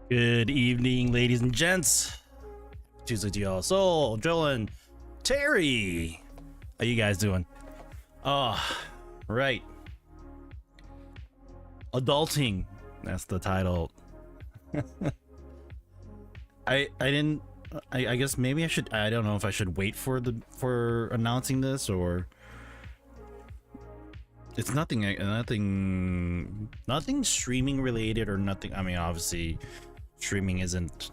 Good evening, ladies and gents. Tuesday to y'all. Soul, Jolin, Terry. How you guys doing? Oh, right. Adulting. That's the title. I guess maybe I should. I don't know if I should wait for announcing this, or it's nothing streaming related or nothing. I mean, obviously streaming isn't.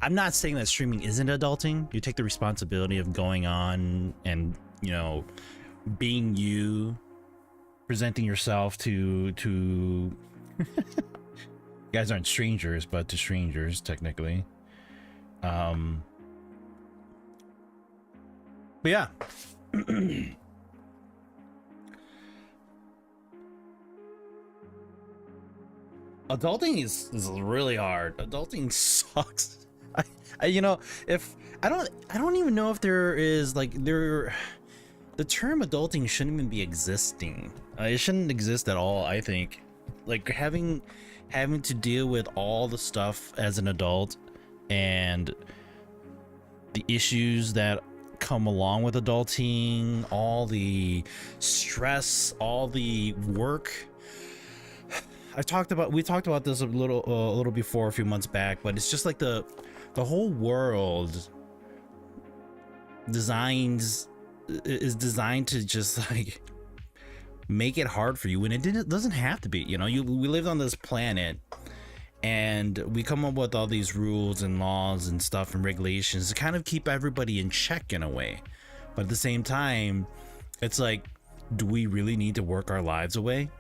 I'm not saying that streaming isn't adulting. You take the responsibility of going on and, you know, being you, presenting yourself to you guys aren't strangers, but to strangers technically. But yeah. Adulting is really hard. Adulting sucks. You know, if I don't even know if there is like the term adulting shouldn't even be existing. It shouldn't exist at all. I think like having to deal with all the stuff as an adult and the issues that come along with adulting, all the stress, all the work. We talked about this a little before, a few months back, but it's just like the whole world is designed to just like make it hard for you, and it doesn't have to be. You know, we live on this planet and we come up with all these rules and laws and stuff and regulations to kind of keep everybody in check in a way, but at the same time it's like, do we really need to work our lives away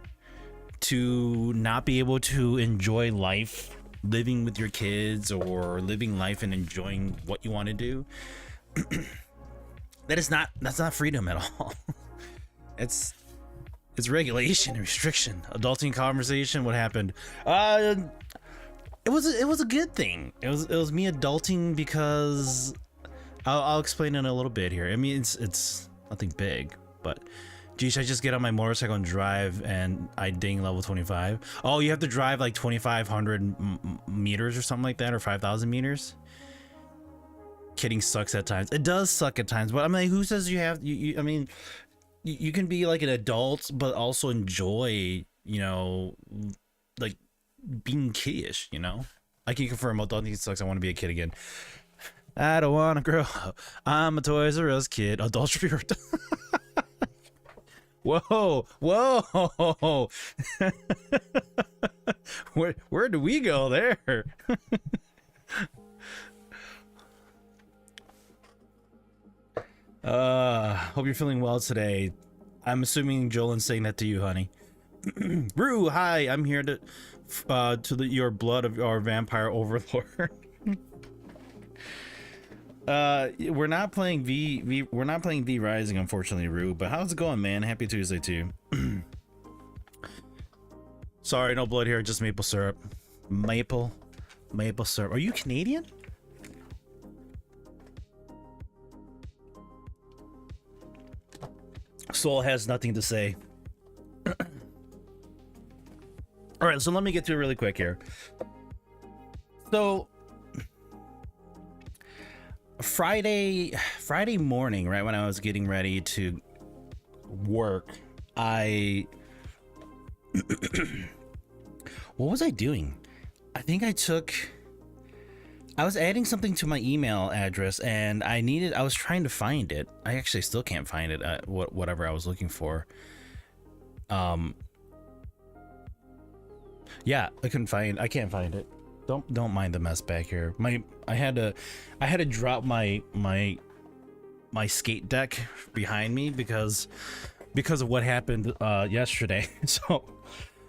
to not be able to enjoy life, living with your kids or living life and enjoying what you want to do? That's not freedom at all. it's regulation and restriction. Adulting conversation. What happened? It was a good thing. It was me adulting because I'll explain in a little bit here. I mean, it's nothing big, but geez, I just get on my motorcycle and drive, and I ding level 25. Oh, you have to drive like 2,500 meters or something like that, or 5,000 meters. Kidding sucks at times. It does suck at times, but I mean, who says you have? I mean, you can be like an adult, but also enjoy, you know, like being kiddish. You know, I can confirm adulting sucks. I want to be a kid again. I don't want to grow up. I'm a Toys R Us kid. Adultery. Whoa. Where do we go there? Hope you're feeling well today. I'm assuming Jolin's saying that to you, honey. Rue, hi, I'm here to your blood of our vampire overlord. We're not playing we're not playing V Rising, unfortunately, Rue. But how's it going, man? Happy Tuesday to you. Sorry, no blood here, just maple syrup. Maple syrup. Are you Canadian? Soul has nothing to say. All right, so let me get to it really quick here. So Friday morning, right when I was getting ready to work, I what was I doing? I think I was adding something to my email address, and I was trying to find it. I actually still can't find it, whatever I was looking for. Yeah, I can't find it. Don't mind the mess back here. I had to drop my skate deck behind me because of what happened yesterday. So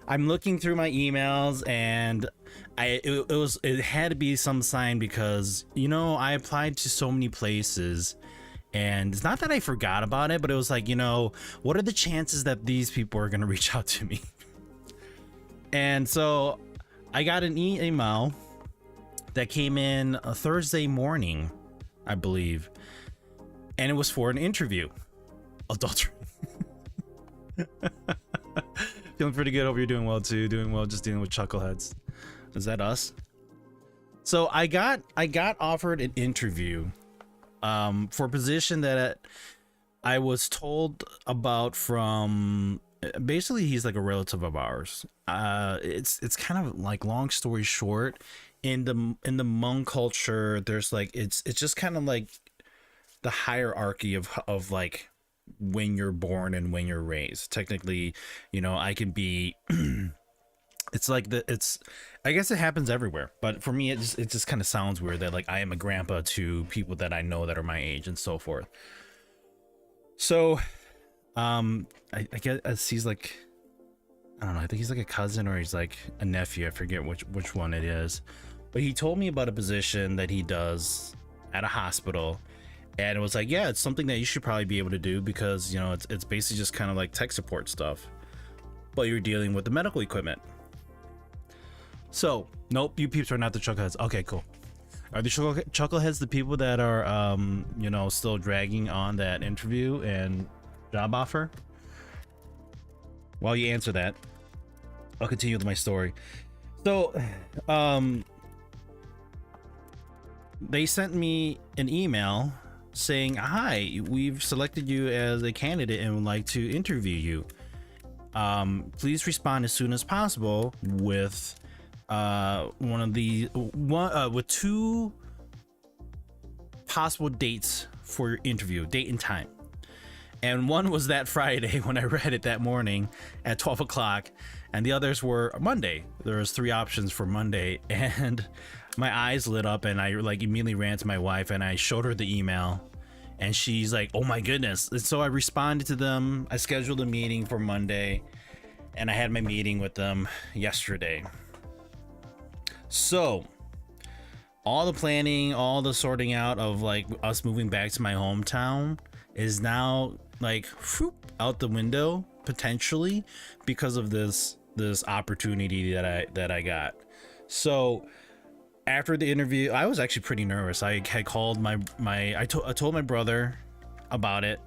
I'm looking through my emails, and it had to be some sign, because I applied to so many places, and it's not that I forgot about it, but it was like, what are the chances that these people are gonna reach out to me? And so I got an email that came in a Thursday morning, I believe, and it was for an interview. Adultery. Feeling pretty good. Hope you're doing well too. Doing well, just dealing with chuckleheads. Is that us? So I got offered an interview for a position that I was told about from, basically he's like a relative of ours. It's kind of like, long story short, in the Hmong culture, there's like, it's just kind of like the hierarchy of like when you're born and when you're raised. Technically, I can be it's like I guess it happens everywhere, but for me it just kind of sounds weird that like I am a grandpa to people that I know that are my age and so forth. So I guess he's like, I don't know, I think he's like a cousin, or he's like a nephew. I forget which one it is, but he told me about a position that he does at a hospital, and it was like, yeah, it's something that you should probably be able to do, because it's basically just kind of like tech support stuff, but you're dealing with the medical equipment. So nope, you peeps are not the chuckleheads. Okay, cool. Are the chuckleheads the people that are still dragging on that interview and job offer? While you answer that, I'll continue with my story. So they sent me an email saying, hi, we've selected you as a candidate and would like to interview you. Please respond as soon as possible with with 2 possible dates for your interview, date and time. And one was that Friday when I read it that morning at 12 o'clock, and the others were Monday. There was 3 options for Monday, and my eyes lit up, and I like immediately ran to my wife and I showed her the email, and she's like, oh my goodness. And so I responded to them. I scheduled a meeting for Monday, and I had my meeting with them yesterday. So all the planning, all the sorting out of like us moving back to my hometown is now like out the window, potentially, because of this opportunity that I got. So after the interview, I was actually pretty nervous. I had called I told my brother about it.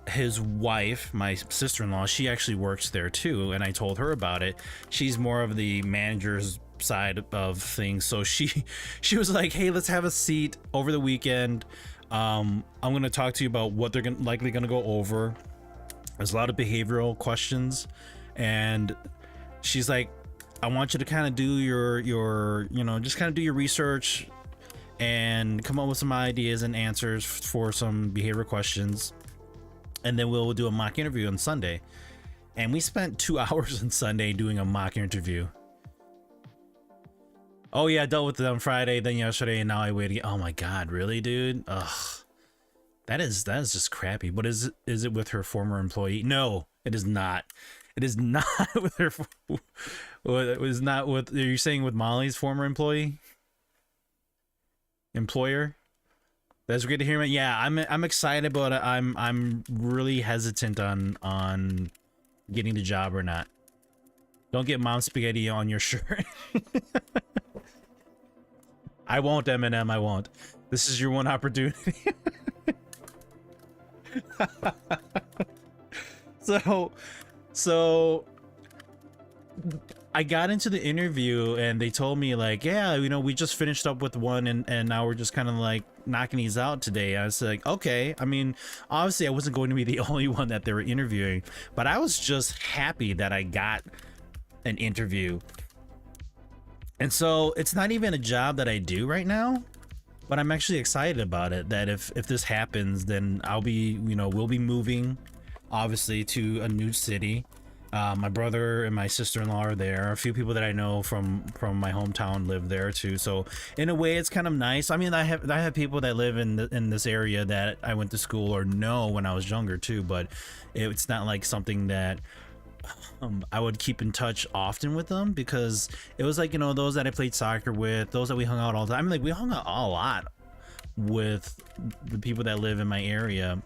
His wife, my sister-in-law, she actually works there too, and I told her about it. She's more of the manager's side of things, so she was like, hey, let's have a seat over the weekend. I'm gonna talk to you about what they're likely gonna go over. There's a lot of behavioral questions, and she's like, I want you to kind of do your just kind of do your research and come up with some ideas and answers for some behavioral questions, and then we'll do a mock interview on Sunday. And we spent 2 hours on Sunday doing a mock interview. Oh yeah, I dealt with it on Friday, then yesterday, and now I wait again. Oh my god, really, dude? Ugh, that is just crappy. But is it with her former employee? No, it is not. It is not with her. It was not with. Are you saying with Molly's former employer? That's great to hear, man. Yeah, I'm excited, but I'm really hesitant on getting the job or not. Don't get mom spaghetti on your shirt. I won't, Eminem. I won't. This is your one opportunity. so I got into the interview and they told me like, yeah, you know, we just finished up with one and now we're just kind of like knocking these out today. I was like, okay. I mean, obviously I wasn't going to be the only one that they were interviewing, but I was just happy that I got an interview. And so it's not even a job that I do right now, but I'm actually excited about it, that if this happens, then I'll be, you know, we'll be moving obviously to a new city. My brother and my sister-in-law are there. A few people that I know from my hometown live there too. So in a way, it's kind of nice. I mean, I have people that live in this area that I went to school or know when I was younger too. But it's not like something that I would keep in touch often with them, because it was like, you know, those that I played soccer with, those that we hung out all the time. I mean, like we hung out a lot with the people that live in my area.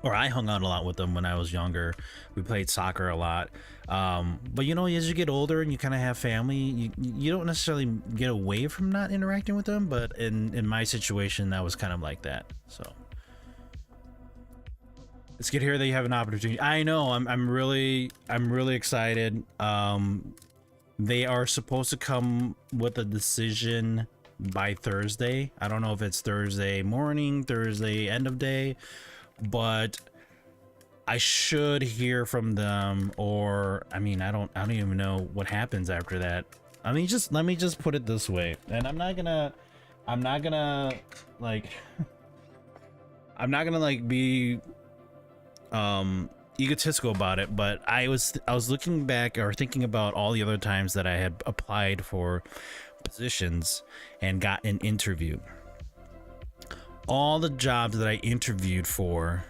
Or I hung out a lot with them when I was younger. We played soccer a lot. But you know, as you get older and you kind of have family, you don't necessarily get away from not interacting with them. But in my situation, that was kind of like that. So it's good to hear that you have an opportunity. I know. I'm really excited. They are supposed to come with a decision by Thursday. I don't know if it's Thursday morning, Thursday end of day, but I should hear from them. Or I mean, I don't even know what happens after that. I mean, just let me just put it this way, and I'm not gonna like I'm not gonna like be egotistical about it, but I was looking back or thinking about all the other times that I had applied for positions and got an interview. All the jobs that I interviewed for,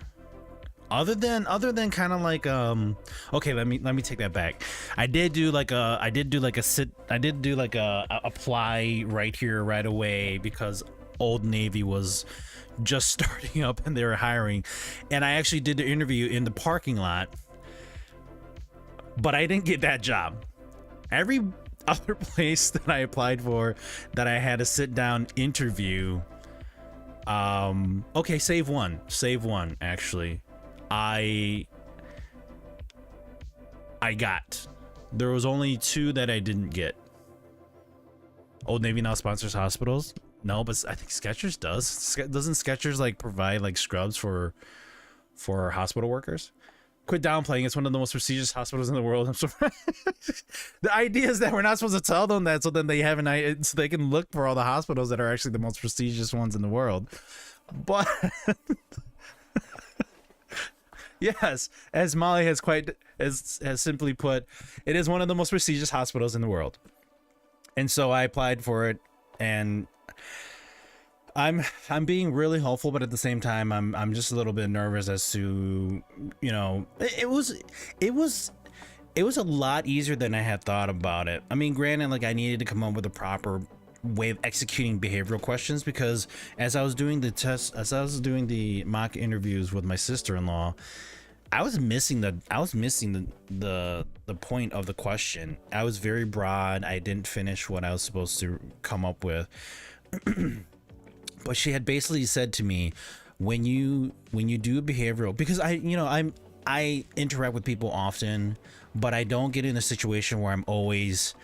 other than kind of like okay, let me take that back. I did do like a apply right here right away, because Old Navy was just starting up and they were hiring, and I actually did the interview in the parking lot, but I didn't get that job. Every other place that I applied for that I had a sit down interview, okay, save one actually, I got. There was only two that I didn't get. Old Navy now sponsors hospitals. No, but I think Skechers does. Doesn't Skechers like provide like scrubs for hospital workers? Quit downplaying. It's one of the most prestigious hospitals in the world. I'm sorry. The idea is that we're not supposed to tell them that, so then they have an idea, so they can look for all the hospitals that are actually the most prestigious ones in the world. But yes, as Molly has simply put, it is one of the most prestigious hospitals in the world. And so I applied for it, and I'm being really hopeful, but at the same time I'm just a little bit nervous as to, you know, it was a lot easier than I had thought about it. I mean, granted, like I needed to come up with a proper way of executing behavioral questions, because as I was doing the mock interviews with my sister-in-law, I was missing the point of the question. I was very broad. I didn't finish what I was supposed to come up with. But she had basically said to me, when you do behavioral, because I interact with people often, but I don't get in a situation where I'm always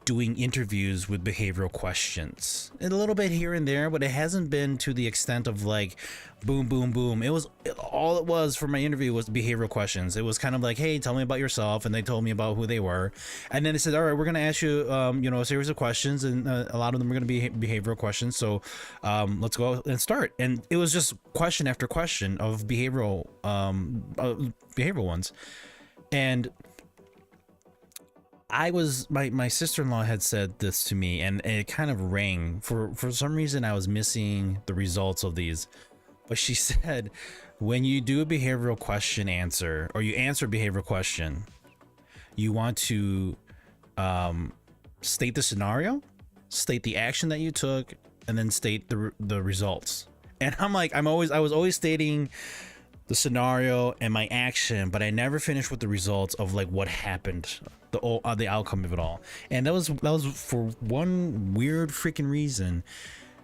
doing interviews with behavioral questions. A little bit here and there, but it hasn't been to the extent of like boom boom boom. All it was for my interview was behavioral questions. It was kind of like, hey, tell me about yourself, and they told me about who they were, and then they said, all right, we're going to ask you a series of questions, and a lot of them are going to be behavioral questions, so let's go and start. And it was just question after question of behavioral ones. And my sister-in-law had said this to me, and it kind of rang. For some reason, I was missing the results of these. But she said, when you do a behavioral question answer, or you answer a behavioral question, you want to state the scenario, state the action that you took, and then state the results. And I was always stating the scenario and my action, but I never finished with the results of like what happened, the outcome of it all. And that was for one weird freaking reason.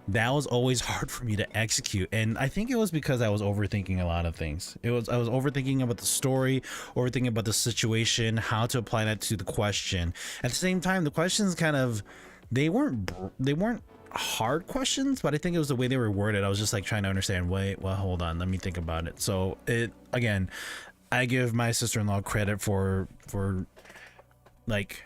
That was always hard for me to execute, and I think it was because I was overthinking a lot of things. I was overthinking about the story, overthinking about the situation, how to apply that to the question. At the same time, the questions kind of, they weren't hard questions, but I think it was the way they were worded. I was just like trying to understand, wait, well, hold on, let me think about it. So it, again, I give my sister-in-law credit for like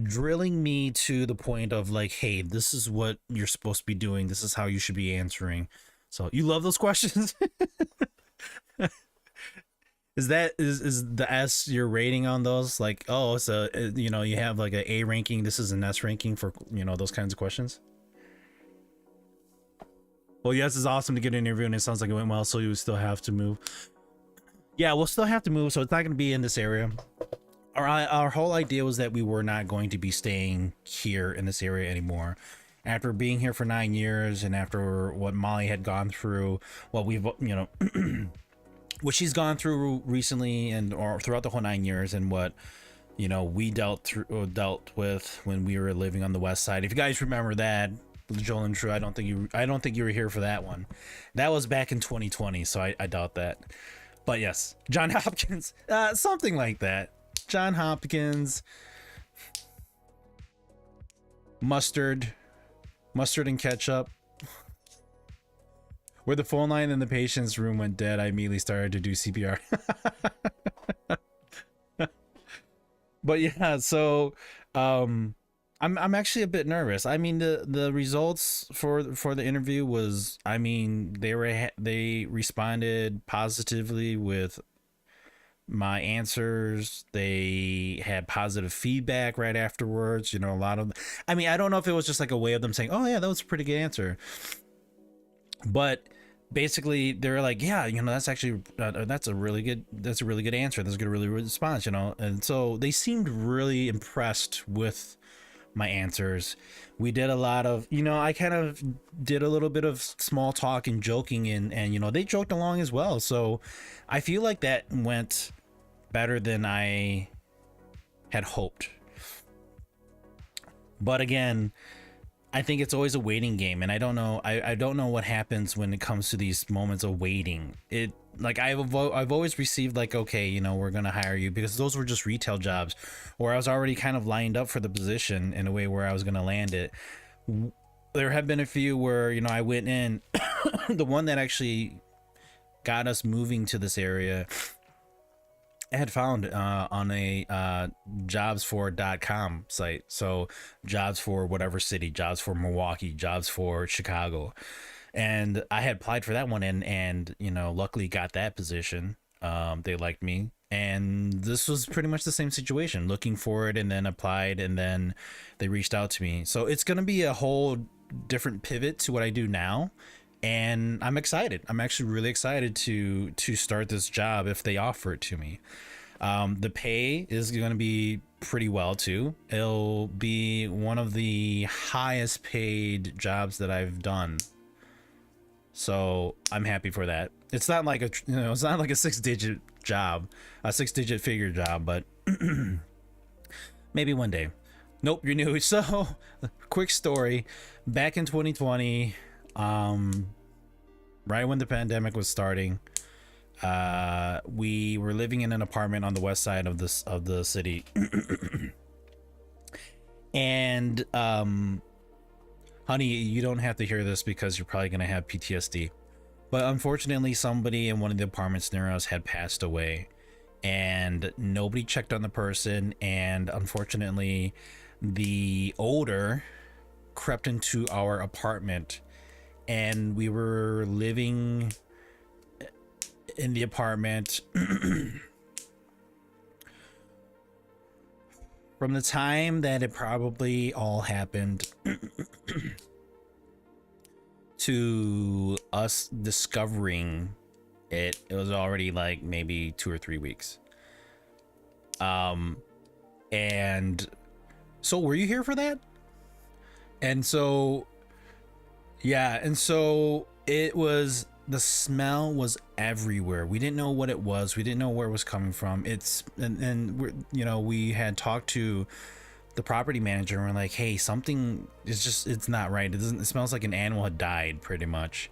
drilling me to the point of like, hey, this is what you're supposed to be doing, this is how you should be answering. So you love those questions. Is the S your rating on those? Like, oh, so you know, you have like a A ranking, this is an S ranking for, you know, those kinds of questions? Well, yes, it's awesome to get an interview, and it sounds like it went well, so you still have to move. Yeah, we'll still have to move, so it's not going to be in this area. Our whole idea was that we were not going to be staying here in this area anymore. After being here for 9 years, and after what Molly had gone through, what we've, you know, what she's gone through recently and or throughout the whole 9 years, and what, you know, we dealt with when we were living on the west side. If you guys remember that, Joel and True, I don't think you were here for that one. That was back in 2020, so I doubt that. But yes, John Hopkins, something like that. John Hopkins, mustard and ketchup. Where the phone line in the patient's room went dead, I immediately started to do CPR. But yeah, so I'm actually a bit nervous. I mean, the results for the interview was, I mean, they responded positively with my answers. They had positive feedback right afterwards. You know, a lot of, I mean, I don't know if it was just like a way of them saying, oh yeah, that was a pretty good answer, but basically they're like, yeah, you know, that's actually that's a really good answer, that's a really good response, you know. And so they seemed really impressed with my answers. We did a lot of, you know, I kind of did a little bit of small talk and joking, and you know, they joked along as well. So I feel like that went better than I had hoped. But again, I think it's always a waiting game, and I don't know what happens when it comes to these moments of waiting. It, like, I've always received like, okay, you know, we're gonna hire you, because those were just retail jobs, or I was already kind of lined up for the position in a way where I was gonna land it. There have been a few where, you know, I went in. The one that actually got us moving to this area, I had found on a jobs4.com site. So jobs for whatever city, jobs for Milwaukee, jobs for Chicago. And I had applied for that one, and you know, luckily got that position. They liked me. And this was pretty much the same situation, looking for it and then applied, and then they reached out to me. So it's going to be a whole different pivot to what I do now. And I'm excited. I'm actually really excited to start this job if they offer it to me. The pay is going to be pretty well too. It'll be one of the highest paid jobs that I've done. So I'm happy for that. It's not like it's not like a 6-digit job, a 6-digit figure job, but maybe one day. Nope, you're new. So quick story. Back in 2020, right when the pandemic was starting, we were living in an apartment on the west side of the city. And honey, you don't have to hear this because you're probably gonna have PTSD, but unfortunately somebody in one of the apartments near us had passed away, and nobody checked on the person, and unfortunately the odor crept into our apartment, and we were living in the apartment from the time that it probably all happened to us discovering it. It was already like maybe 2 or 3 weeks. And so were you here for that? And so Yeah, and so it was, the smell was everywhere. We didn't know what it was. We didn't know where it was coming from. It's and we're, you know, we had talked to the property manager and we're like, hey, something is just, it's not right. It doesn't, it smells like an animal had died pretty much.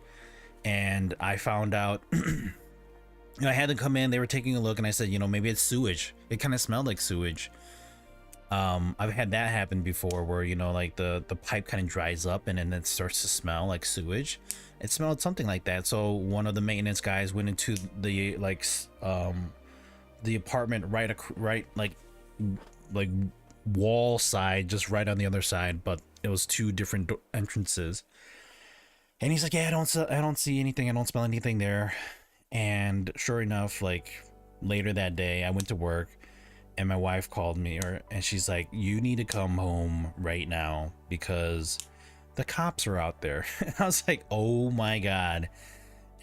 And I found out, you know, I had to come in, they were taking a look, and I said, you know, maybe it's sewage. It kind of smelled like sewage. I've had that happen before where, you know, like the pipe kind of dries up and then it starts to smell like sewage. It smelled something like that. So one of the maintenance guys went into the the apartment right like wall side, just right on the other side, but it was two different entrances. And he's like, yeah, I don't see anything, I don't smell anything there. And sure enough, like later that day I went to work and my wife called me, and she's like, you need to come home right now because the cops are out there. And I was like, oh my god.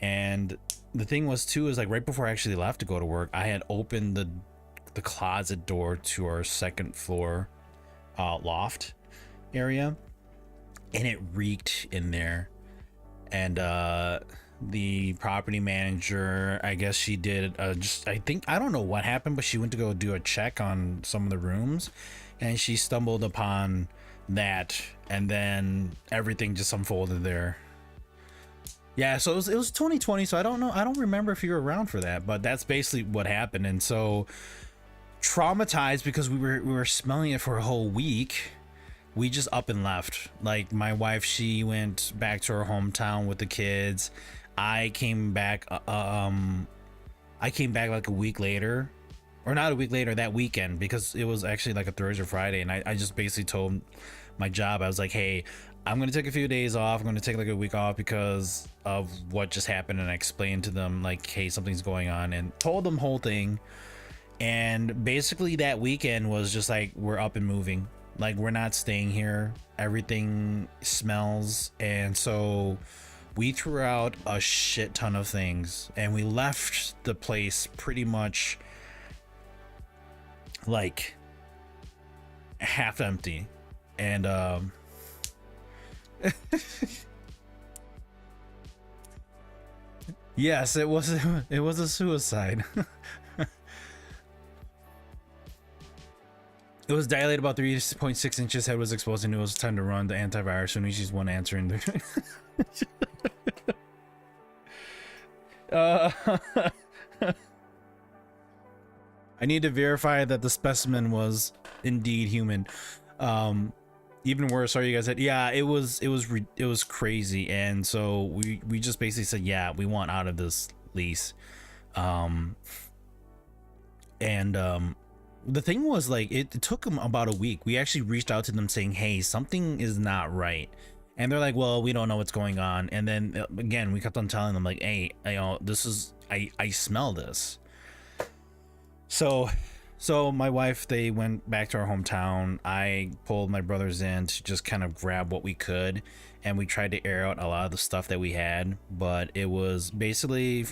And the thing was too, is like right before I actually left to go to work, I had opened the closet door to our second floor loft area, and it reeked in there. And the property manager, I guess she did just, I think, I don't know what happened, but she went to go do a check on some of the rooms and she stumbled upon that, and then everything just unfolded there. Yeah, so it was 2020, so I don't know, I don't remember if you were around for that, but that's basically what happened. And so traumatized because we were smelling it for a whole week, we just up and left. Like my wife, she went back to her hometown with the kids. I came back like a week later, or not a week later, that weekend, because it was actually like a Thursday or Friday, and I just basically told my job, I was like, hey, I'm gonna take a few days off, I'm gonna take like a week off because of what just happened. And I explained to them like, hey, something's going on, and told them the whole thing. And basically that weekend was just like, we're up and moving, like we're not staying here, everything smells. And so we threw out a shit ton of things and we left the place pretty much like half empty. And yes, it was a suicide. It was dilated about 3.6 inches. Head was exposed and it was time to run the antivirus. So she's one answering the I need to verify that the specimen was indeed human. Even worse, sorry you guys said, yeah, it was crazy. And so we just basically said, yeah, we want out of this lease. The thing was, like, it took them about a week. We actually reached out to them saying, hey, something is not right. And they're like, well, we don't know what's going on. And then again, we kept on telling them like, hey, you know, this is, I smell this. So my wife, they went back to our hometown. I pulled my brothers in to just kind of grab what we could, and we tried to air out a lot of the stuff that we had. But it was basically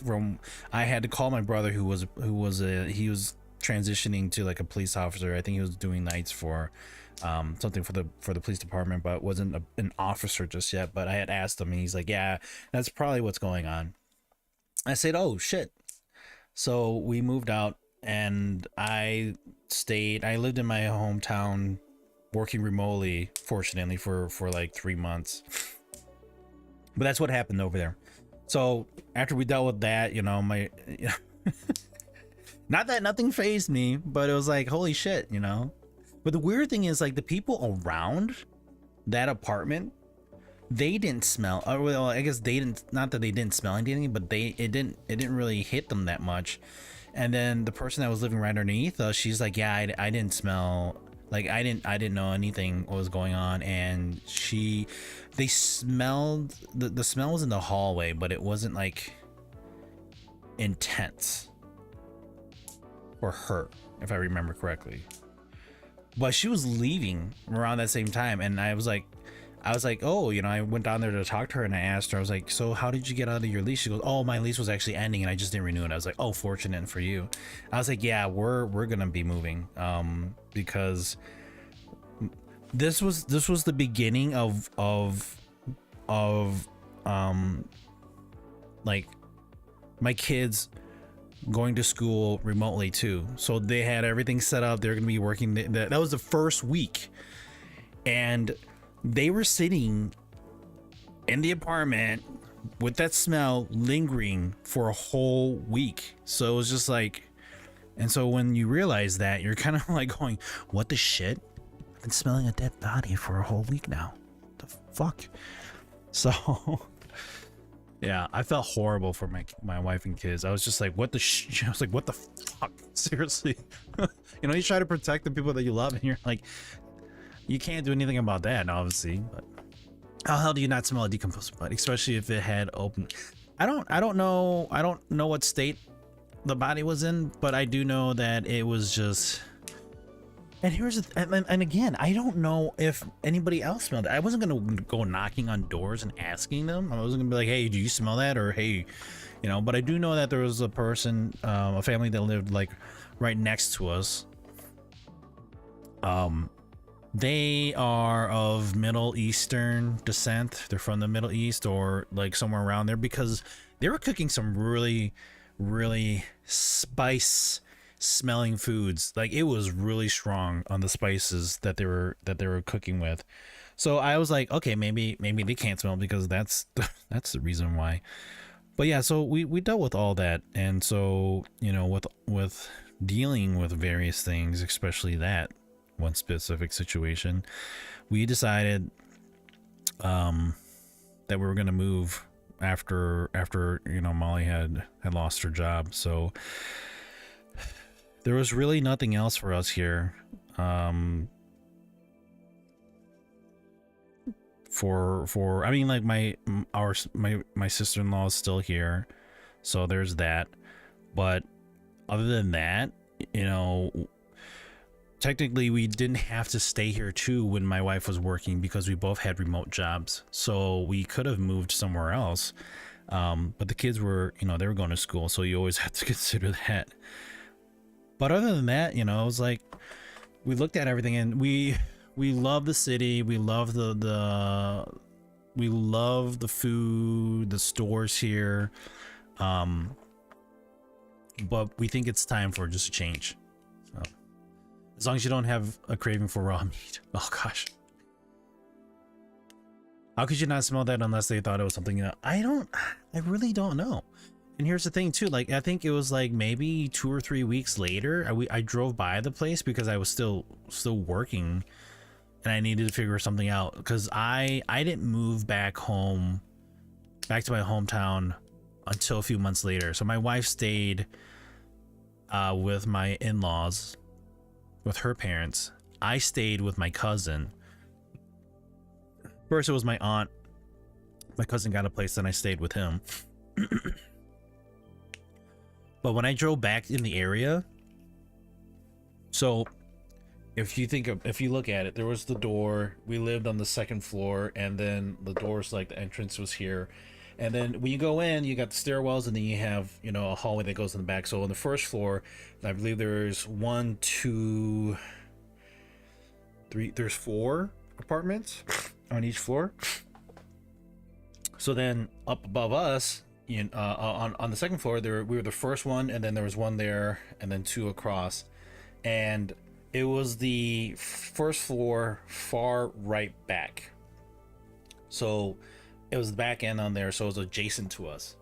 I had to call my brother he was transitioning to like a police officer. I think he was doing nights for something for the police department, but wasn't an officer just yet. But I had asked him and he's like, yeah, that's probably what's going on. I said, oh shit. So we moved out and I lived in my hometown working remotely, fortunately, for like 3 months. But that's what happened over there. So after we dealt with that, you know, not that nothing fazed me, but it was like, holy shit, you know. But the weird thing is, like, the people around that apartment, they didn't smell, well, I guess they didn't, not that they didn't smell anything, but it didn't really hit them that much. And then the person that was living right underneath us, she's like, yeah, I didn't smell, like I didn't know anything what was going on. And they smelled, the smell was in the hallway, but it wasn't like intense for her, if I remember correctly. But she was leaving around that same time, and I was like, oh, you know, I went down there to talk to her and I asked her, I was like, so how did you get out of your lease? She goes, oh, my lease was actually ending and I just didn't renew it. I was like, oh, fortunate for you. I was like, yeah, we're gonna be moving, because this was the beginning of of like my kids going to school remotely too. So they had everything set up. They're going to be working. That was the first week, and they were sitting in the apartment with that smell lingering for a whole week. So it was just like, and so when you realize that, you're kind of like going, what the shit? I've been smelling a dead body for a whole week now. The fuck? So yeah, I felt horrible for my wife and kids. I was just like, what the I was like, what the fuck? Seriously? You know, you try to protect the people that you love, and you're like, you can't do anything about that, obviously. But how the hell do you not smell a decomposed body, especially if it had open? I don't know what state the body was in, but I do know that it was just. And here's and again, I don't know if anybody else smelled it. I wasn't gonna go knocking on doors and asking them. I wasn't gonna be like, hey, do you smell that? Or hey, you know. But I do know that there was a person, a family that lived like right next to us. They are of Middle Eastern descent. They're from the Middle East or like somewhere around there, because they were cooking some really spice smelling foods. Like it was really strong on the spices that they were cooking with. So I was like, okay, maybe they can't smell, because that's the reason why. But yeah, so we dealt with all that. And so, you know, with dealing with various things, especially that one specific situation, we decided that we were going to move after you know, Molly had lost her job. So there was really nothing else for us here. For I mean, like my sister-in-law is still here, so there's that. But other than that, you know, technically we didn't have to stay here too when my wife was working, because we both had remote jobs, so we could have moved somewhere else. But the kids were, you know, they were going to school, so you always have to consider that. But other than that, you know, it was like we looked at everything, and we love the city. We love we love the food, the stores here. But we think it's time for just a change. So, as long as you don't have a craving for raw meat. Oh gosh. How could you not smell that unless they thought it was something that I really don't know. And here's the thing too, like I think it was like maybe 2 or 3 weeks later, I drove by the place because I was still working, and I needed to figure something out, because I didn't move back to my hometown until a few months later. So my wife stayed with my in-laws, with her parents. I stayed with my cousin. First it was my aunt. My cousin got a place, then I stayed with him. But when I drove back in the area, so if you look at it, there was the door. We lived on the second floor, and then the doors, like the entrance was here. And then when you go in, you got the stairwells, and then you have, you know, a hallway that goes in the back. So on the first floor, I believe there's 1, 2, 3, there's 4 apartments on each floor. So then up above us, on the second floor, we were the first one, and then there was one there, and then 2 across. And it was the first floor far right back. So it was the back end on there, so it was adjacent to us.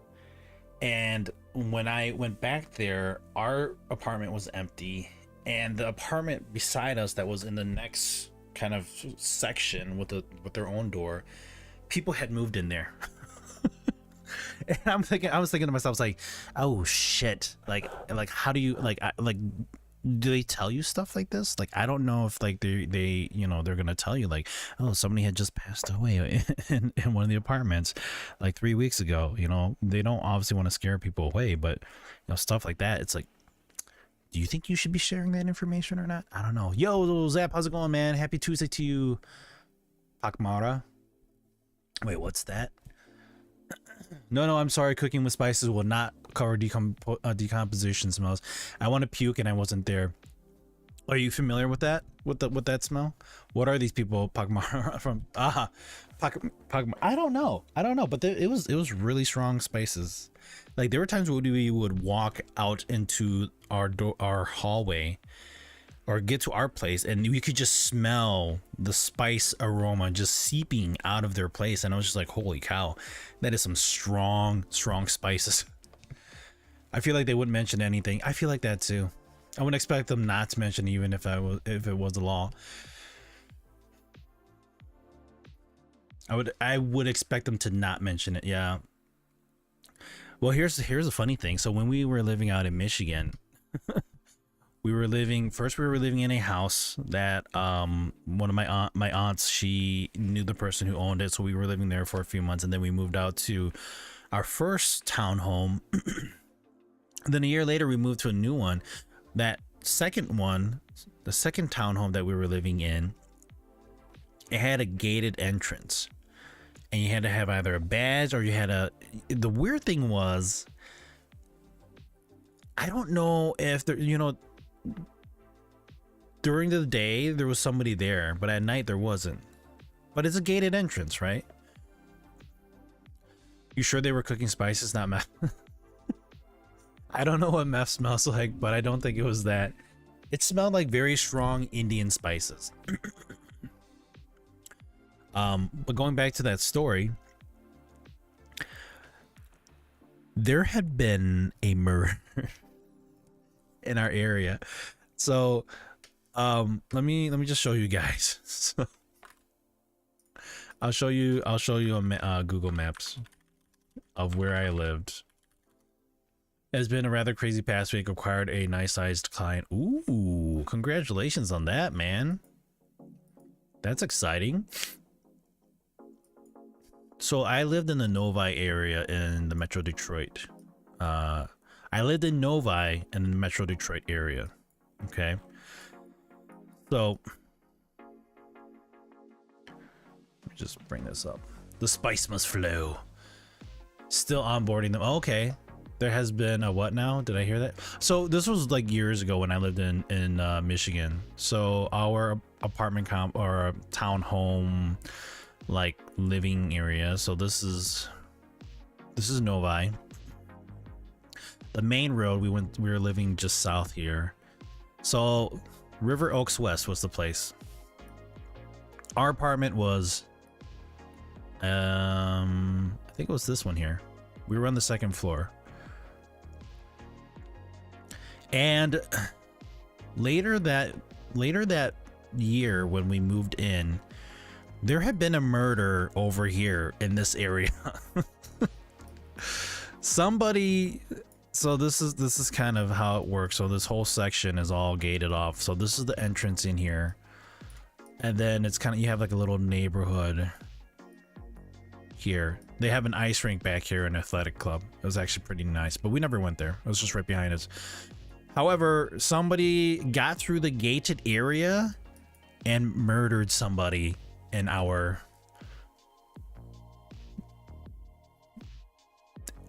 And when I went back there, our apartment was empty, and the apartment beside us that was in the next kind of section with their own door, people had moved in there. And I was thinking to myself, like, oh shit, like how do you do they tell you stuff like this? Like, I don't know if like they you know, they're gonna tell you like, oh, somebody had just passed away in one of the apartments like 3 weeks ago. You know, they don't obviously want to scare people away, but you know, stuff like that, it's like, do you think you should be sharing that information or not? I don't know. Yo, Zap, how's it going, man? Happy Tuesday to you. Akmara. Wait, what's that? No, I'm sorry. Cooking with spices will not cover decomposition smells. I want to puke and I wasn't there. Are you familiar with that? With that smell? What are these people Pagmar from? Pagmar. I don't know. But it was really strong spices. Like there were times when we would walk out into our hallway, or get to our place, and we could just smell the spice aroma just seeping out of their place, and I was just like, holy cow, that is some strong spices. I feel like they wouldn't mention anything. I feel like that too. I wouldn't expect them not to mention, even if it was the law. I would expect them to not mention it. Yeah. Well, here's a funny thing. So when we were living out in Michigan, we were living in a house that one of my aunts, she knew the person who owned it, so we were living there for a few months, and then we moved out to our first townhome. And then a year later we moved to a new one. That second one, the second townhome that we were living in, it had a gated entrance, and you had to have either a badge or you had the weird thing was, I don't know if there, during the day there was somebody there, but at night there wasn't. But it's a gated entrance, right? You sure they were cooking spices, not meth? I don't know what meth smells like, but I don't think it was that. It smelled like very strong Indian spices. But going back to that story, there had been a murder in our area. So let me just show you guys. So, I'll show you a Google Maps of where I lived. Has been a rather crazy past week. Acquired a nice sized client. Ooh, congratulations on that, man. That's exciting. So I lived in the Novi area in the Metro Detroit. I lived in Novi in the Metro Detroit area. Okay. So let me just bring this up. The spice must flow. Still onboarding them. Okay. There has been a what now? Did I hear that? So this was like years ago when I lived in Michigan. So our apartment or townhome like living area. So this is Novi. The main road we were living just south here. So River Oaks West was the place. Our apartment was I think it was this one here. We were on the second floor. And later that year when we moved in, there had been a murder over here in this area. Somebody, so this is kind of how it works. So this whole section is all gated off. So this is the entrance in here. And then it's kind of, you have like a little neighborhood here. They have an ice rink back here, an athletic club. It was actually pretty nice, but we never went there. It was just right behind us. However, somebody got through the gated area and murdered somebody in our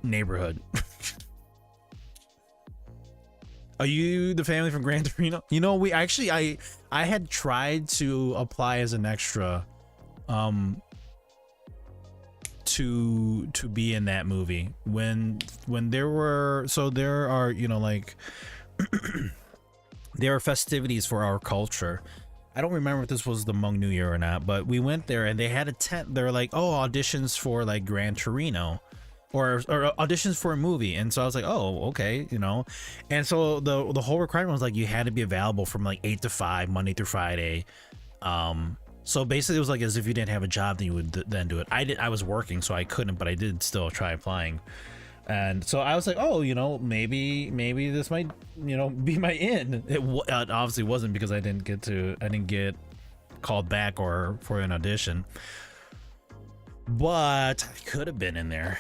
neighborhood. Are you the family from Gran Torino? You know, we actually, I had tried to apply as an extra to be in that movie when there were, so there are, you know, like there are festivities for our culture. I don't remember if this was the Hmong New Year or not, but we went there and they had a tent. They're like, oh, auditions for like Gran Torino or auditions for a movie. And so I was like, oh, okay, you know. And so the whole requirement was like you had to be available from like 8 to 5 Monday through Friday. So basically it was like as if you didn't have a job, then you would then do it. I was working, so I couldn't, but I did still try applying. And so I was like, oh, you know, maybe this might, you know, be my in. It obviously wasn't, because I didn't get called back or for an audition, but I could have been in there.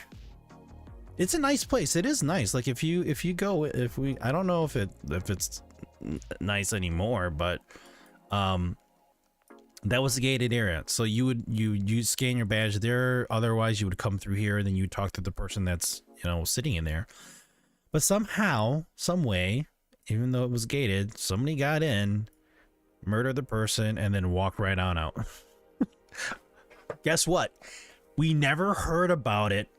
It's a nice place. It is nice. Like if you go, I don't know if it's nice anymore, but that was the gated area. So you scan your badge there. Otherwise you would come through here and then you talk to the person that's, you know, sitting in there. But somehow, some way, even though it was gated, somebody got in murder the person, and then walk right on out. Guess what? We never heard about it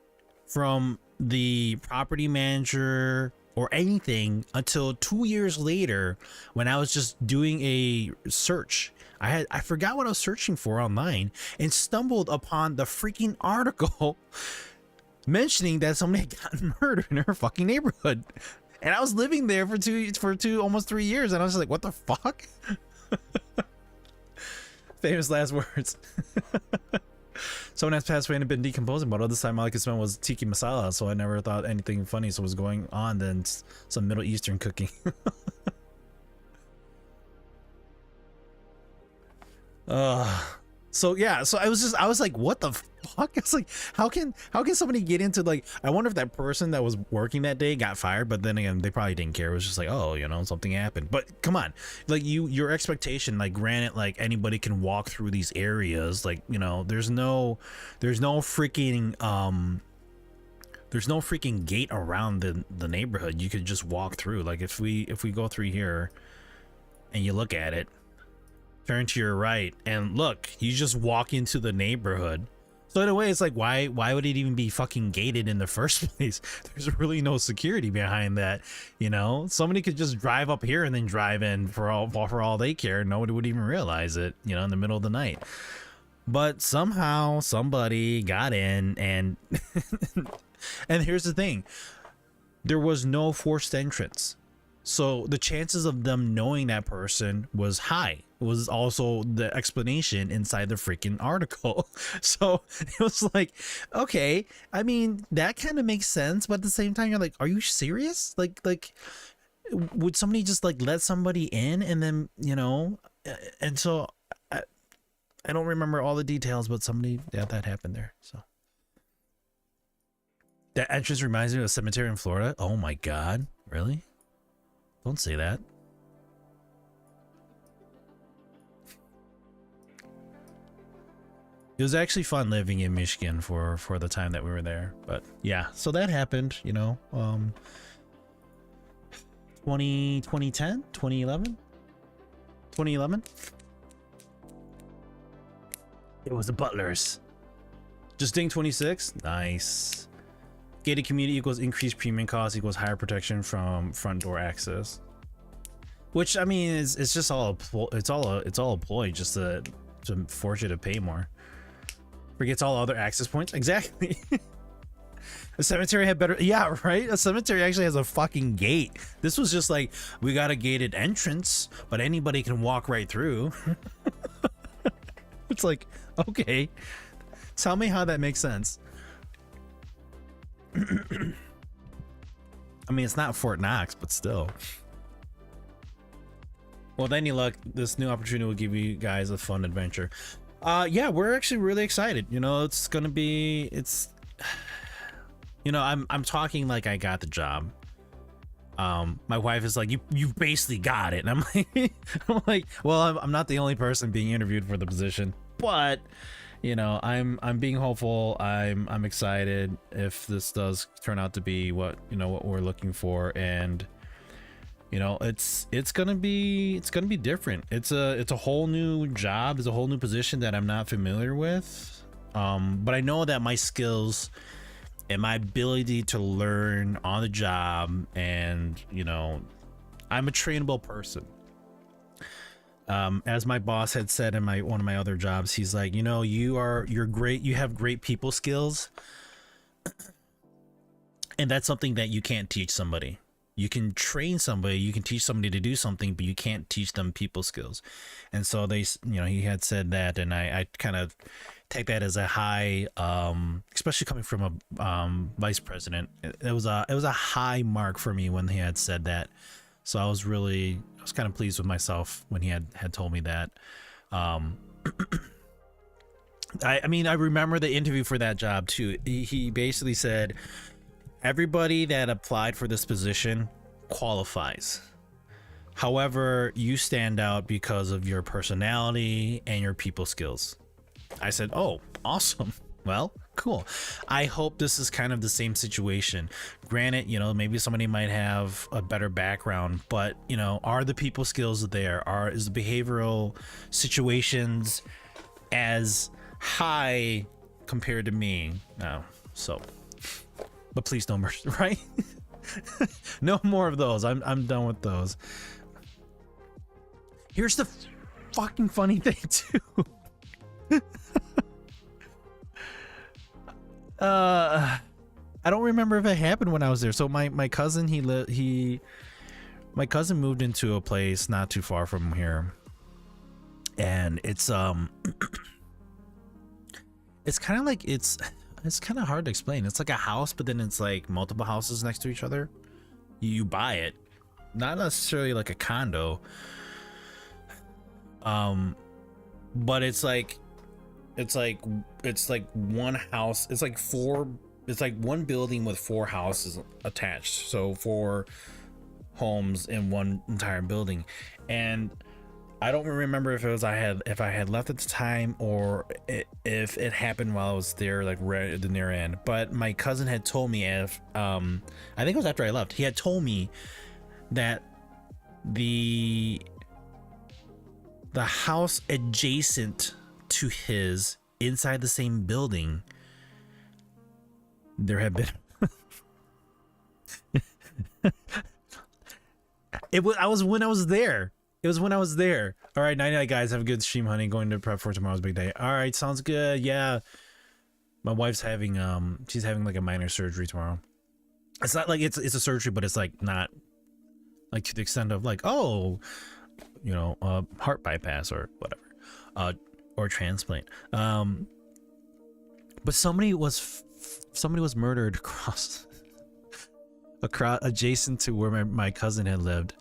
from the property manager or anything until 2 years later when I was just doing a search. I forgot what I was searching for online and stumbled upon the freaking article mentioning that somebody had gotten murdered in her fucking neighborhood. And I was living there for almost 3 years, and I was like, what the fuck? Famous last words. Someone has passed away and been decomposing, but all this time all I could smell was tiki masala, so I never thought anything funny so was going on than some Middle Eastern cooking. So yeah, so I was like, what the fuck? It's like, how can somebody get into, like, I wonder if that person that was working that day got fired, but then again, they probably didn't care. It was just like, oh, you know, something happened. But come on, like, your expectation, like, granted, like, anybody can walk through these areas, like, you know, there's no freaking gate around the neighborhood. You could just walk through. Like, if we go through here and you look at it, turn to your right and look, you just walk into the neighborhood. So in a way, it's like, why would it even be fucking gated in the first place? There's really no security behind that, you know. Somebody could just drive up here and then drive in for all they care. Nobody would even realize it, you know, in the middle of the night. But somehow somebody got in, and and here's the thing, there was no forced entrance. So the chances of them knowing that person was high. It was also the explanation inside the freaking article. So it was like, okay, I mean, that kind of makes sense, but at the same time, you're like, are you serious? Like would somebody just like let somebody in and then, you know? And so I don't remember all the details, but somebody, yeah, that happened there. So that entrance reminds me of a cemetery in Florida. Oh my God, really? Don't say that. It was actually fun living in Michigan for the time that we were there. But yeah, so that happened, you know, 2010, 2011. It was the Butlers. Just ding 26. Nice. Gated community equals increased premium cost equals higher protection from front door access. Which, I mean, it's just all it's all a ploy just to force you to pay more. Forgets all other access points. Exactly. A cemetery had better, yeah, right? A cemetery actually has a fucking gate. This was just like, we got a gated entrance, but anybody can walk right through. It's like, okay, tell me how that makes sense. I mean, it's not Fort Knox, but still. Well, then you look, this new opportunity will give you guys a fun adventure. Yeah, we're actually really excited. You know, it's gonna be, you know, I'm talking like I got the job. My wife is like, you basically got it, and I'm like, well, I'm not the only person being interviewed for the position, but you know, I'm being hopeful. I'm excited if this does turn out to be what we're looking for, and you know, it's gonna be different. It's a whole new job. It's a whole new position that I'm not familiar with. But I know that my skills and my ability to learn on the job, and you know, I'm a trainable person. As my boss had said in one of my other jobs, he's like, you know, you're great. You have great people skills, and that's something that you can't teach somebody. You can train somebody, you can teach somebody to do something, but you can't teach them people skills. And so they, you know, he had said that, and I kind of take that as a high, especially coming from a vice president. It was a high mark for me when he had said that. So I was kind of pleased with myself when he had told me that. I mean, I remember the interview for that job too. He basically said, everybody that applied for this position qualifies. However, you stand out because of your personality and your people skills. I said, oh, awesome. Well, Cool. I hope this is kind of the same situation. Granted, you know, maybe somebody might have a better background, but you know, are the people skills there? Is the behavioral situations as high compared to me? No. So, but please don't murder, right? No more of those. I'm done with those. Here's the fucking funny thing too. I don't remember if it happened when I was there. So my cousin, my cousin moved into a place not too far from here, and it's it's kind of like it's kind of hard to explain. It's like a house, but then it's like multiple houses next to each other. You buy it, not necessarily like a condo, but it's like one house. It's like one building with 4 houses attached, so 4 homes in one entire building. And I don't remember if I had left at the time or if it happened while I was there, like right at the near end. But my cousin had told me, I think it was after I left, he had told me that the house adjacent to his, inside the same building, there had been it was when I was there. It was when I was there. All right, night night, guys. Have a good stream, honey. Going to prep for tomorrow's big day. All right, sounds good. Yeah, my wife's having she's having like a minor surgery tomorrow. It's not like it's a surgery, but it's like not like to the extent of like, oh, you know, heart bypass or whatever, or transplant. But somebody was murdered across adjacent to where my cousin had lived,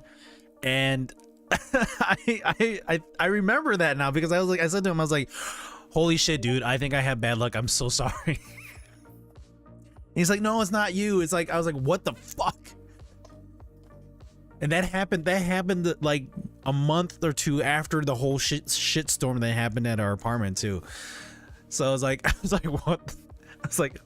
and I remember that now because I said to him, I was like, holy shit, dude, I think I have bad luck. I'm so sorry. He's like, no, it's not you. It's like, I was like, what the fuck? And that happened like a month or 2 after the whole shit storm that happened at our apartment too. So I was like, what? I was like,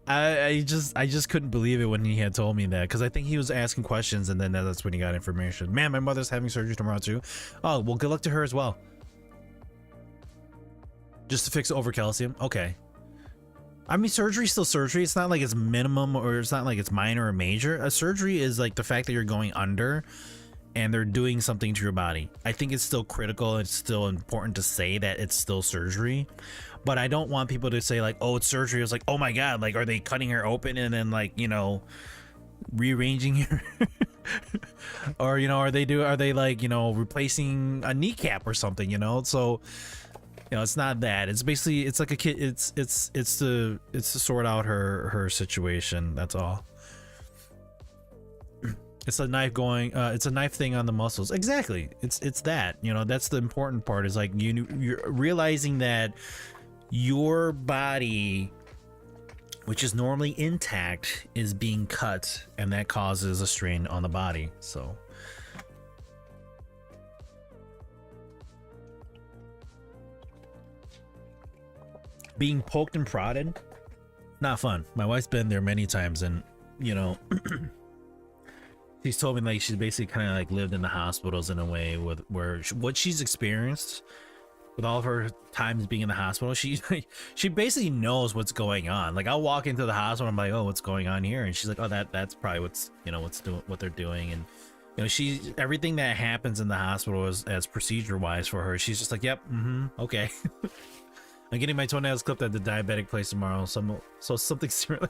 I just couldn't believe it when he had told me that, because I think he was asking questions and then that's when he got information. Man, my mother's having surgery tomorrow too. Oh, well, good luck to her as well. Just to fix over calcium. Okay. I mean, surgery's still surgery. It's not like it's minimum or it's not like it's minor or major. A surgery is like the fact that you're going under and they're doing something to your body. I think it's still critical. It's still important to say that it's still surgery. But I don't want people to say like, oh, it's surgery. It's like, oh my God, like, are they cutting her open and then like, you know, rearranging her? Or, you know, are they like, you know, replacing a kneecap or something, you know? So, you know, it's not that. It's basically, it's like a kid. It's to sort out her situation. That's all. It's a knife going. It's a knife thing on the muscles. Exactly. It's that. You know, that's the important part. Is like you're realizing that your body, which is normally intact, is being cut, and that causes a strain on the body. So. Being poked and prodded, not fun. My wife's been there many times, and you know, she's told me like she's basically kind of like lived in the hospitals in a way with what she's experienced with all of her times being in the hospital. She basically knows what's going on. Like I'll walk into the hospital, I'm like, oh, what's going on here? And she's like, oh, that's probably what they're doing. And you know, everything that happens in the hospital as procedure wise for her, she's just like, yep, okay. I'm getting my toenails clipped at the diabetic place tomorrow, so something similar.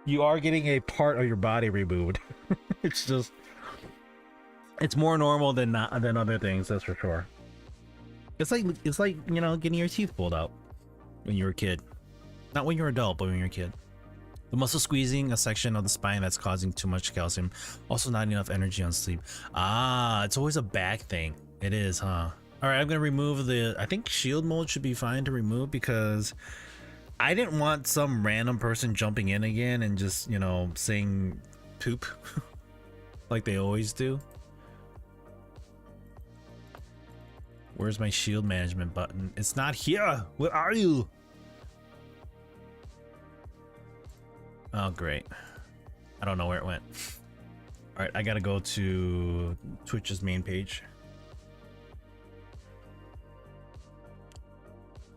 You are getting a part of your body removed. It's more normal than other things, that's for sure. It's like you know, getting your teeth pulled out when you're a kid, not when you're an adult, but when you're a kid. The muscle squeezing a section of the spine that's causing too much calcium. Also, not enough energy on sleep. Ah, it's always a back thing. It is, huh? All right, I'm gonna remove I think shield mode should be fine to remove because I didn't want some random person jumping in again and just, you know, saying poop like they always do. Where's my shield management button? It's not here. Where are you? Oh, great. I don't know where it went. All right, I gotta go to Twitch's main page.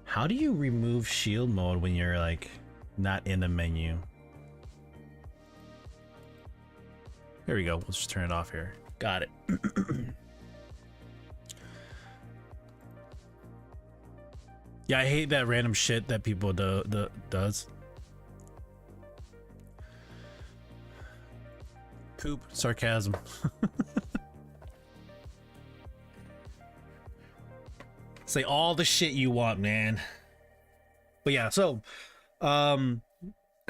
How do you remove shield mode when you're like not in the menu? There we go. Let's just turn it off here. Got it. Yeah, I hate that random shit that people does. Poop. Sarcasm. Say all the shit you want, man. But yeah, so I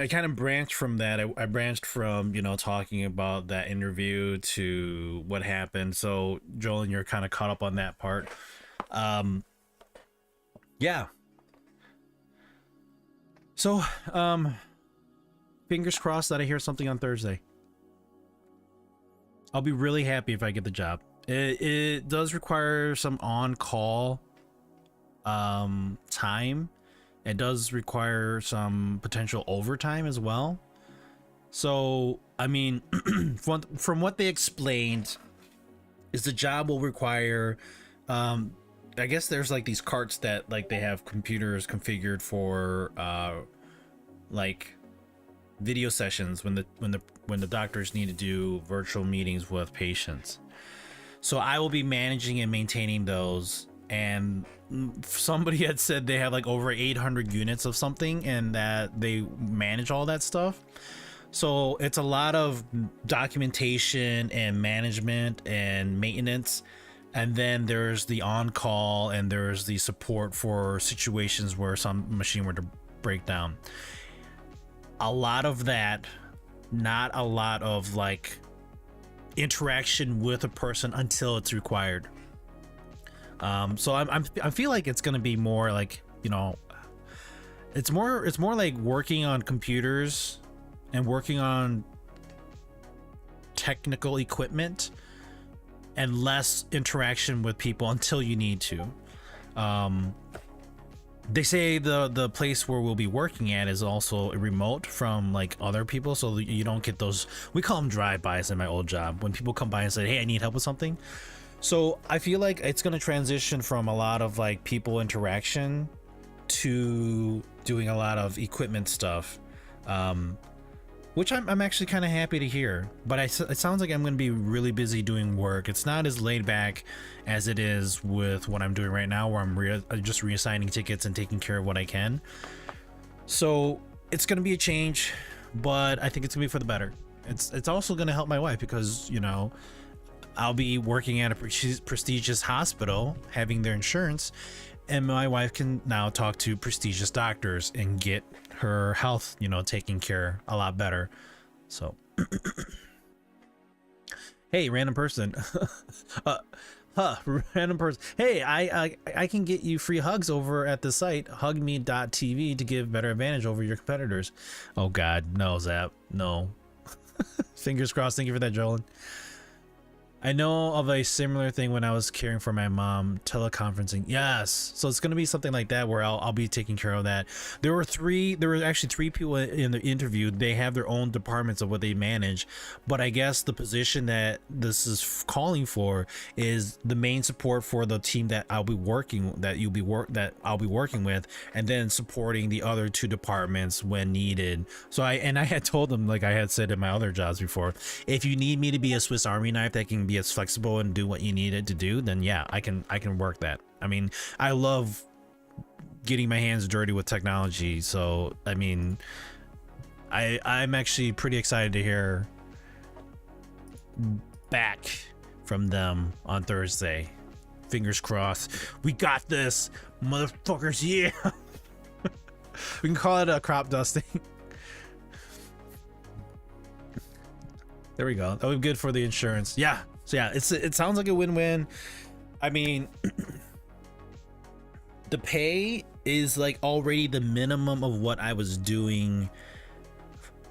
kind of branched from that. I branched from, you know, talking about that interview to what happened. So Joel, you're kind of caught up on that part. Yeah. So fingers crossed that I hear something on Thursday. I'll be really happy if I get the job. It does require some on-call time. It does require some potential overtime as well. So, I mean, from what they explained, is the job will require, I guess there's like these carts that like they have computers configured for, like video sessions when the doctors need to do virtual meetings with patients. So I will be managing and maintaining those. And somebody had said they have like over 800 units of something and that they manage all that stuff. So it's a lot of documentation and management and maintenance. And then there's the on-call and there's the support for situations where some machine were to break down. A lot of that, not a lot of like interaction with a person until it's required. So I feel like it's gonna be more like, you know, it's more like working on computers and working on technical equipment and less interaction with people until you need to. They say the place where we'll be working at is also remote from like other people, so you don't get those, we call them drive-bys in my old job, when people come by and say, hey, I need help with something. So I feel like it's going to transition from a lot of like people interaction to doing a lot of equipment stuff, which I'm actually kind of happy to hear. But it sounds like I'm going to be really busy doing work. It's not as laid back as it is with what I'm doing right now, where I'm just reassigning tickets and taking care of what I can. So it's going to be a change, but I think it's going to be for the better. It's also going to help my wife because, you know, I'll be working at a prestigious hospital, having their insurance, and my wife can now talk to prestigious doctors and get her health, you know, taken care a lot better. So, hey, random person, random person. Hey, I can get you free hugs over at the site hugme.tv to give better advantage over your competitors. Oh God, no, Zap, no. Fingers crossed. Thank you for that, Jolin. I know of a similar thing when I was caring for my mom, teleconferencing. Yes. So it's going to be something like that where I'll be taking care of that. There were actually three people in the interview. They have their own departments of what they manage, but I guess the position that this is calling for is the main support for the team that I'll be working with, and then supporting the other two departments when needed. So I had told them, like I had said in my other jobs before, if you need me to be a Swiss Army knife that can be as flexible and do what you need it to do, then yeah, I can work that. I mean, I love getting my hands dirty with technology, so I mean, I'm actually pretty excited to hear back from them on Thursday. Fingers crossed. We got this, motherfuckers. Yeah. We can call it a crop dusting. There we go. That would be good for the insurance. Yeah. So yeah, it sounds like a win-win. I mean, the pay is like already the minimum of what I was doing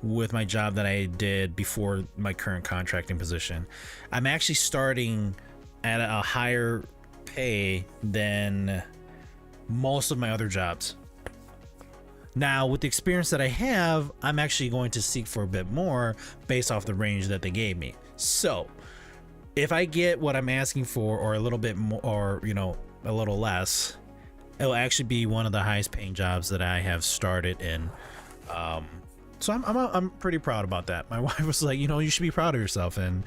with my job that I did before my current contracting position. I'm actually starting at a higher pay than most of my other jobs. Now, with the experience that I have, I'm actually going to seek for a bit more based off the range that they gave me. So, if I get what I'm asking for, or a little bit more, or a little less, it'll actually be one of the highest paying jobs that I have started in. So I'm pretty proud about that. My wife was like, you should be proud of yourself, and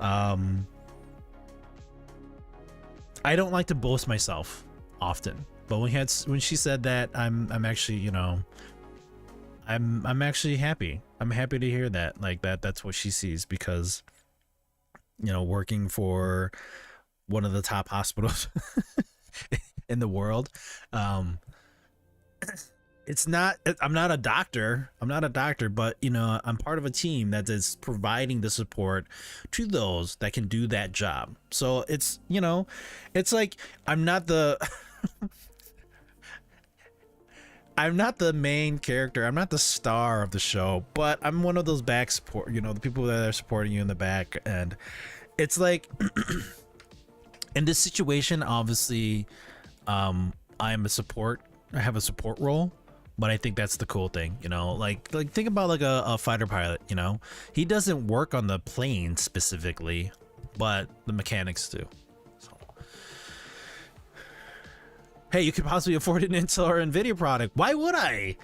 I don't like to boast myself often. But when she said that, I'm actually, I'm actually happy. I'm happy to hear that. Like that's what she sees, because working for one of the top hospitals in the world, it's not, I'm not a doctor, but I'm part of a team that is providing the support to those that can do that job. So it's it's like I'm not the I'm not the main character. I'm not the star of the show, but I'm one of those back support, the people that are supporting you in the back. And it's like, in this situation, obviously, I have a support role, but I think that's the cool thing, like think about like a fighter pilot, he doesn't work on the plane specifically, but the mechanics do. Hey, you could possibly afford an Intel or Nvidia product. Why would I?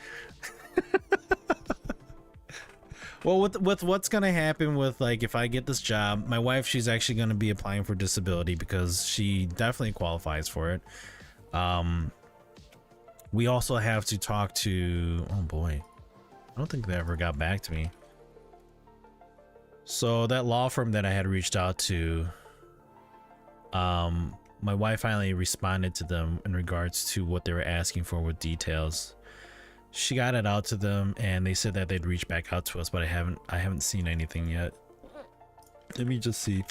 Well, with what's gonna happen with, like, if I get this job, my wife, she's actually gonna be applying for disability because she definitely qualifies for it. We also have to talk to, oh boy, I don't think they ever got back to me. So that law firm that I had reached out to, my wife finally responded to them in regards to what they were asking for with details. She got it out to them, and they said that they'd reach back out to us, but I haven't seen anything yet. Let me just see.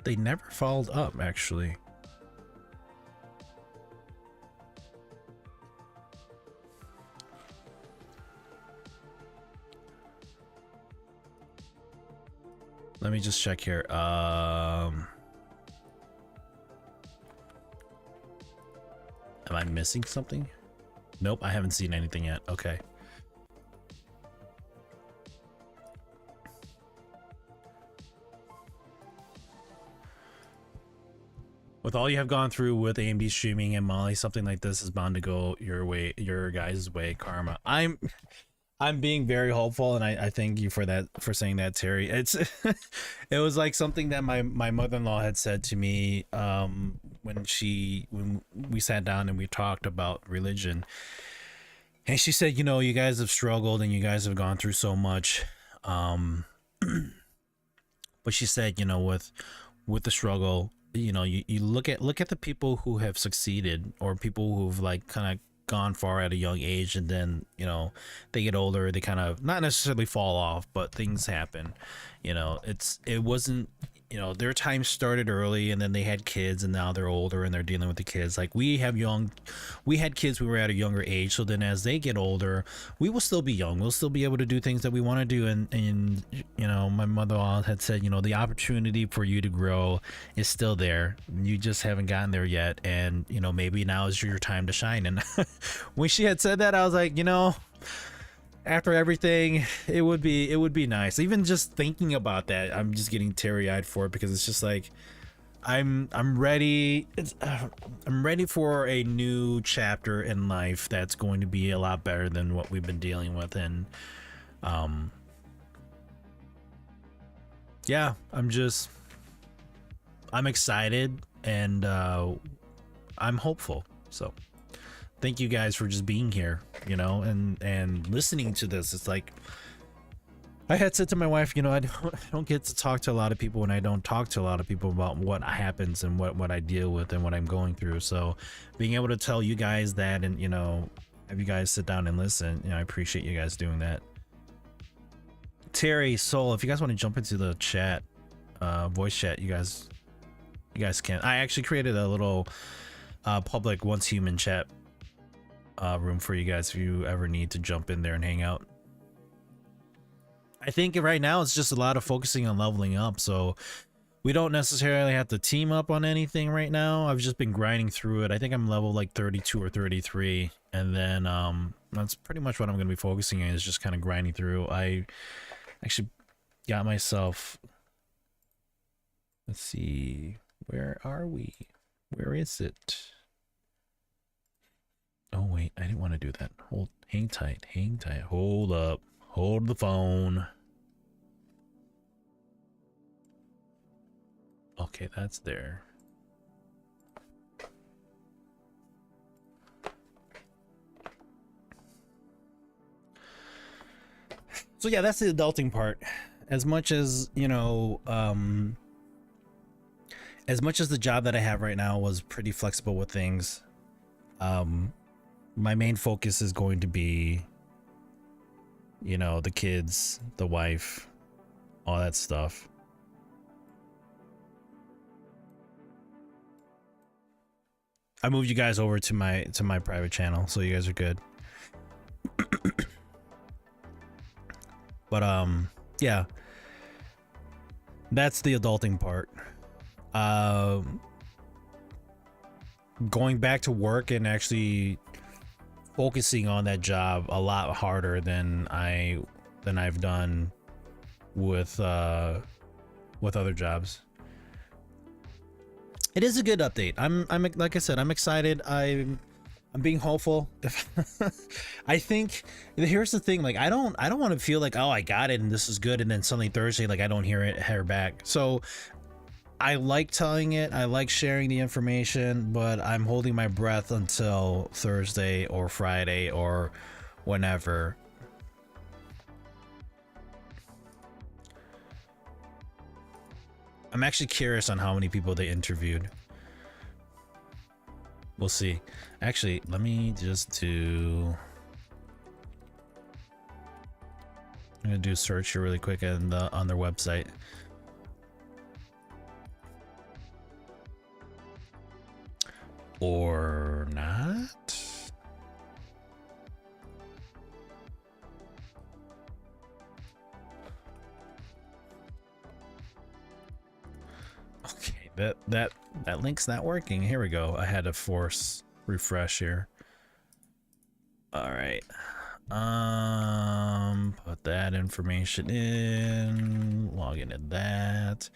They never followed up, actually. Let me just check here. Am I missing something? Nope, I haven't seen anything yet. Okay. With all you have gone through with AMD streaming and Molly, something like this is bound to go your way, your guys' way, Karma. I'm being very hopeful, and I thank you for that, for saying that, Terry. It's it was like something that my mother-in-law had said to me when we sat down and we talked about religion, and she said, you guys have struggled and you guys have gone through so much, but she said, with the struggle, you look at the people who have succeeded, or people who've like kind of gone far at a young age, and then they get older, they kind of not necessarily fall off, but things happen. It wasn't, their time started early, and then they had kids, and now they're older and they're dealing with the kids. Like we had kids, we were at a younger age, so then as they get older, we will still be young, we'll still be able to do things that we want to do. And my mother-in-law had said, the opportunity for you to grow is still there, you just haven't gotten there yet, and maybe now is your time to shine. And when she had said that, I was like, after everything, it would be nice. Even just thinking about that, I'm just getting teary-eyed for it, because it's just like I'm ready. I'm ready for a new chapter in life that's going to be a lot better than what we've been dealing with. And yeah, I'm excited, and I'm hopeful. So thank you guys for just being here, and listening to this. It's like I had said to my wife, I don't get to talk to a lot of people, and I don't talk to a lot of people about what happens and what I deal with and what I'm going through. So being able to tell you guys that, and have you guys sit down and listen, I appreciate you guys doing that. Terry, Soul, if you guys want to jump into the chat, voice chat, you guys You guys can. I actually created a little public Once Human chat room for you guys if you ever need to jump in there and hang out. I think right now it's just a lot of focusing on leveling up, so we don't necessarily have to team up on anything right now. I've just been grinding through it. I think I'm level like 32 or 33, and then that's pretty much what I'm going to be focusing on, is just kind of grinding through. I actually got myself, let's see, where are we? Where is it? Oh wait, I didn't want to do that. Hang tight, hold up, hold the phone. Okay, that's there. So yeah, that's the adulting part. As much as, you know, as much as the job that I have right now was pretty flexible with things, my main focus is going to be, you know, the kids, the wife, all that stuff. I moved you guys over to my private channel, so you guys are good. But yeah, that's the adulting part. Going back to work and actually focusing on that job a lot harder than I've done with other jobs. It is a good update. I'm like I said, I'm excited. I'm being hopeful. I think here's the thing, like I don't want to feel like, oh, I got it and this is good, and then suddenly Thursday like I don't hear back. So I like telling it, I like sharing the information, but I'm holding my breath until Thursday or Friday or whenever. I'm actually curious on how many people they interviewed. We'll see. Actually, let me just do... I'm gonna do a search here really quick on their website. Or not? Okay, that link's not working. Here we go. I had to force refresh here. All right. Put that information in. Log into that.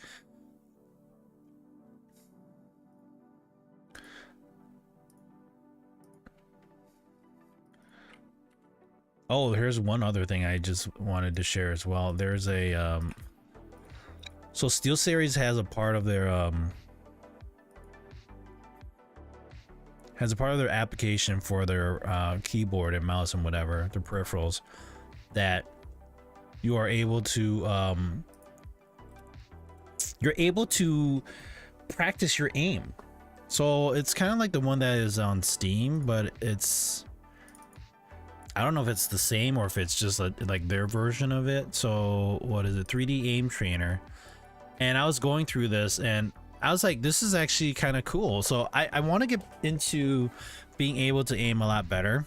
Oh, here's one other thing I just wanted to share as well. There's a so SteelSeries has a part of their application for their keyboard and mouse and whatever, their peripherals, that you are able to you're able to practice your aim. So it's kind of like the one that is on Steam, but it's, I don't know if it's the same or if it's just like their version of it. So what is it? 3D Aim Trainer. And I was going through this and I was like, this is actually kind of cool. So I want to get into being able to aim a lot better.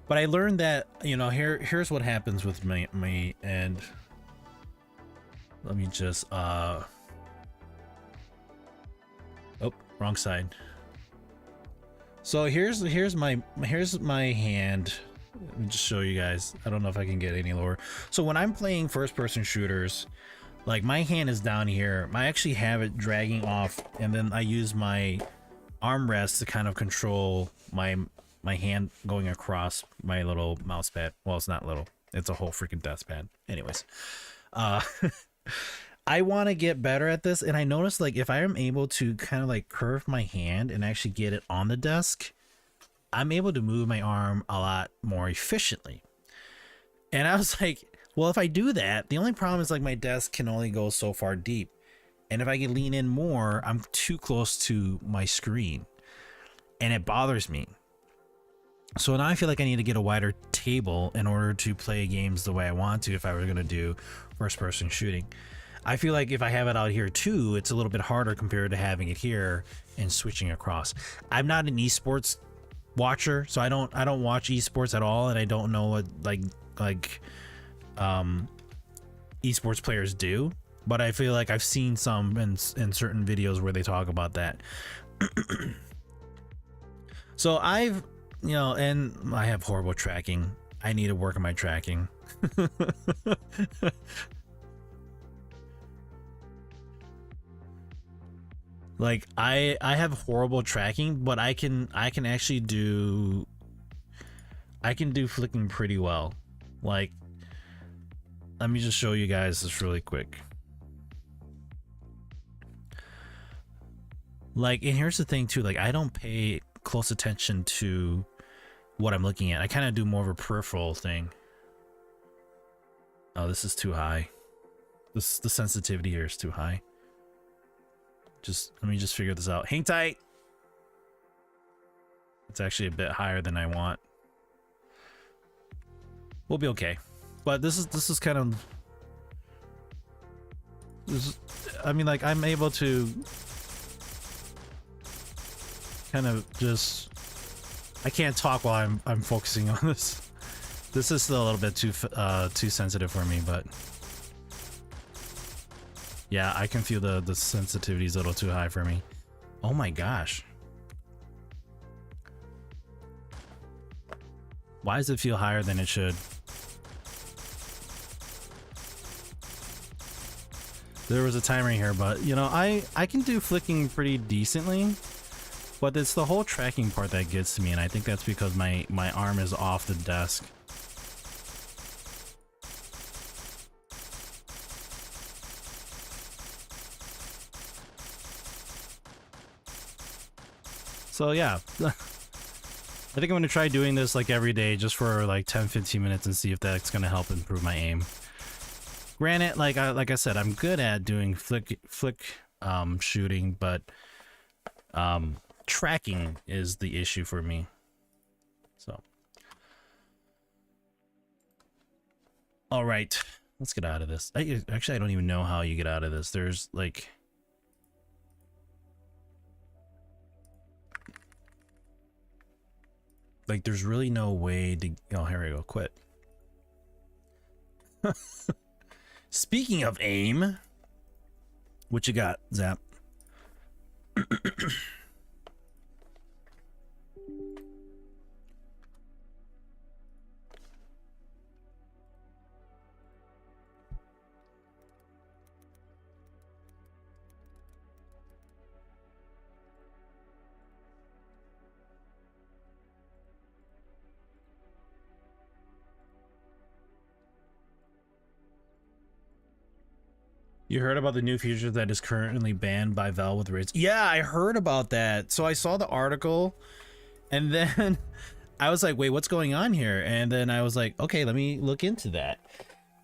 But I learned that, you know, here's what happens with me, and let me just oh, wrong side. So here's my hand. Let me just show you guys. I don't know if I can get any lower. So when I'm playing first person shooters, like my hand is down here. I actually have it dragging off, and then I use my armrest to kind of control my hand going across my little mouse pad. Well, it's not little. It's a whole freaking desk pad. Anyways, I want to get better at this, and I noticed like if I am able to kind of like curve my hand and actually get it on the desk, I'm able to move my arm a lot more efficiently. And I was like, well, if I do that, the only problem is like my desk can only go so far deep. And if I can lean in more, I'm too close to my screen and it bothers me. So now I feel like I need to get a wider table in order to play games the way I want to if I were going to do first person shooting. I feel like if I have it out here too, it's a little bit harder compared to having it here and switching across. I'm not an esports watcher, so I don't watch esports at all, and I don't know what like esports players do, but I feel like I've seen some in certain videos where they talk about that. So I've, you know, and I have horrible tracking. I need to work on my tracking. Like I have horrible tracking, but I can actually do flicking pretty well. Like, let me just show you guys this really quick. Like, and here's the thing too, like I don't pay close attention to what I'm looking at. I kind of do more of a peripheral thing. Oh, this is too high. The sensitivity here is too high. Let me just figure this out. Hang tight. It's actually a bit higher than I want. We'll be okay. But this is kind of, I mean, like I'm able to kind of just, I can't talk while I'm focusing on this. This is still a little bit too sensitive for me, but yeah, I can feel the sensitivity is a little too high for me. Oh my gosh. Why does it feel higher than it should? There was a timer here, but you know, I can do flicking pretty decently, but it's the whole tracking part that gets to me, and I think that's because my arm is off the desk. So yeah, I think I'm gonna try doing this like every day just for like 10-15 minutes and see if that's gonna help improve my aim. Granted, like I said, I'm good at doing flick shooting, but tracking is the issue for me. So, all right, let's get out of this. Actually, I don't even know how you get out of this. There's like, there's really no way to. Oh, here we go. Quit. Speaking of aim, what you got, Zap? You heard about the new feature that is currently banned by Valve with raids? Yeah, I heard about that. So I saw the article, and then I was like, wait, what's going on here? And then I was like, okay, let me look into that.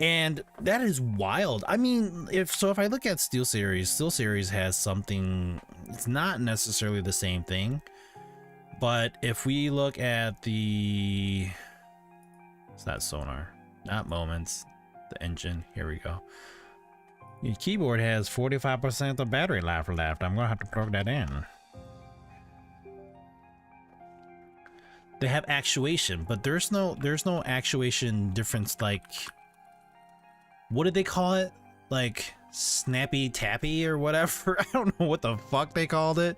And that is wild. I mean, if I look at SteelSeries has something, it's not necessarily the same thing. But if we look at it's not sonar, not moments, the engine, here we go. Your keyboard has 45% of battery life left. I'm gonna have to plug that in. They have actuation, but there's no actuation difference. Like, what did they call it? Like snappy tappy or whatever. I don't know what the fuck they called it,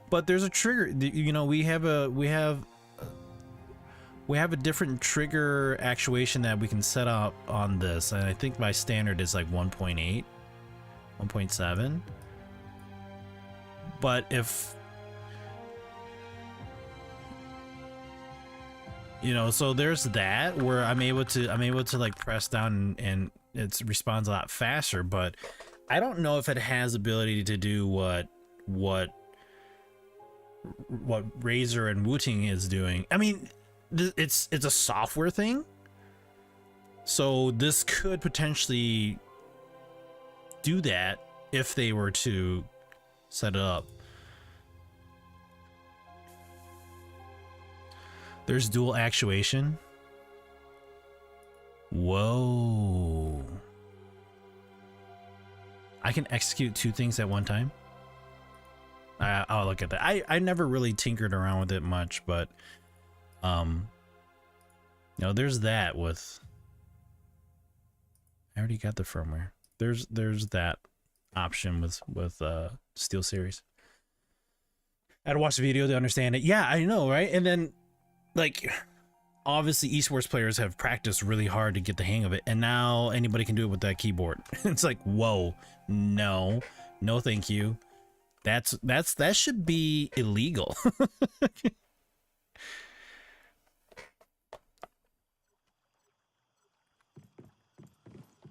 but there's a trigger. You know, we have a different trigger actuation that we can set up on this, and I think my standard is like 1.8. 1.7, but if you know, so there's that where I'm able to like press down and it responds a lot faster, but I don't know if it has ability to do what Razer and Wooting is doing. I mean, it's a software thing, so this could potentially do that if they were to set it up. There's dual actuation. Whoa. I can execute 2 things at one time. I'll look at that. I never really tinkered around with it much, but you know, there's that with. I already got the firmware. There's that option with SteelSeries. I had to watch the video to understand it. Yeah, I know, right? And then, like, obviously esports players have practiced really hard to get the hang of it, and now anybody can do it with that keyboard. It's like, whoa, no, thank you. That should be illegal.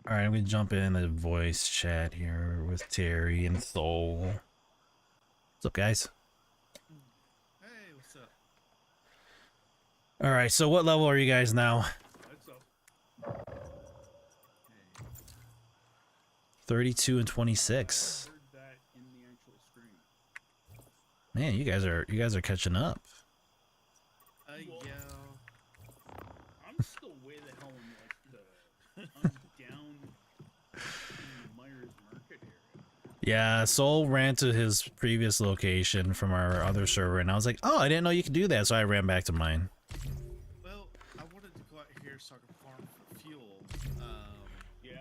All right, I'm gonna jump in the voice chat here with Terry and Thole. What's up, guys? Hey, what's up? All right, so what level are you guys now? What's up? Hey. 32 and 26. I heard that in the actual stream. Man, you guys are catching up. Yeah. I'm still way the hell in like I'm down in the Myers Market area. Yeah, Soul ran to his previous location from our other server, and I was like, oh, I didn't know you could do that, so I ran back to mine. Well, I wanted to go out here so I could farm for fuel, and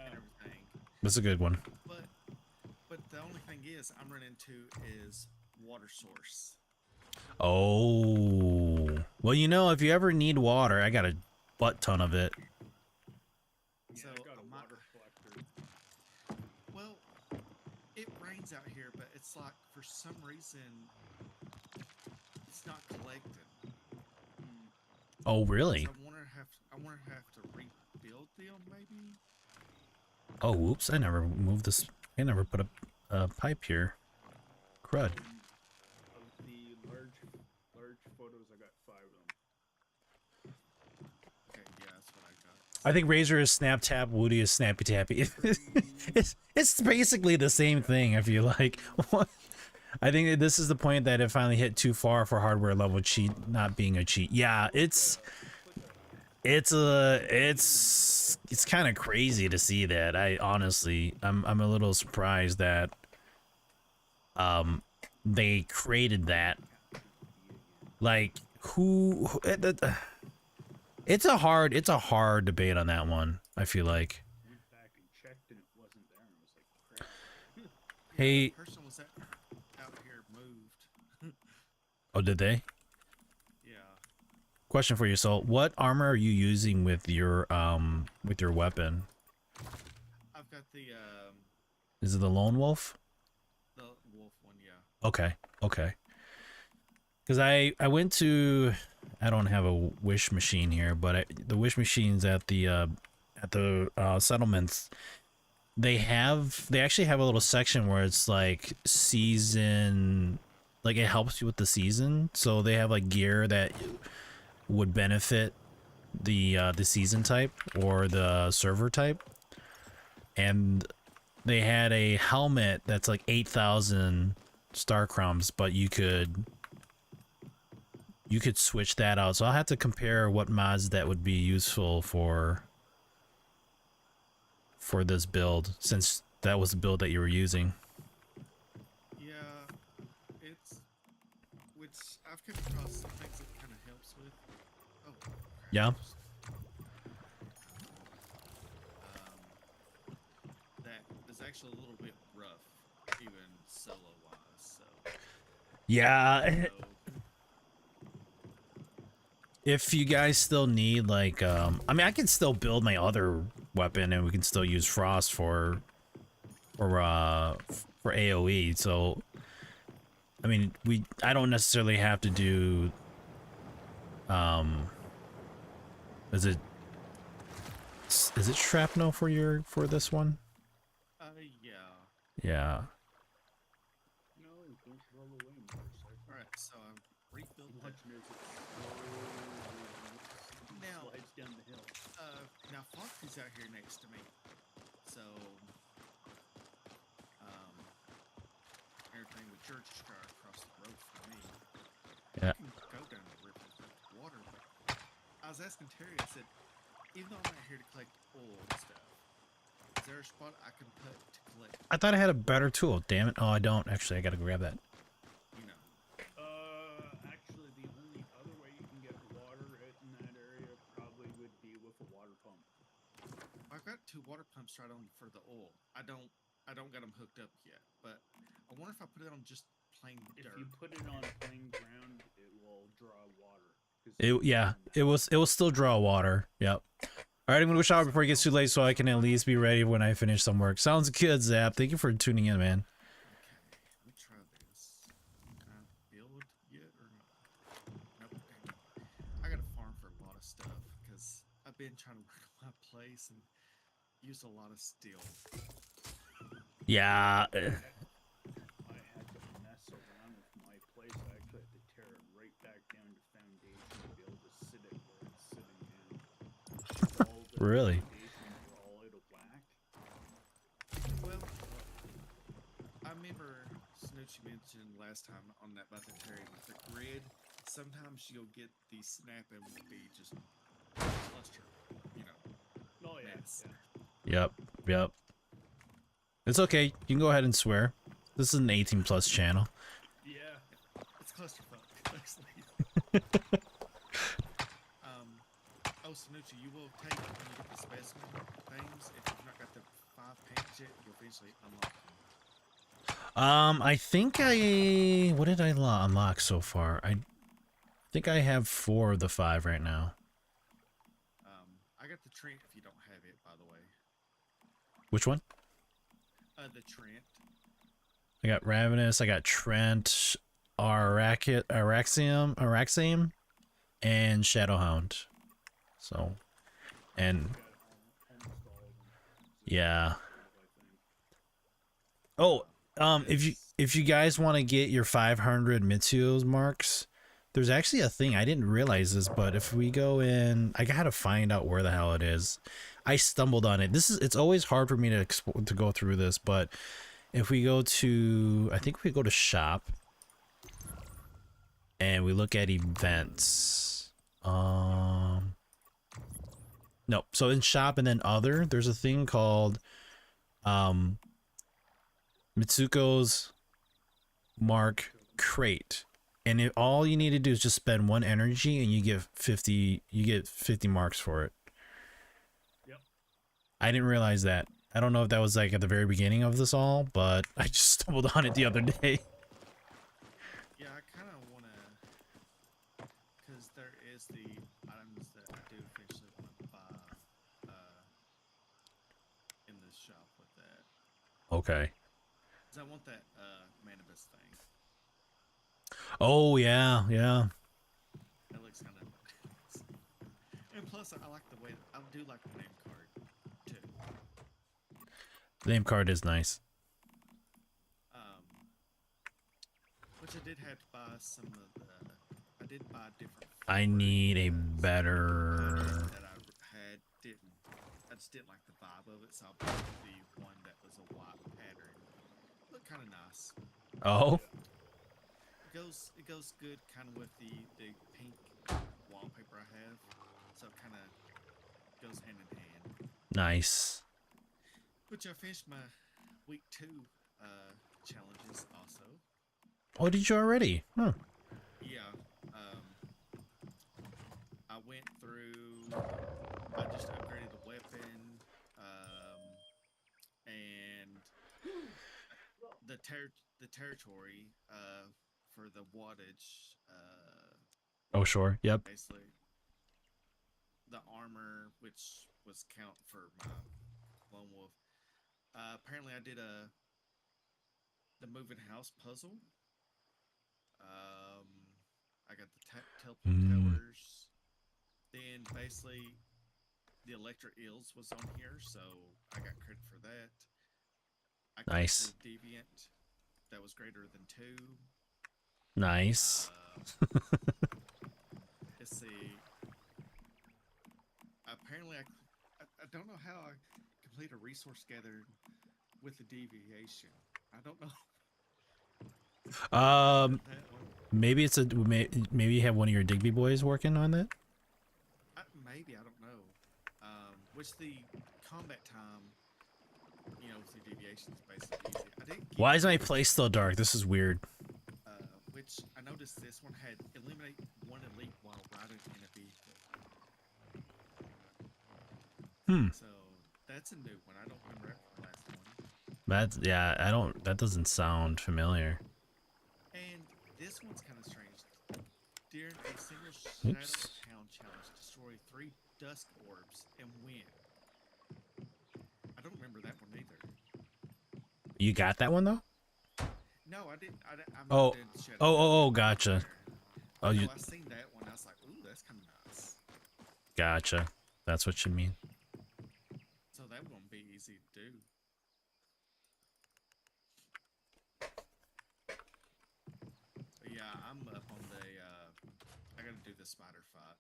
everything. That's a good one. But the only thing is, I'm running into is water source. Oh, well, you know, if you ever need water, I got a butt ton of it. So I got a water collector. Well, it rains out here, but it's like for some reason it's not collecting. Oh, really? So I wonder if I have to rebuild them, maybe. Oh, whoops! I never moved this. I never put a pipe here. Crud. Of the large photos, I got 5 of them. Okay, yeah, that's what I got. I think Razor is Snap Tap, Woody is Snappy Tappy. it's basically the same thing. I feel like. I think that this is the point that it finally hit too far for hardware level cheat not being a cheat. Yeah, it's kind of crazy to see that. I honestly, I'm a little surprised that they created that. Like, it's a hard debate on that one. I feel like. Went back and checked and it wasn't there. And I was like, crap. Hey. The person was out here moved. Oh, did they? Yeah. Question for you, Soul. What armor are you using with your weapon? I've got the Is it the Lone Wolf? wolf one, yeah. Okay. Because I went to, I don't have a wish machine here, but the wish machines at the settlements, they actually have a little section where it's like season, like it helps you with the season. So they have like gear that would benefit the season type or the server type, and they had a helmet that's like 8,000 star crumbs, but you could switch that out. So I'll have to compare what mods that would be useful for this build, since that was the build that you were using. Yeah, it's which I've come across some things it kind of helps with. Oh, crap. Yeah. That is actually a little bit rough, even solo wise. So. Yeah. So If you guys still need, like, I mean, I can still build my other weapon, and we can still use Frost for AoE. So, I mean, I don't necessarily have to do, is it shrapnel for this one? yeah. Yeah. No, don't throw away motorcycle. All right, so I'm rebuilding. Watching as it Now- slides down the hill. Now Foxy's out here next to me, so everything with church is right across the road from me. Yeah. I can go down the river and drink water, but I was asking Terry. I said, even though I'm out here to collect oil and stuff, there a spot I can put to collect? I thought I had a better tool. Damn it. Oh, I don't. Actually, I gotta grab that. You know. Actually, the only other way you can get water in that area probably would be with a water pump. I've got 2 water pumps right on for the oil. I don't got them hooked up yet, but I wonder if I put it on just plain If dirt. you put it on plain ground, it will draw water. 'Cause Yeah, it will still draw water. Yep. All right, I'm gonna go shower before it gets too late, so I can at least be ready when I finish some work. Sounds good, Zap. Thank you for tuning in, man. Okay, let me try this. Can I build yet or no? Nope. Dang it. I got to farm for a lot of stuff because I've been trying to work on my place and use a lot of steel. Yeah. I had to mess around with my place. I actually had to tear it right back down to foundation to be able to sit it where it's sitting now. All the Really? foundations were all out of whack. Well, I remember Snoochie mentioned last time on that about the Terry with the grid. Sometimes you'll get the snap and will be just cluster, you know. Oh yeah, Mess. Yep. Yep. It's okay. You can go ahead and swear. This is an 18+ channel. yeah. It's clusterfuck, actually. Oh, Snoochie, you will take when you get the specimen things. If you've not got the 5 paints yet, you'll eventually unlock them. I think what did I unlock so far? I think I have 4 of the 5 right now. I got the Trent if you don't have it, by the way. Which one? The Trent. I got Ravenous, I got Trent, Araxium, and Shadowhound. So, and Got almost all of them. yeah. I think. Oh, if you guys want to get your 500 Mitsuo's marks, there's actually a thing I didn't realize this, but if we go in, I gotta find out where the hell it is. I stumbled on it. It's always hard for me to go through this, but if we go to, I think we go to shop, and we look at events. Nope. So in shop and then other, there's a thing called Mitsuko's Mark Crate, and all you need to do is just spend 1 energy, and you get 50 marks for it. Yep. I didn't realize that. I don't know if that was like at the very beginning of this all, but I just stumbled on it the other day. Yeah, I kind of want to, because there is the items that I do eventually want to buy in this shop with that. Okay. Because I want that Manibus thing. Oh yeah, yeah. That looks kind of. And plus, I like the way I do like the name card too. The name card is nice. Which I did have to buy some of the. I did buy different. I need a better. That I had didn't. I just didn't like the vibe of it, so I bought the one that was a white pattern. Looked kind of nice. Oh. It goes good kind of with the pink wallpaper I have, so it kind of goes hand in hand. Nice. Which I finished my week 2 challenges also. Oh, did you already? Huh. Yeah. I went through. I just upgraded the weapon, and the territory for the wattage. Oh, sure. Yep. Basically, the armor, which was count for my lone wolf. Apparently, I did the moving house puzzle. I got the teleport towers. Then basically, the electric eels was on here, so I got credit for that. I Nice. the deviant that was greater than 2. Nice. Let's see. Apparently, I don't know how I complete a resource gathered with the deviation. I don't know. That one. Maybe it's maybe you have one of your Digby boys working on that. Maybe I don't know. Which the combat time with the deviations, basically easy. I didn't get Why is my place still dark? This is weird. which I noticed this one had eliminate one elite while riding in a vehicle. Hmm. So that's a new one. I don't remember it from the last one. That's yeah. I don't. That doesn't sound familiar. And this one's kind of strange. During a single Shadow Oops. Town challenge, destroy 3 dusk orbs and win. I don't remember that one either. You got that one though? No, I didn't. I'm Oh. not doing Shadow Oh. Town. Oh. Oh. Gotcha. Oh, No, you I seen that one. I was like, ooh, that's kind of nice. gotcha. That's what you mean. So that won't be easy to do. But yeah, I'm up on the. I gotta do the spider fight.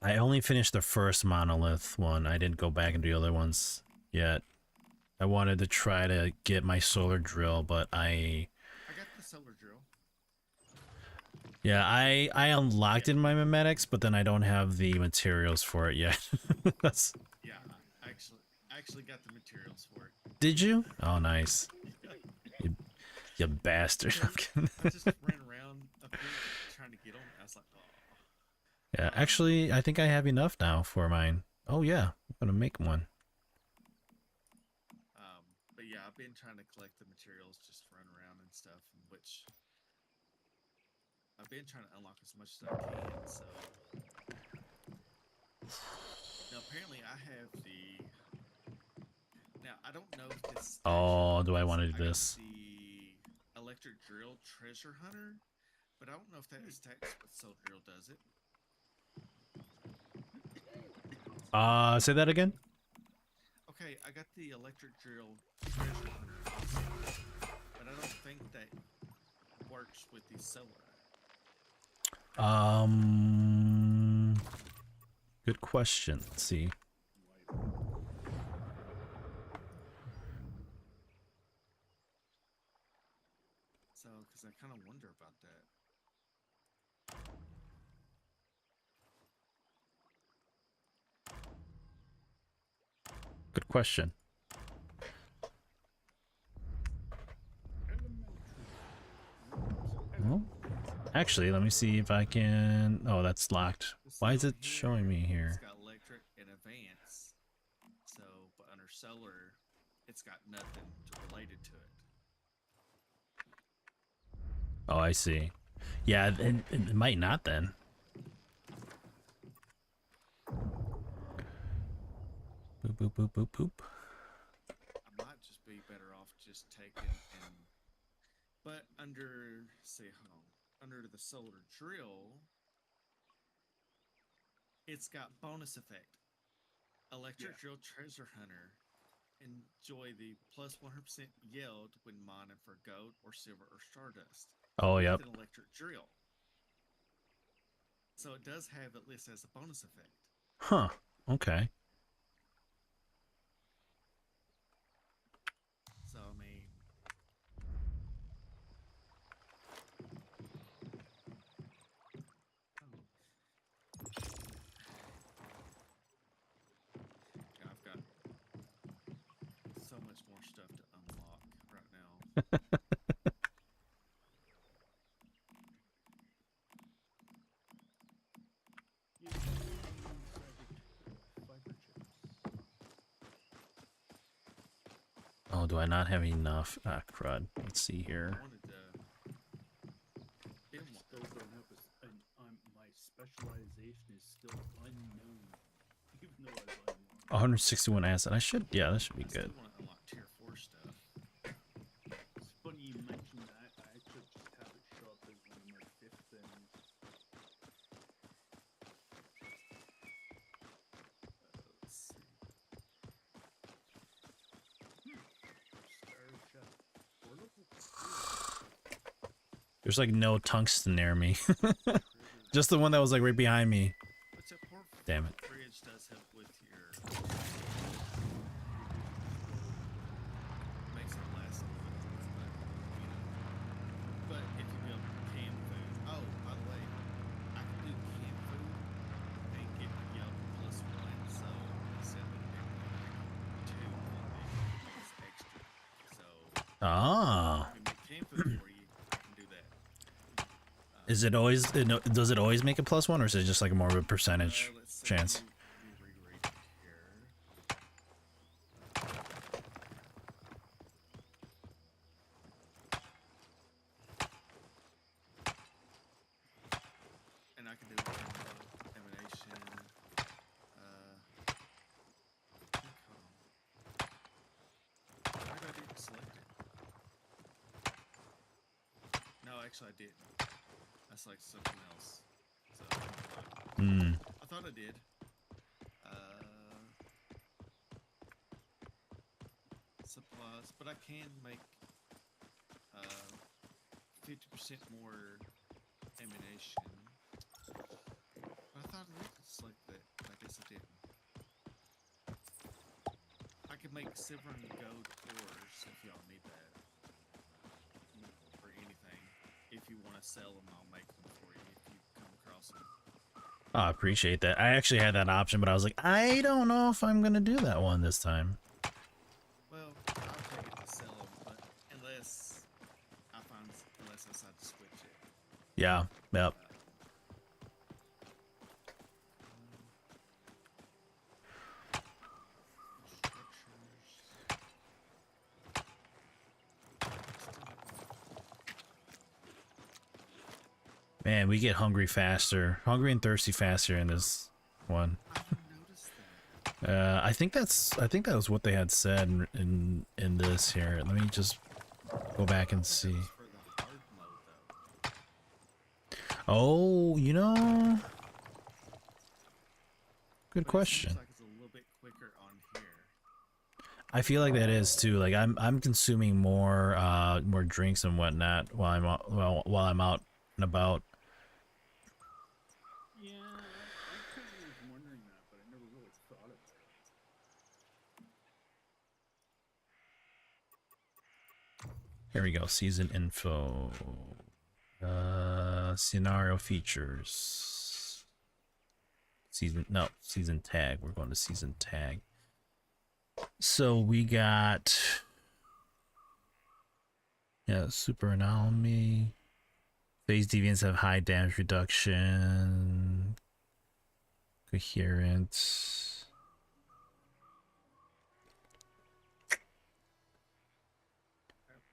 I only finished the first monolith one. I didn't go back and do the other ones yet. I wanted to try to get my solar drill, but I got the solar drill. I unlocked it in my memetics, but then I don't have the materials for it yet. That's, Yeah, I actually got the materials for it. did you? Oh, nice. You bastard. I'm kidding. I just ran around up here trying to get them. I was like, oh. Yeah, actually, I think I have enough now for mine. Oh yeah, I'm gonna make one. But yeah, I've been trying to collect the materials, just run around and stuff, which I've been trying to unlock as much as I can. So now apparently I have the. Now I don't know if this. Oh, do I want to got do this? The electric drill treasure hunter, but I don't know if that is taxed with soul drill. Does it? Say that again? Okay, I got the electric drill treasure hunter, but I don't think that works with the solar. Good question. Let's see. So, because I kind of wonder about that. Good question. Well, actually, let me see if I can. Oh, that's locked. Why is So it showing me It's here? got electric and advance. So, but under solar, it's got nothing related to it. Oh, I see. Yeah, it might not then. Boop, boop, boop, boop, boop. I might just be better off just taking and. But under, say, hold on. Under the solar drill, it's got bonus effect. Electric drill treasure hunter. Enjoy the plus 100% yield when mining for gold or silver or stardust. Oh, With yep. an electric drill. So it does have it listed as a bonus effect. Huh. Okay. So I mean, yeah, I've got so much more stuff to unlock right now. You can fiber chips. Oh, do I not have enough? Ah, crud. Let's see I here. wanted to. Still don't have my specialization is still unknown, even though I've unlocked. 161 acid. I should. Yeah, that should be I still good. want to unlock tier 4 stuff. It's funny you mentioned that. I actually just have it show up as one of my 5th things. Let's see. Star Chef Portable. There's like no tungsten near me. Critter. Just the one that was like right behind me. What's that port? Damn it. Fridge does help with your. Makes it last a little bit, but if you build canned food. Oh, by the way, I can do canned food and get yellow plus 1, so 7 everything. Ah. If you make camp food for you, I can do that. Is it always, does it always make a +1, or is it just like more of a percentage Let's see, chance? let me reread it here. And I can do emanation. Click home. Why did I didn't select it? No, actually I didn't. I selected something else. So Hmm. I thought I did. Supplies, but I can make 50% more ammunition. But I thought I did select that, but I guess I didn't. I could make silver and gold ores if y'all need that. Or anything. If you want to sell them, I'll make them for you if you come across them. Oh, I appreciate that. I actually had that option, but I was like, I don't know if I'm gonna do that one this time. Well, I'll take it to sell them, but unless I decide to switch it. Yeah. Yep. Man, we get hungry faster, hungry and thirsty faster in this one. I didn't notice that. I think that was what they had said in this here. Let me just go back and see. That was for the hard mode, though. Oh, you know, good But question. It seems like it's a little bit quicker on here. I feel like that is too. Like I'm consuming more more drinks and whatnot while I'm out, while I'm out and about. Yeah, I kind of was wondering that, but I never really thought of it. Here we go. Season info. Scenario features. Season tag. We're going to season tag. So we got, yeah, super anomaly. Phase deviants have high damage reduction. Coherence.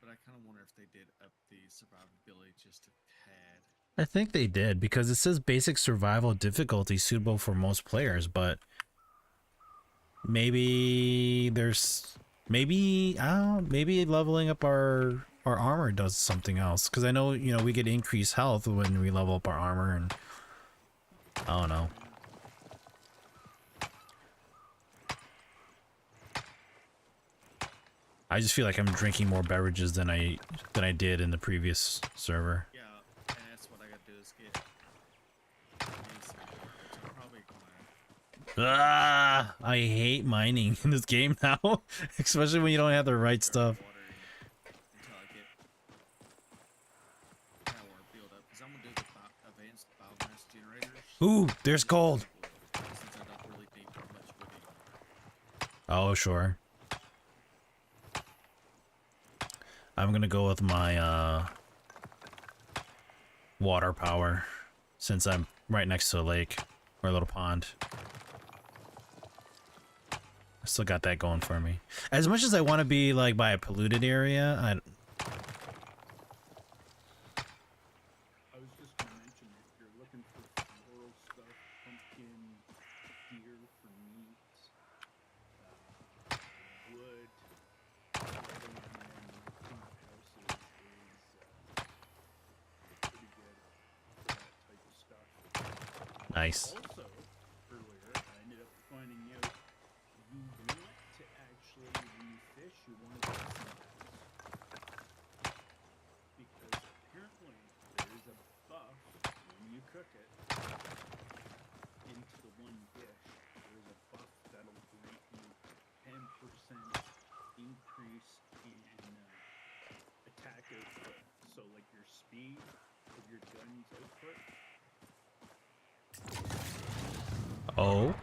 But I kind of wonder if they did up the survivability just a tad. I think they did, because it says basic survival difficulty suitable for most players, but maybe there's maybe maybe leveling up our armor does something else, because I know, you know, we get increased health when we level up our armor, and I don't know. I just feel like I'm drinking more beverages than I did in the previous server. Yeah, and that's what I gotta do is get me some more, which I'm probably gonna. Ah, I hate mining in this game now, especially when you don't have the right stuff. Watering until I get power build up, because I'm gonna do the advanced biomass generators. Ooh, there's gold. Since I don't really need much wood anymore. Oh, sure. I'm gonna go with my water power, since I'm right next to a lake or a little pond. I still got that going for me. As much as I want to be like by a polluted area, I was just gonna mention, if you're looking for floral stuff, pumpkin, deer for meat, wood, living in pink houses is pretty good for that type of stuff. nice. Also, earlier, I ended up finding out you want to actually, when you fish, you want to get some bass. Because apparently there is a buff when you cook it into the one dish. There's a buff that'll grant you 10% increase in attack output. So like your speed of your gun's output. Oh,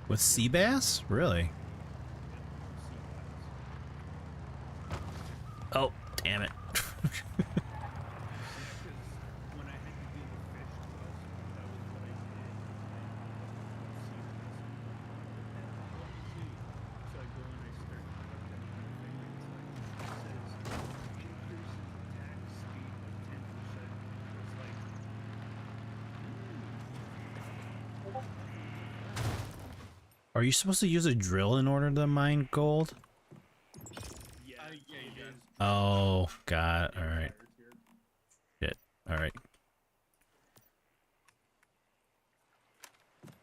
with sea bass, really? Damn it. Because when I had to deal with fish to us, that was what I did. So I go and I start to look at my fingers. Like it says increases attack speed by 10%. It's like, Are you supposed to use a drill in order to mine gold? yeah, yeah, it you is. Oh, God. All right. Shit. All right.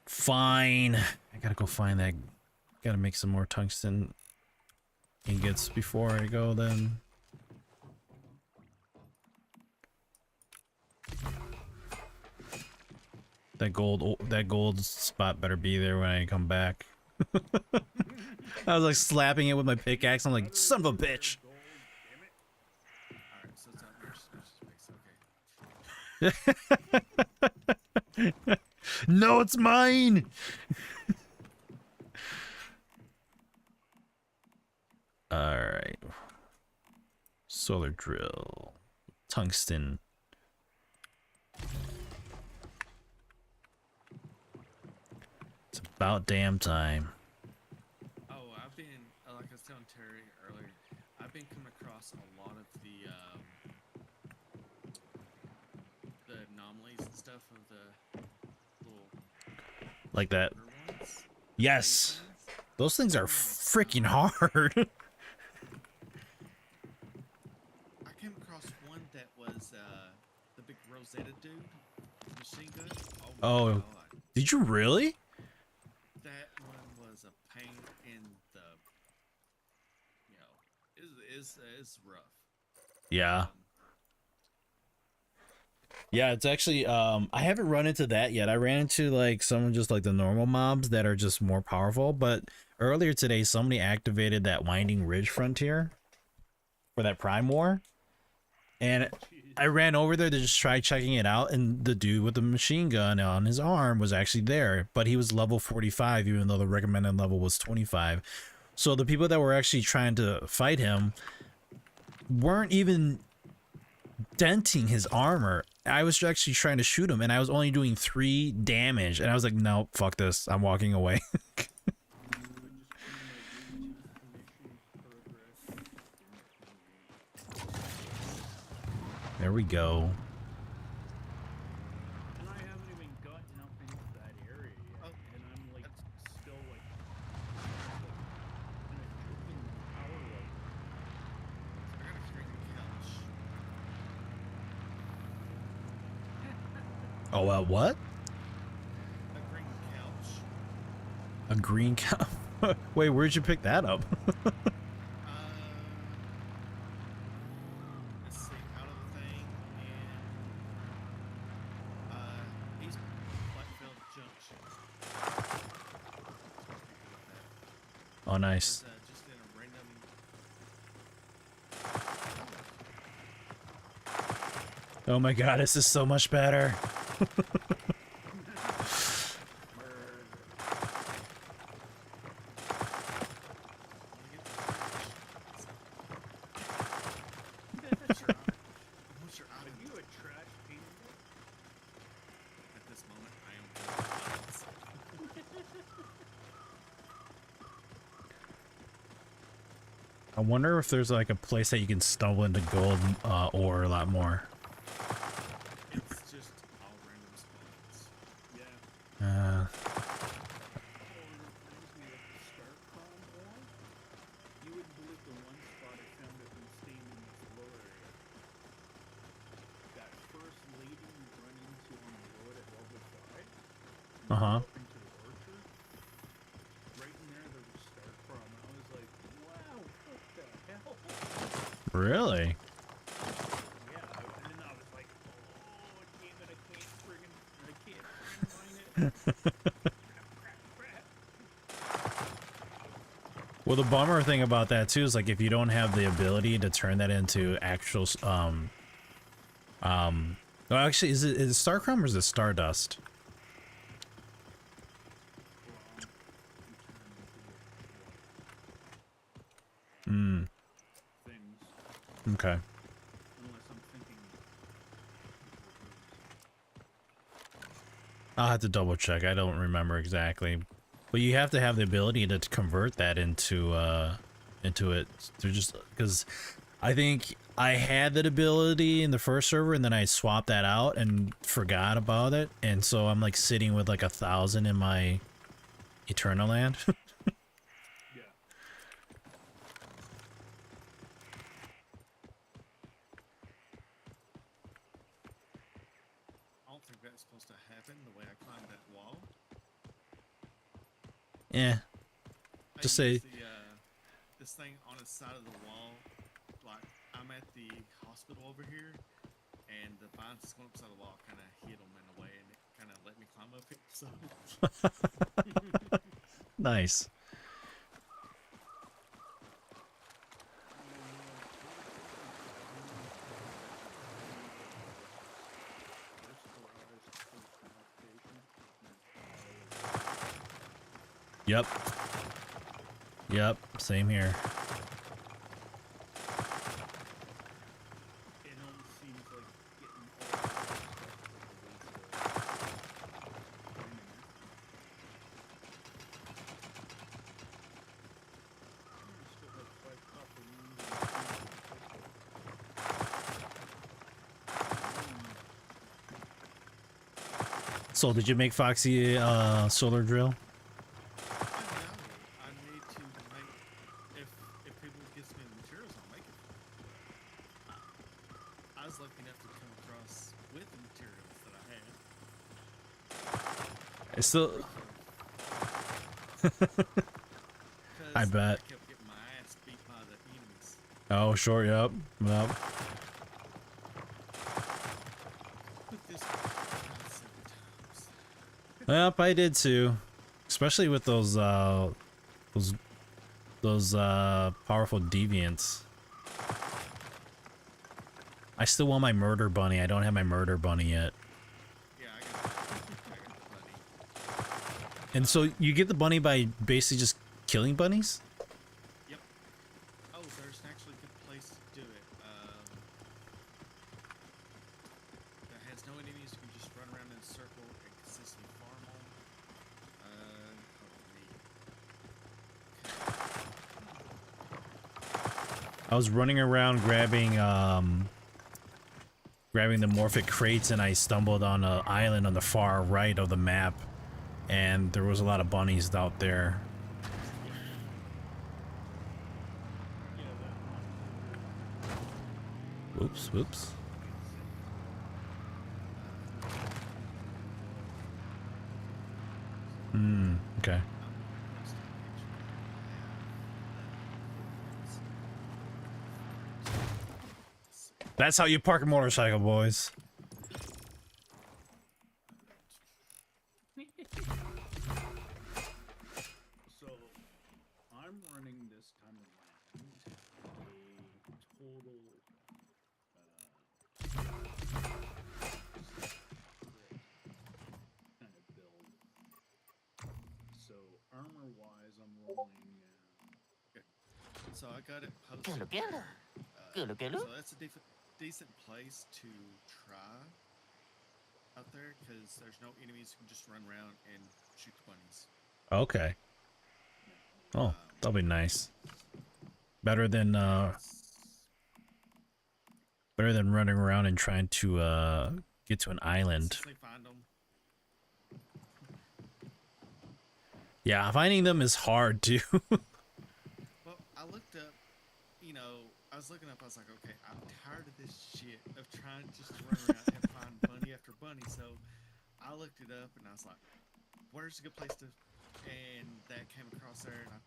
Fine. I gotta go find that. Gotta make some more tungsten ingots before I go then. That gold spot better be there when I come back. I was like slapping it with my pickaxe. I'm like, son of a bitch. Alright, so it's out in your space. Okay. No, it's mine. All right. Solar drill, tungsten. It's about damn time. Oh, I've been, like I was telling Terry earlier, I've been coming across a lot of the anomalies and stuff of the little Like that. shorter ones. Yes. Things. Those things are freaking hard. I came across one that was the big Rosetta dude, machine gun. Oh my Oh. god. Did you really? That one was a pain in the, you know, is rough. Yeah. Yeah, it's actually I haven't run into that yet. I ran into like some just like the normal mobs that are just more powerful, but earlier today somebody activated that Winding Ridge frontier for that Prime War. And I ran over there to just try checking it out, and the dude with the machine gun on his arm was actually there, but he was level 45 even though the recommended level was 25. So the people that were actually trying to fight him weren't even denting his armor. I was actually trying to shoot him and I was only doing 3 damage, and I was like, no, fuck this, I'm walking away. There we go. And I haven't even gotten up into that area yet, Oh, and I'm like still like in a dripping power level. I got a green couch. Oh, what? A green couch. A green cow? Wait, where'd you pick that up? Let's see, out of the thing, and East Blackfield Junction. Oh, nice. It was, just in a random. Oh my god, this is so much better. Once you're out Are of you a trash painter? at this moment, I am. I wonder if there's like a place that you can stumble into gold ore a lot more. It's just all random spots. Yeah. Uh, Oh, and it reminds me of the Starcrom ore. You wouldn't believe the one spot I found it in Steam in this lower area. That first lady you run into on the road at level 5. Uh-huh. Up into the orchard. Right in there was Starcrom. I was like, wow, what the hell? really? Yeah, and then I was like, oh, damn it, I can't friggin' mine it. Crap. Well, the bummer thing about that too is like if you don't have the ability to turn that into actual well, actually, is it Starcrom or is it Stardust? Hmm. Things. Okay. I'll have to double check. I don't remember exactly, but you have to have the ability to convert that into it. They're just because I think I had that ability in the first server, and then I swapped that out and forgot about it, and so I'm like sitting with like 1,000 in my Eternal Land. Yeah. I don't think that's supposed to happen the way I climbed that wall. Yeah, I just used say this thing on the side of the wall. Like I'm at the hospital over here, and the vines that's going upside the wall kind of hit them in a way, and it kind of let me climb up it. So nice. Yep. Yep. Same here. It almost seems like getting all of that stuff for the waste of still have 5 copper So, did you make Foxy solar drill? I know I need to make if people gives me the materials, I'll make it. I was lucky enough to come across with the materials that I had. It's still. I bet. I kept getting my ass beat by the enemies. Oh, sure. Yep. Yep. With this one, I died several times. Yep, I did too. Especially with those powerful deviants. I still want my murder bunny. I don't have my murder bunny yet. Yeah, I got the bunny. And so you get the bunny by basically just killing bunnies? Yep. Oh, there's actually a good place to do it. That has no enemies. You can just run around in a circle and consistently farm them. Hold on, I was running around grabbing the morphic crates, and I stumbled on an island on the far right of the map, and there was a lot of bunnies out there. Whoops, whoops. Okay. That's how you park a motorcycle, boys. So, I'm running this time around a total kind of build. So, armor-wise, I'm rolling. So I got it posted. So that's a decent place to try out there because there's no enemies. You can just run around and shoot the bunnies. Okay. Oh, that'll be nice. Better than running around and trying to get to an island. They find them. Yeah, finding them is hard too. Well, I looked up, I was looking up, I was like, okay, I'm tired of this shit of trying just to run around and find bunny after bunny. So I looked it up and I was like, where's a good place to, and that came across there and I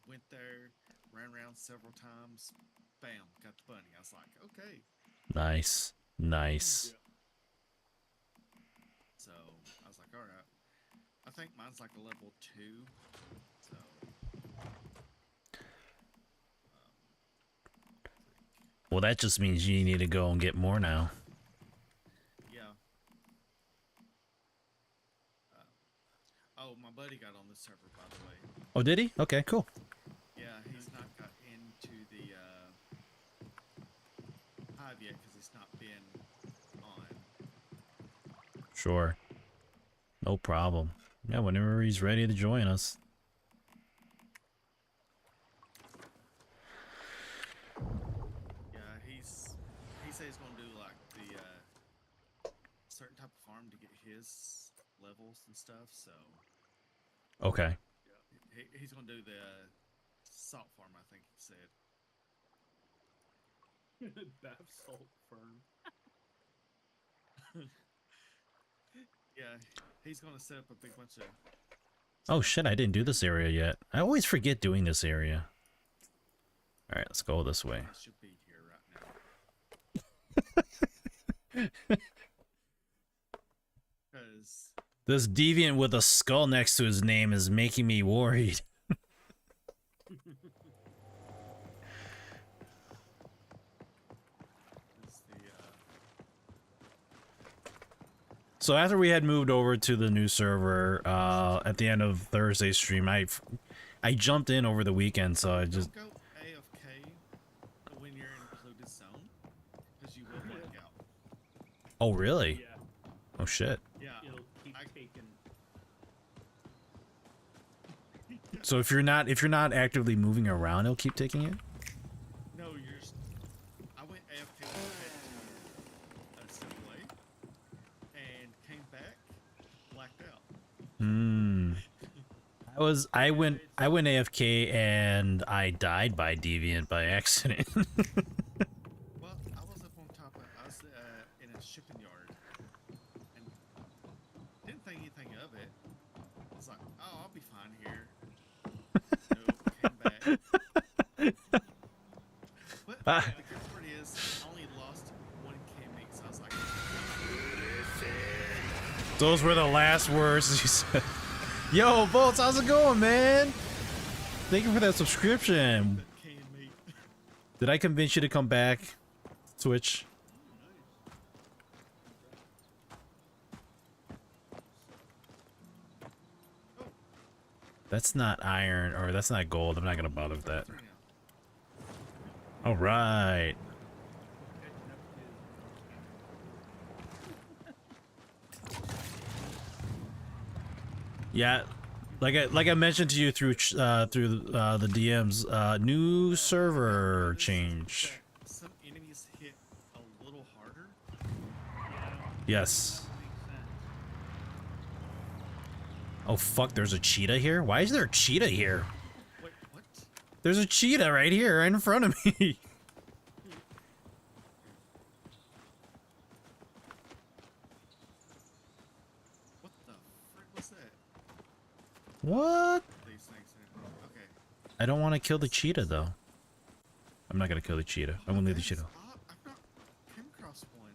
went there, ran around several times, bam, got the bunny. I was like, okay. Nice. Nice. So I was like, all right. I think mine's like a level 2. So. Well, that just means you need to go and get more now. Yeah. Oh, my buddy got on the server, by the way. Oh, did he? Okay, cool. Yeah, he's not got into the hive yet because he's not been on. Sure. No problem. Yeah, whenever he's ready to join us. Yeah, he said he's gonna do like the certain type of farm to get his levels and stuff. So Okay. he's gonna do the salt farm. I think he said. Bath salt firm. Yeah, he's gonna set up a big bunch of. Oh shit, I didn't do this area yet. I always forget doing this area. Alright, let's go this way. I should be here right now. Because This deviant with a skull next to his name is making me worried. So after we had moved over to the new server, at the end of Thursday's stream, I jumped in over the weekend, so I just... Don't go AFK when you're in included zone, because you will black out. Oh, really? Yeah, Oh, shit. Yeah, it'll keep taking. So if you're not actively moving around, it'll keep taking it? no, you're. I went AFK when I had assembly, and came back, blacked out. Hmm. I went AFK and I died by deviant by accident. Well, I was up on top of. I was in a shipping yard, and didn't think anything of it. I was like, "Oh, I'll be fine here." Nope, came back. But Ah. the good part is, I only lost 1 KM, so I was like, Those were the last words he said. Yo, Bolts, how's it going, man? Thank you for that subscription. KM. Did I convince you to come back, Twitch? That's not iron, or that's not gold. I'm not gonna bother with that. All right. Yeah, like I mentioned to you through the DMs, new server change. Some enemies hit a little harder. Yes. Makes sense. Oh fuck, there's a cheetah here? Why is there a cheetah here? Wait, what? There's a cheetah right here, right in front of me. What the frick was that? What? These things. Okay. I don't want to kill the cheetah though. I'm not gonna kill the cheetah. I'm gonna leave the cheetah. I've not came across one.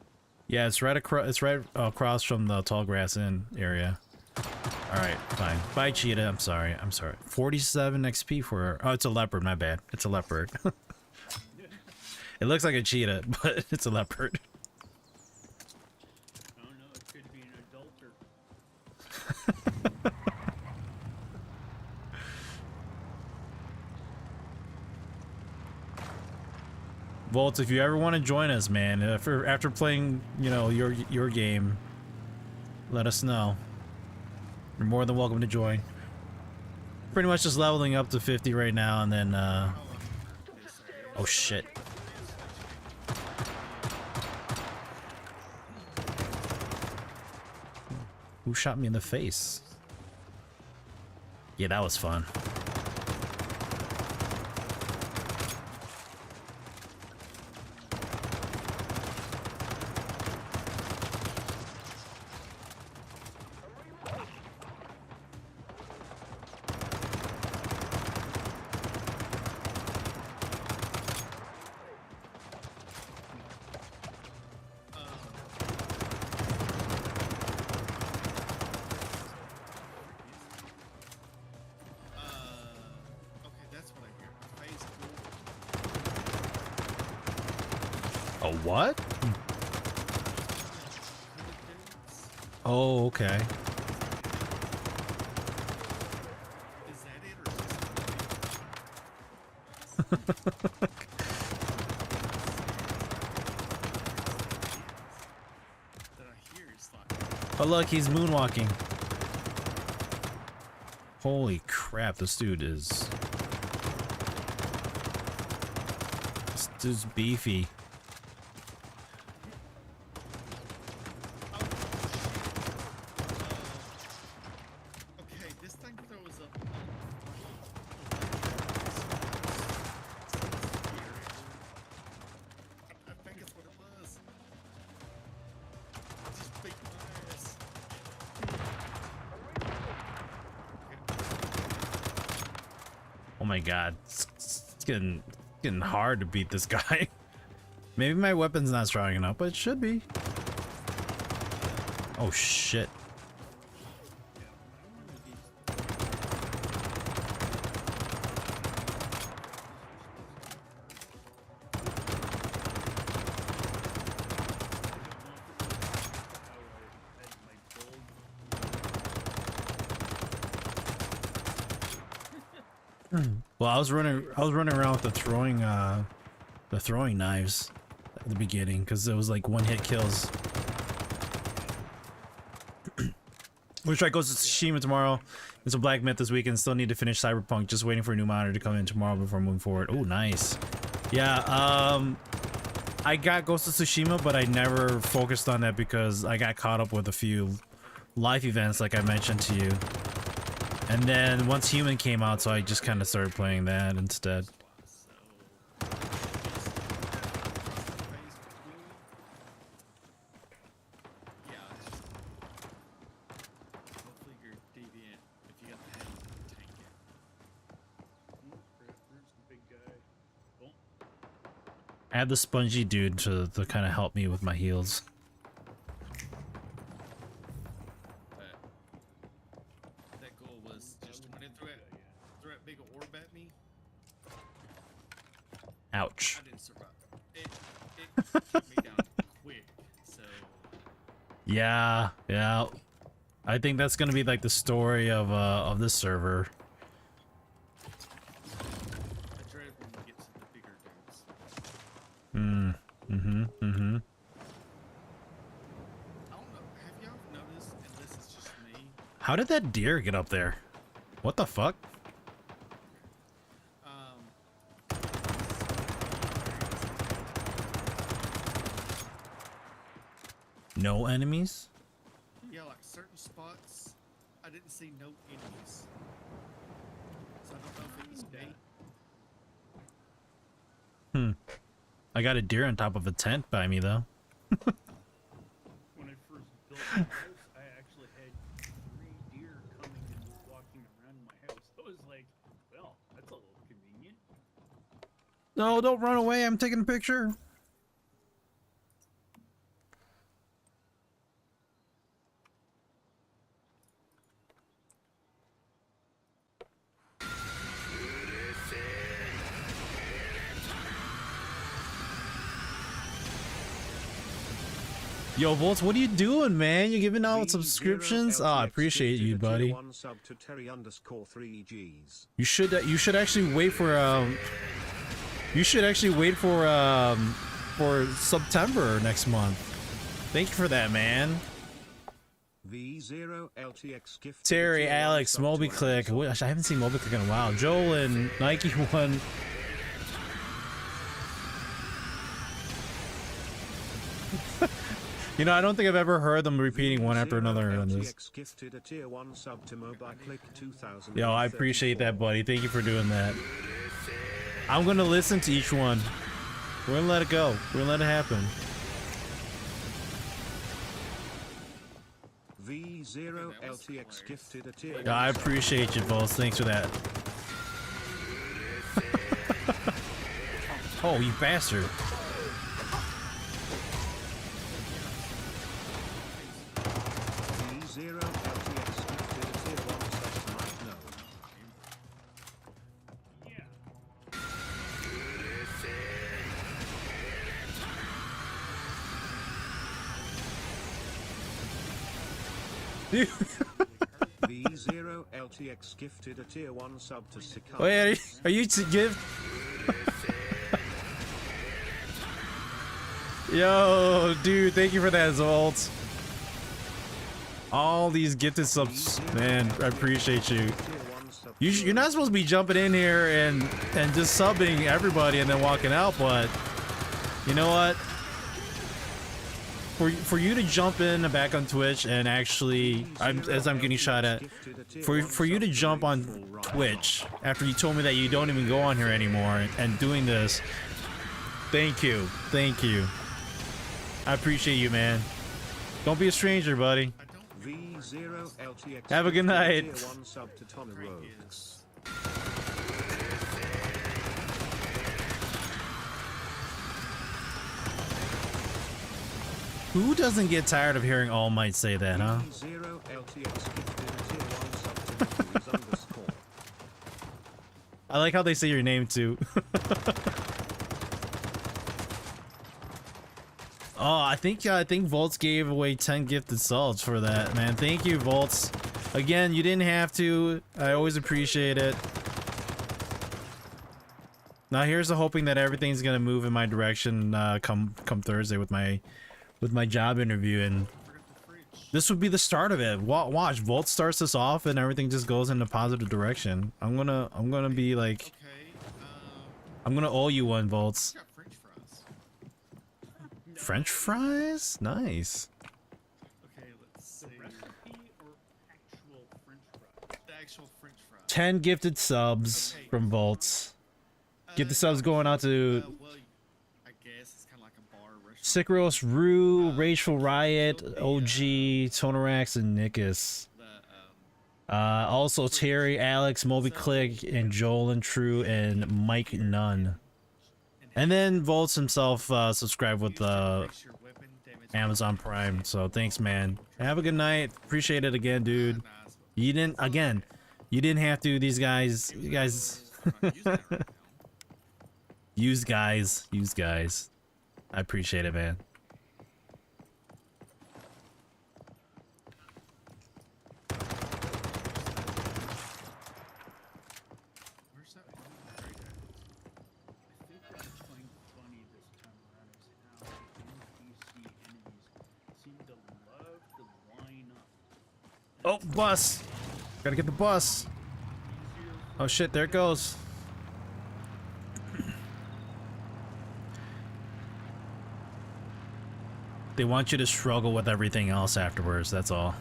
Yeah, it's right across. It's right across from the tall grass inn area. All right, fine. Bye, cheetah. I'm sorry. 47 XP for. Oh, it's a leopard. My bad. It's a leopard. It looks like a cheetah, but it's a leopard. Oh no, it could be an adulter. Volts, if you ever want to join us, man, after playing, you know, your game, let us know. You're more than welcome to join. Pretty much just leveling up to 50 right now, and then, oh shit. Who shot me in the face? Yeah, that was fun. Okay, that's what I hear. Phase A what? Oh, okay. Is that it, or is that I hear is like Oh look, he's moonwalking. Holy crap, this dude is... This dude's beefy. Okay, this thing throws up. I think it's what it was. Just beat my ass. Oh my god, it's getting hard to beat this guy. Maybe my weapon's not strong enough, but it should be. Oh shit. Well, I was running around with the throwing knives at the beginning because it was like one hit kills. We'll try Ghost of Tsushima tomorrow. It's a Black Myth this weekend. Still need to finish Cyberpunk. Just waiting for a new monitor to come in tomorrow before moving forward. Oh, nice. Yeah. I got Ghost of Tsushima, but I never focused on that because I got caught up with a few life events, like I mentioned to you. And then once Human came out, so I just kind of started playing that instead. Hopefully you're deviant if you got the head to tank it. Where's the big guy? Oh, I had the spongy dude to kind of help me with my heals. But that goal was just when it threw that big orb at me, Ouch. I didn't survive. It took me down quick, so Yeah, yeah. I think that's gonna be like the story of this server. I dread when we get to the bigger dudes. I don't know, have y'all noticed, unless it's just me, How did that deer get up there? What the fuck? No enemies? yeah, like certain spots, I didn't see no enemies. So I don't know if it was me. I got a deer on top of a tent by me though. when I first built my house, I actually had 3 deer coming and walking around my house. I was like, well, that's a little convenient. No, don't run away. I'm taking a picture. Yo, Volts, what are you doing, man? You giving out subscriptions? Oh, I appreciate you, buddy. You should actually wait for for September next month. Thank you for that, man. V0 LTX gift. Terry, Alex, Moby Click. I haven't seen Moby Click in a while. Joel and Nike One. You know, I don't think I've ever heard them repeating one after another on this. Gifted a tier 1 sub to MobiClick 2000. Yo, I appreciate that, buddy. Thank you for doing that. I'm gonna listen to each one. We're gonna let it go. We're gonna let it happen. V0 LTX gifted a tier 1. Yeah, I appreciate you, Volts. Thanks for that. Oh, you bastard. V0 LTX gifted a tier 1 sub to Mike No. Yeah. V0 LTX gifted a tier 1 sub to Sikai. Wait, are you to give? Yo, dude, thank you for that, Zolt. All these gifted subs, man, I appreciate you. Tier 1 You're not supposed to be jumping in here and just subbing everybody and then walking out, but you know what? For you to jump in and back on Twitch and actually, as I'm getting shot at, for you to jump on Twitch after you told me that you don't even go on here anymore and doing this, thank you, I appreciate you, man. Don't be a stranger, buddy. Have a good night. Who doesn't get tired of hearing All Might say that, huh? I like how they say your name too. Oh, I think Volts gave away 10 gifted subs for that, man. Thank you, Volts. Again, you didn't have to. I always appreciate it. Now here's the hoping that everything's gonna move in my direction come Thursday with my job interview, and this would be the start of it. Watch, Volt starts us off and everything just goes in a positive direction. I'm gonna be like, I'm gonna owe you one, Volts. French fries? Nice. Okay, let's see. Recipe or actual French fries? The actual French fries. 10 gifted subs Okay. from Volts. Get the subs going out to Well, I guess it's kind of like a bar restaurant. Sickros, Rue, Rachel Riot, OG, Tonorax, and Nikus. The, Also Terry, Alex, Moby Click, and Joel and True, and Mike Nunn. And then Volts himself subscribed with increase your weapon damage. Amazon Prime. So thanks, man. Have a good night. Appreciate it again, dude. Nice. You didn't have to. These guys, you guys, I'm not using that right now. use guys. I appreciate it, man. Where's that one? Right there. I think what I find funny this time around is how NPC enemies seem to love to line up. Oh, bus! Gotta get the bus. Oh shit, there it goes. They want you to struggle with everything else afterwards, that's all.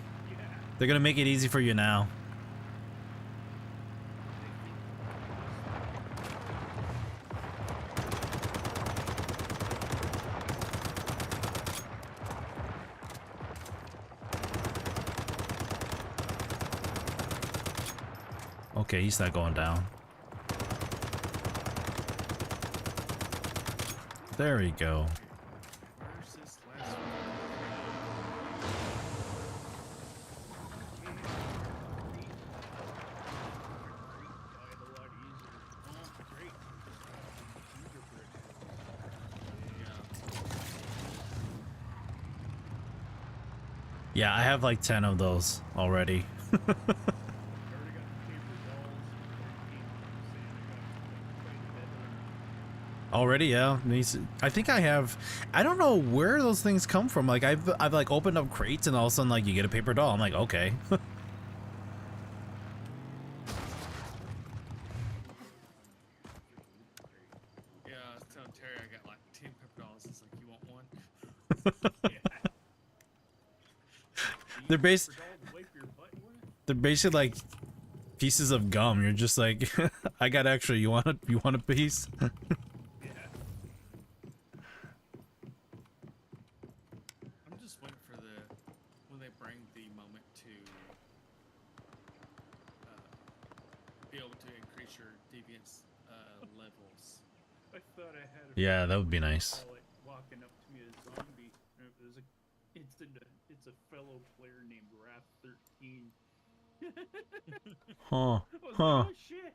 They're gonna make it easy for you now. Okay, he's not going down. There we go. Where's this last one? Yeah, I have like 10 of those already. Already, yeah. I think I have. I don't know where those things come from. Like I've like opened up crates and all of a sudden like you get a paper doll. I'm like, okay. Yeah, I was telling Terry I got like 10 pepper dolls. It's like, you want one? They're basically like pieces of gum. You're just like, I got extra. You want a piece? I'm just waiting for when they bring the moment to be able to increase your deviance levels. I thought I had a Yeah, that would be nice. call it walking up to me a zombie. And it was it's a fellow player named Wrath 13. Huh. I was Huh. like, oh shit.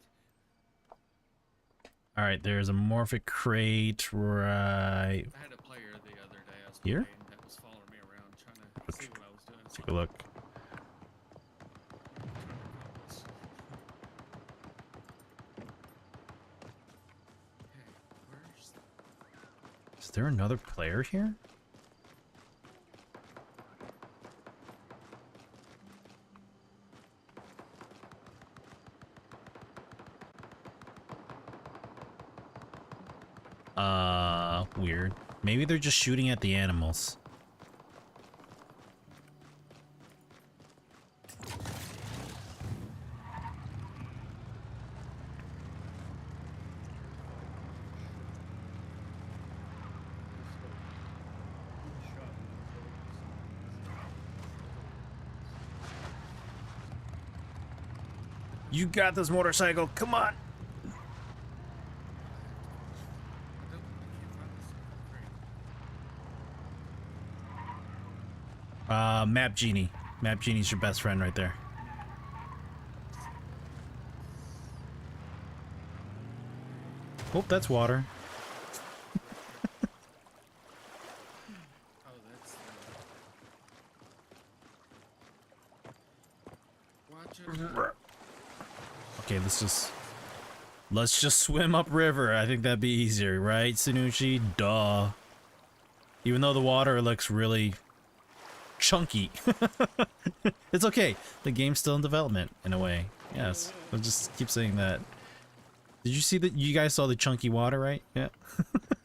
All right, there's a morphic crate right I had a player the other day I was Here? playing that was following me around trying to see what I was doing. Take a look. Okay, where's Is there another player here? Weird. Maybe they're just shooting at the animals. You got this motorcycle. Come on. I can't find this crate. Map Genie. Map Genie's your best friend right there. Oh, that's water. Oh, that's watch it. Okay, let's just swim upriver. I think that'd be easier, right, Sanucci? Duh. Even though the water looks really chunky. It's okay. The game's still in development in a way. Yes. I'll just keep saying that. Did you see that? You guys saw the chunky water, right? Yeah.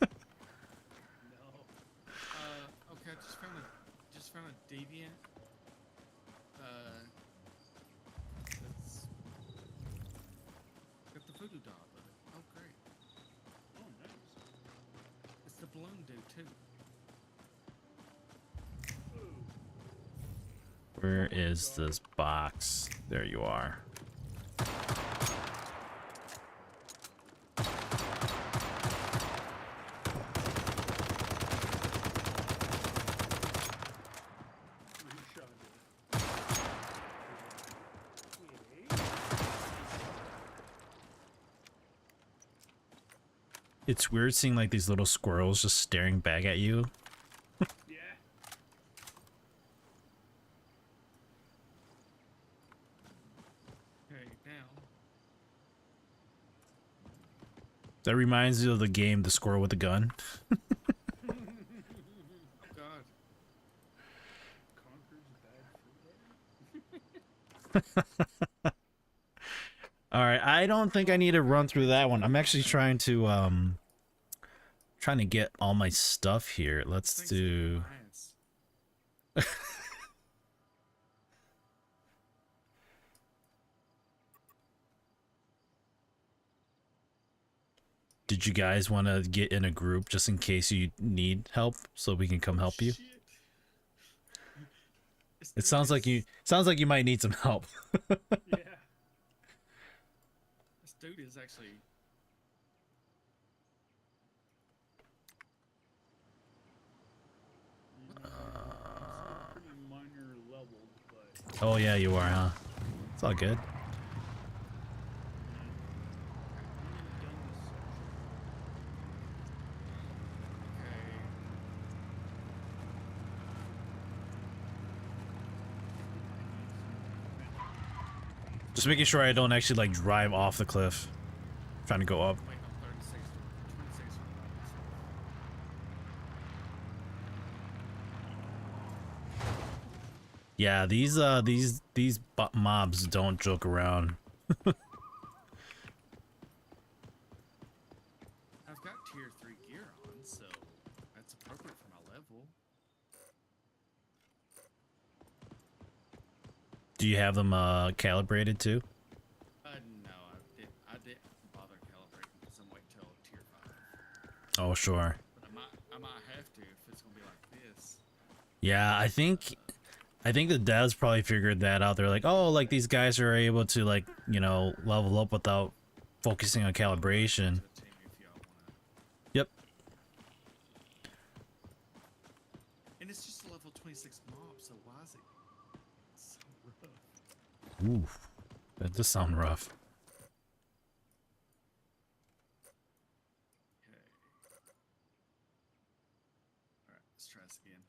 Okay, I just found a deviant. That's got the voodoo doll with it. Oh, great. Oh, nice. It's the balloon dude too. Where is this box? There you are. Shot it. It's weird seeing like these little squirrels just staring back at you. Yeah. Okay, now. That reminds you of the game The Squirrel with the Gun. Oh God. Conquers bad fruit. All right, I don't think I need to run through that one. I'm actually trying to get all my stuff here. Let's Thanks do. for my ass. Did you guys want to get in a group just in case you need help, so we can come help you? Shit. This It dude sounds like is- you might need some help. Yeah. This dude is actually. Pretty minor leveled, but Oh yeah, you are, huh? It's all good. I've only done this Okay. Just making sure I don't actually like drive off the cliff. Trying to go up. Wait, no, 36. 26 for that. Yeah, these mobs don't joke around. I've got tier 3 gear on, so that's appropriate for my level. Do you have them calibrated too? No, I didn't bother calibrating because I'm waiting till tier 5. Oh sure. But I might have to if it's gonna be like this. Yeah, I think the devs probably figured that out. They're like, oh, like these guys are able to like, you know, level up without focusing on calibration. To the team if y'all wanna. Yep. And it's just a level 26 mob, so why is it so rough? Ooh, that does sound rough. Okay. Alright, let's try this again.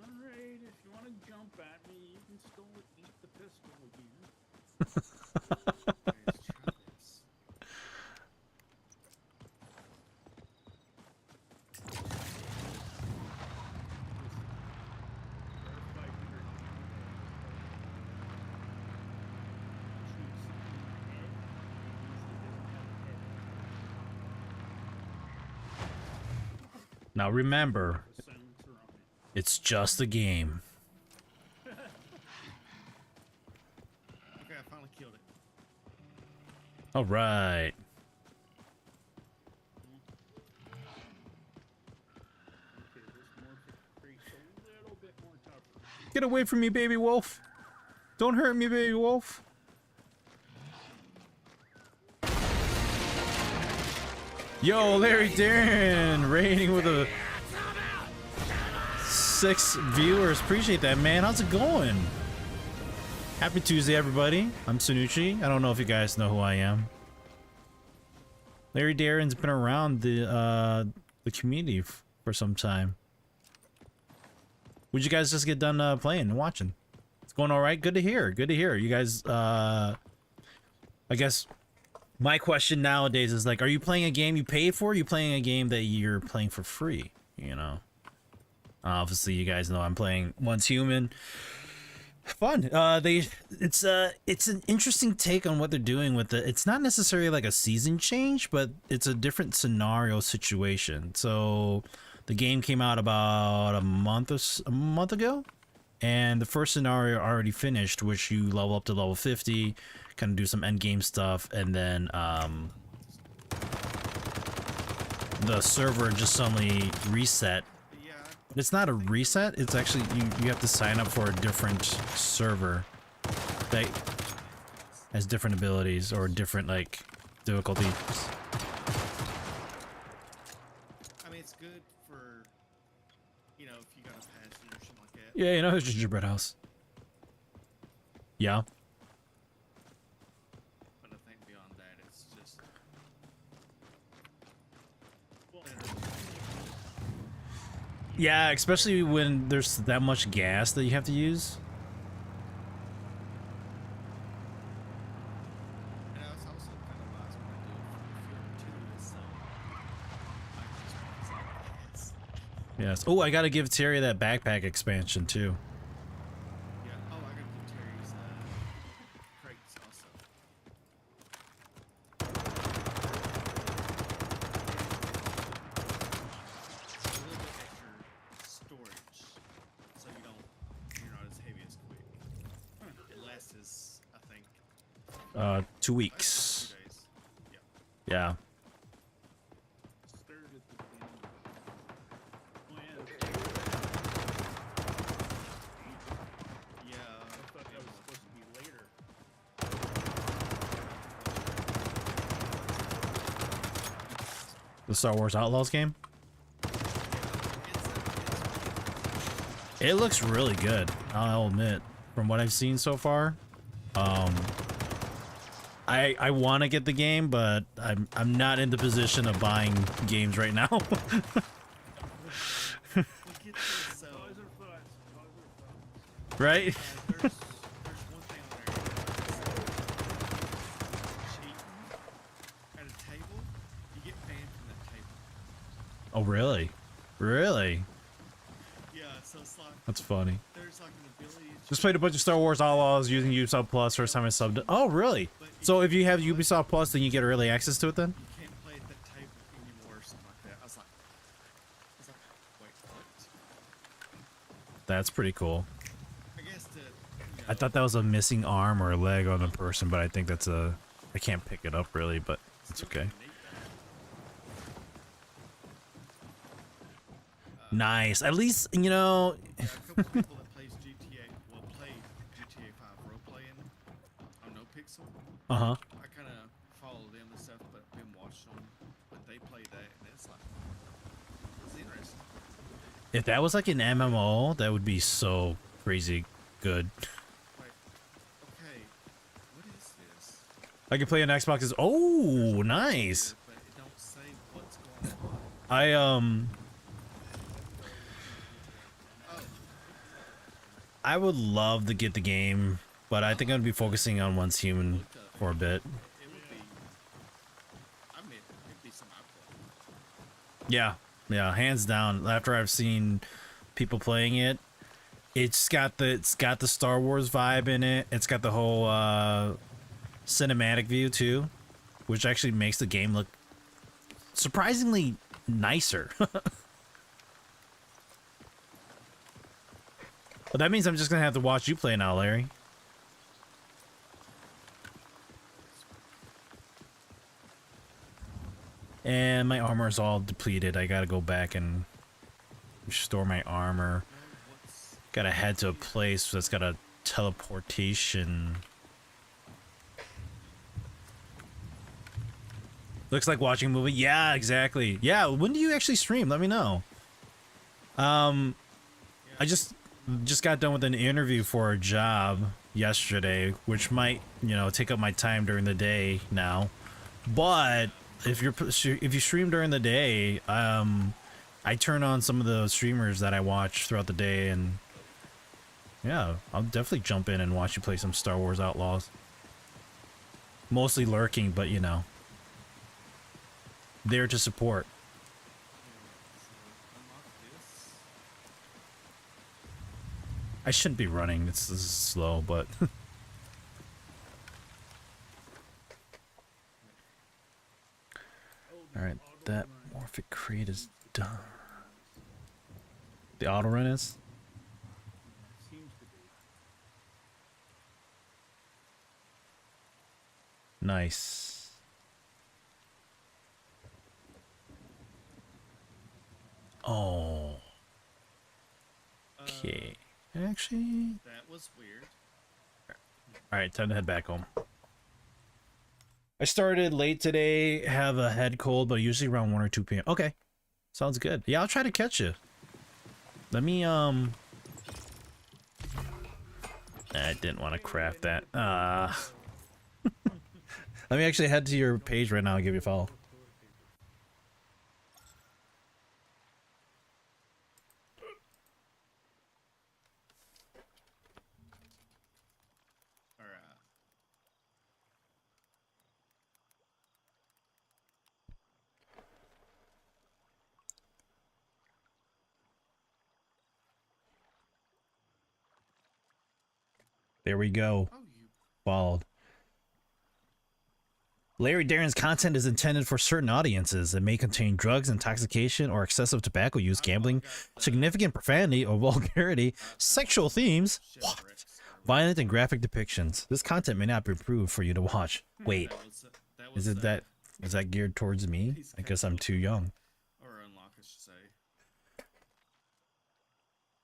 Alright, if you want to jump at me, you can still eat the pistol again. Okay, let's try this. Now remember, The silencer on it. it's just a game. Okay, I finally killed it. All right. Okay, this Morphic creek's a little bit more tougher. Get away from me, baby wolf. Don't hurt me, baby wolf. Yo, Larry Darren, rating with a 6 viewers. Appreciate that, man. How's it going? Happy Tuesday, everybody. I'm Sanucci. I don't know if you guys know who I am. Larry Darren's been around the community for some time. Would you guys just get done playing and watching? It's going all right. Good to hear. Good to hear. You guys, I guess my question nowadays is like, are you playing a game you paid for? Or are you playing a game that you're playing for free? You know, obviously you guys know I'm playing Once Human. Fun. It's an interesting take on what they're doing with it. It's not necessarily like a season change, but it's a different scenario situation. So the game came out about a month ago, and the first scenario already finished, which you level up to level 50, kind of do some end game stuff, and then the server just suddenly reset. Yeah, It's not a reset. It's actually you have to sign up for a different server that has different abilities or different like difficulties. I mean, it's good for, you know, if you got a passion or something like that. Yeah, you know, it's gingerbread house. Yeah. But I think beyond that, it's just Well, Yeah, especially when there's that much gas that you have to use. And it's also kind of nice when I do it for the field too. So I just want to Yes. Oh, I gotta give Terry that backpack expansion too. yeah. Oh, I got to do Terry's crates also. A little bit extra storage, so you're not as heavy as quick. It lasts as I think 2 lasts weeks. 2 days. Yeah. Yeah. started at the beginning. Oh, yeah, Yeah. I thought that was supposed to be later. The Star Wars Outlaws game. It looks really good, I'll admit. From what I've seen so far, I want to get the game, but I'm not in the position of buying games right now. We'll get to it, so Pause or thoughts? Pause or thoughts? Right? there's one thing on there. Cheating at a table, you get banned from that table. Oh, really? Really? Yeah, so it's like That's funny. there's like an ability. Just played a bunch of Star Wars Outlaws using Ubisoft Plus. First time I subbed it. Oh, really? So if you have Ubisoft Plus, then you get early access to it then? You can't play at that table anymore or something like that. I was like, wait, what? That's pretty cool. I guess to, I thought that was a missing arm or a leg on a person, but I think that's a... I can't pick it up really, but it's okay. Nice. At least, you know... Yeah, a couple people that plays GTA, well, played GTA 5 role playing on NoPixel. Uh-huh. I kind of follow them and stuff, but been watching them. But they play that, and it's like, it's interesting. If that was like an MMO, that would be so crazy good. Like, okay, what is this? I could play on Xboxes. Oh, nice. But it don't say what's going on. Oh, I would love to get the game, but I think I'm gonna be focusing on Once Human for a bit. it would be. I mean, it'd be some output. Yeah, yeah, hands down. After I've seen people playing it, it's got the Star Wars vibe in it. It's got the whole cinematic view too, which actually makes the game look surprisingly nicer. But that means I'm just gonna have to watch you play now, Larry. And my armor's all depleted. I gotta go back and restore my armor. What's Gotta head to a place that's got a teleportation. Looks like watching a movie. Yeah, exactly. Yeah, when do you actually stream? Let me know. I just got done with an interview for a job yesterday, which might, you know, take up my time during the day now. But if you stream during the day, I turn on some of the streamers that I watch throughout the day, and yeah, I'll definitely jump in and watch you play some Star Wars Outlaws. Mostly lurking, but you know, there to support. unlock this? I shouldn't be running. This is slow, but all right, that morphic crate is done. The auto run is. Seems to be. Nice. Oh. Okay. Actually, That was weird. all right, time to head back home. I started late today, have a head cold, but usually around 1 or 2 p.m. Okay. Sounds good. Yeah, I'll try to catch you. Let me, I didn't want to craft that. Let me actually head to your page right now and give you a follow. All right. There we go. Oh, you. Followed. Larry Darren's content is intended for certain audiences. It may contain drugs, intoxication, or excessive tobacco use, gambling, significant profanity or vulgarity, sexual themes, what? Violent and graphic depictions. This content may not be approved for you to watch. Wait, That is it that? Is that geared towards me? I guess I'm too young. Or unlock, I should say.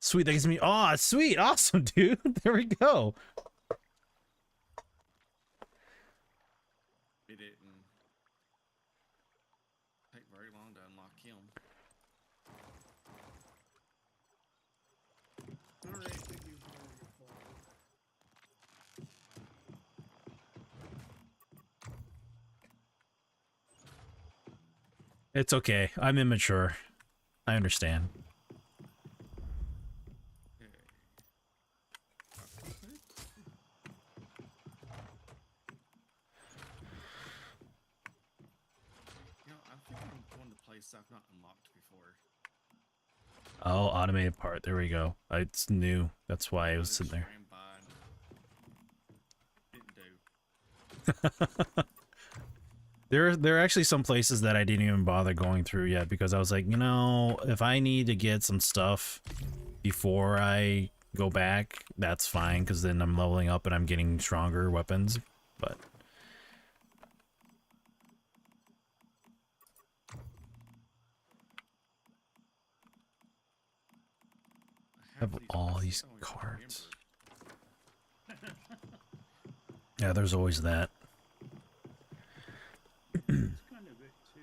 Sweet, that gives me. Oh, sweet, awesome, dude. There we go. It didn't take very long to unlock him. Alright, thank you for your follow. It's okay. I'm immature. I understand. Okay. You know, I think I'm going to place I've not unlocked before. Oh, automated part. There we go. It's new. That's why it was Just sitting there. ran by and didn't do. There are actually some places that I didn't even bother going through yet because I was like, you know, if I need to get some stuff before I go back, that's fine because then I'm leveling up and I'm getting stronger weapons. But I have all these cards. Yeah, there's always that. That's kind of it too.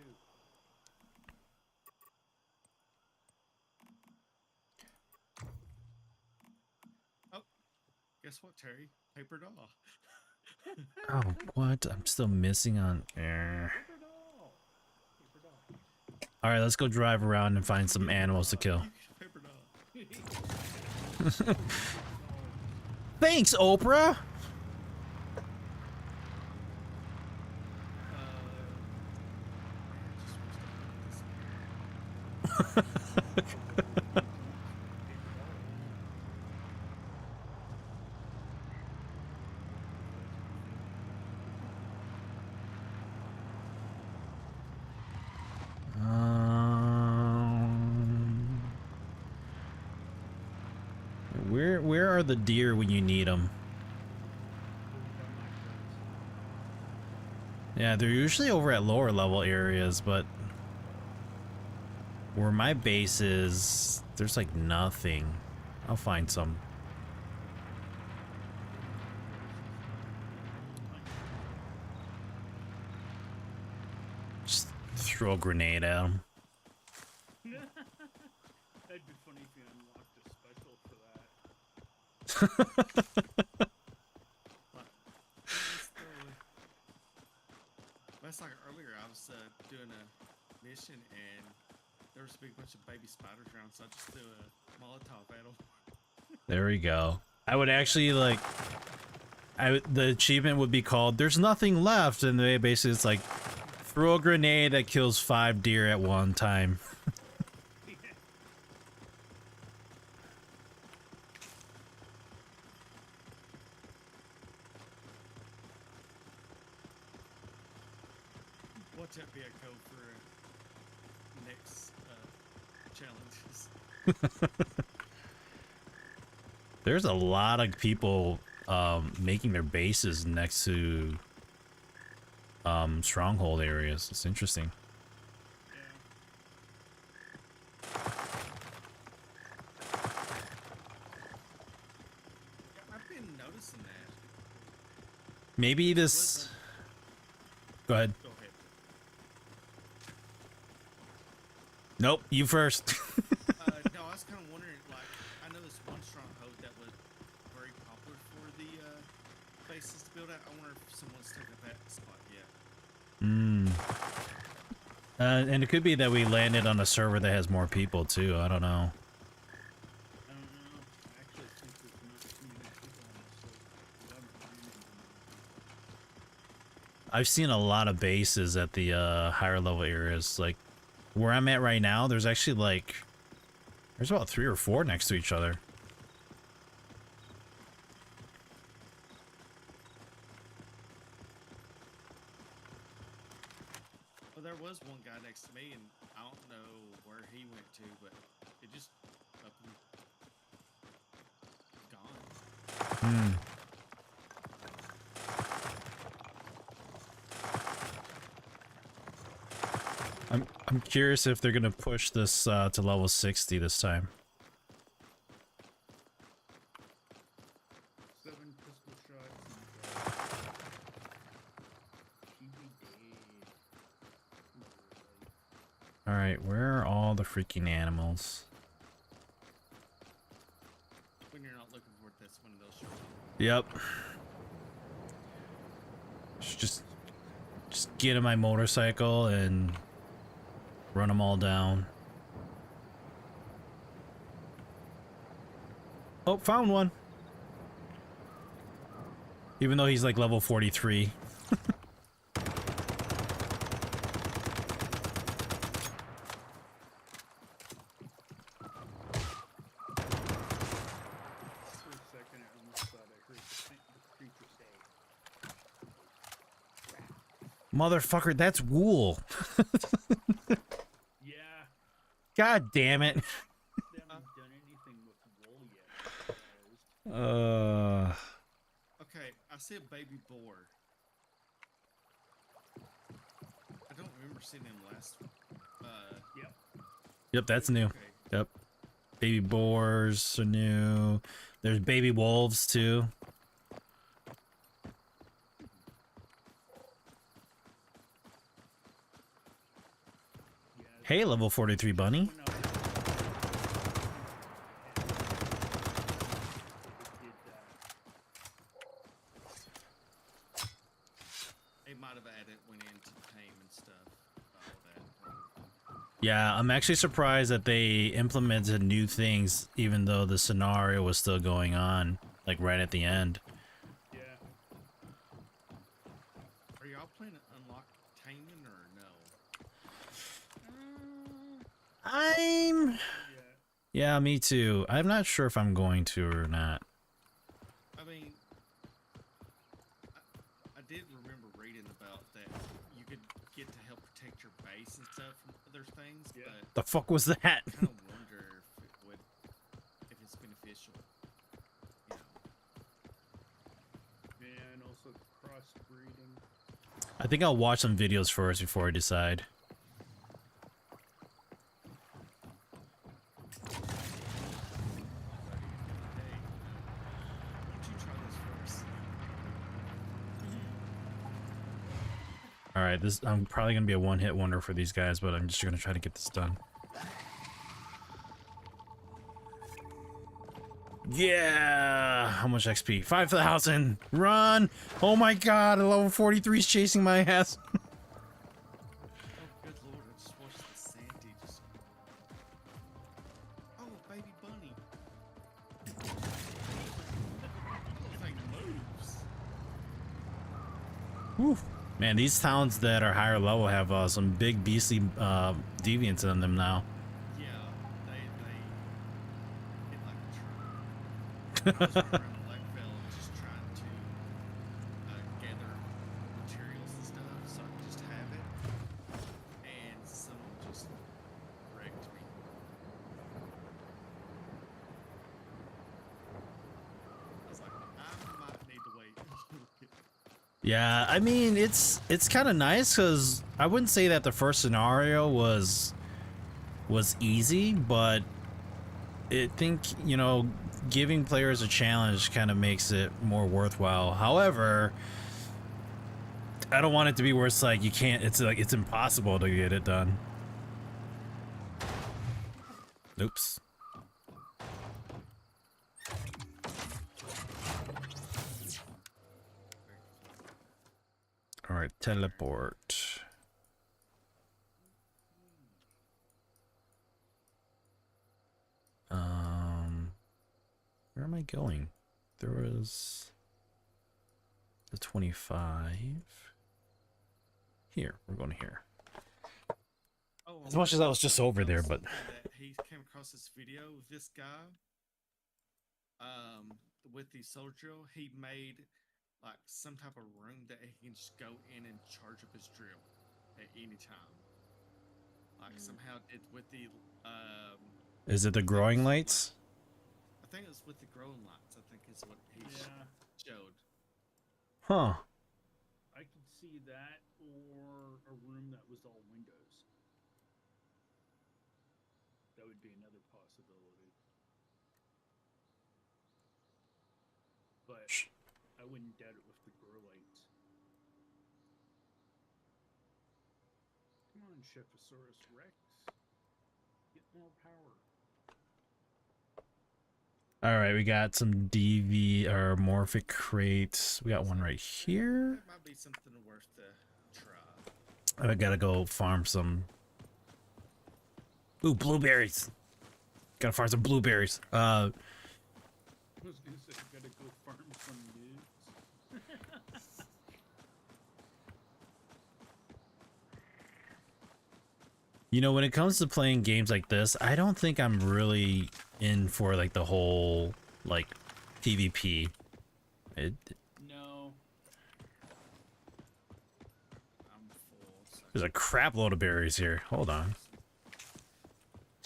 Guess what, Terry? Paper doll. Oh, what? I'm still missing on. Paper doll. Paper doll. All right, let's go drive around and find some animals to kill. Paper doll. Thanks, Oprah. Where are the deer when you need them? Over by my place. Yeah, they're usually over at lower level areas, but where my base is, there's like nothing. I'll find some. Just throw a grenade at them. That'd be funny if you unlocked a special for that. That's like earlier. I was doing a mission and there was a big bunch of baby spiders around, so I just threw a Molotov at them. There we go. I would actually like, the achievement would be called "There's nothing left," and they basically it's like throw a grenade that kills 5 deer at one time. Watch that be a code for next challenges. There's a lot of people making their bases next to stronghold areas. It's interesting. Yeah, I've been noticing that. Maybe this. Go ahead. Go ahead. Nope, you first. No, I was kind of wondering, like, I know this one stronghold that was very popular for the places to build at. I wonder if someone's taken that spot yet. And it could be that we landed on a server that has more people too. I don't know. I don't know. I actually think there's not too many people on this server. We haven't run into them. I've seen a lot of bases at the higher level areas. Like where I'm at right now, there's actually like there's about 3 or 4 next to each other. Well, there was one guy next to me, and I don't know where he went to, but it just up and gone. I'm curious if they're gonna push this to level 60 this time. 7 pistol shots and she be dead. All right, where are all the freaking animals? When you're not looking for it, that's when they'll show up. Yep. Just get on my motorcycle and run them all down. Oh, found one. Even though he's like level 43. For a second, I almost thought I heard the creature say, Motherfucker, that's wool. yeah, God damn it. they haven't done anything with wool yet. Okay, I see a baby boar. I don't remember seeing him last. Yep. Yep, that's new. Okay. Yep. Baby boars are new. There's baby wolves too. Yeah. Hey, level 43 bunny. When I was- They might have added went into tame and stuff. All that. Yeah, I'm actually surprised that they implemented new things even though the scenario was still going on, like right at the end. Yeah. Are y'all planning to unlock taming or no? I'm... Yeah. Yeah, me too. I'm not sure if I'm going to or not. I mean, I did remember reading about that you could get to help protect your base and stuff from other things, Yeah. The fuck was that? but I kind of wonder if it would, if it's beneficial. also crossbreeding. I think I'll watch some videos first before I decide. Hey, why don't you try this first? All right, this I'm probably gonna be a one-hit wonder for these guys, but I'm just gonna try to get this done. Yeah, how much XP? 5,000. Run! Oh my God, a level 43 is chasing my ass. Oh, good lord, I just watched the Sandy just. Oh, baby bunny. This thing moves. Whew. Man, these towns that are higher level have some big beastly deviants in them now. Yeah, they hit like a truck. I was running around Blackville just trying to gather materials and stuff so I could just have it. And someone just wrecked me. I was like, I might need to wait. Yeah, I mean it's kind of nice because I wouldn't say that the first scenario was easy, but I think, you know, giving players a challenge kind of makes it more worthwhile. However, I don't want it to be where it's like you can't. It's like it's impossible to get it done. Oops. All right, teleport. Where am I going? There was the 25. Here, we're going here. Oh, As much as I was just over there, but that he came across this video of this guy with the solar drill. He made like some type of room that he can just go in and charge up his drill at any time. Like somehow did with the is it the growing lights? I think it was with the growing lights. I think is what he Yeah, showed. Huh. I could see that, or a room that was all windows. That would be another possibility. But I wouldn't doubt it with the grow lights. Come on, Shephosaurus Rex. Get more power. All right, we got some DV or morphic crates. We got one right here. That might be something worth to try. I gotta go farm some. Ooh, blueberries. Gotta farm some blueberries. I was gonna say, I gotta go farm some dudes. You know, when it comes to playing games like this, I don't think I'm really in for like the whole like PvP. No. I'm full. So There's a crap load of berries here. Hold on.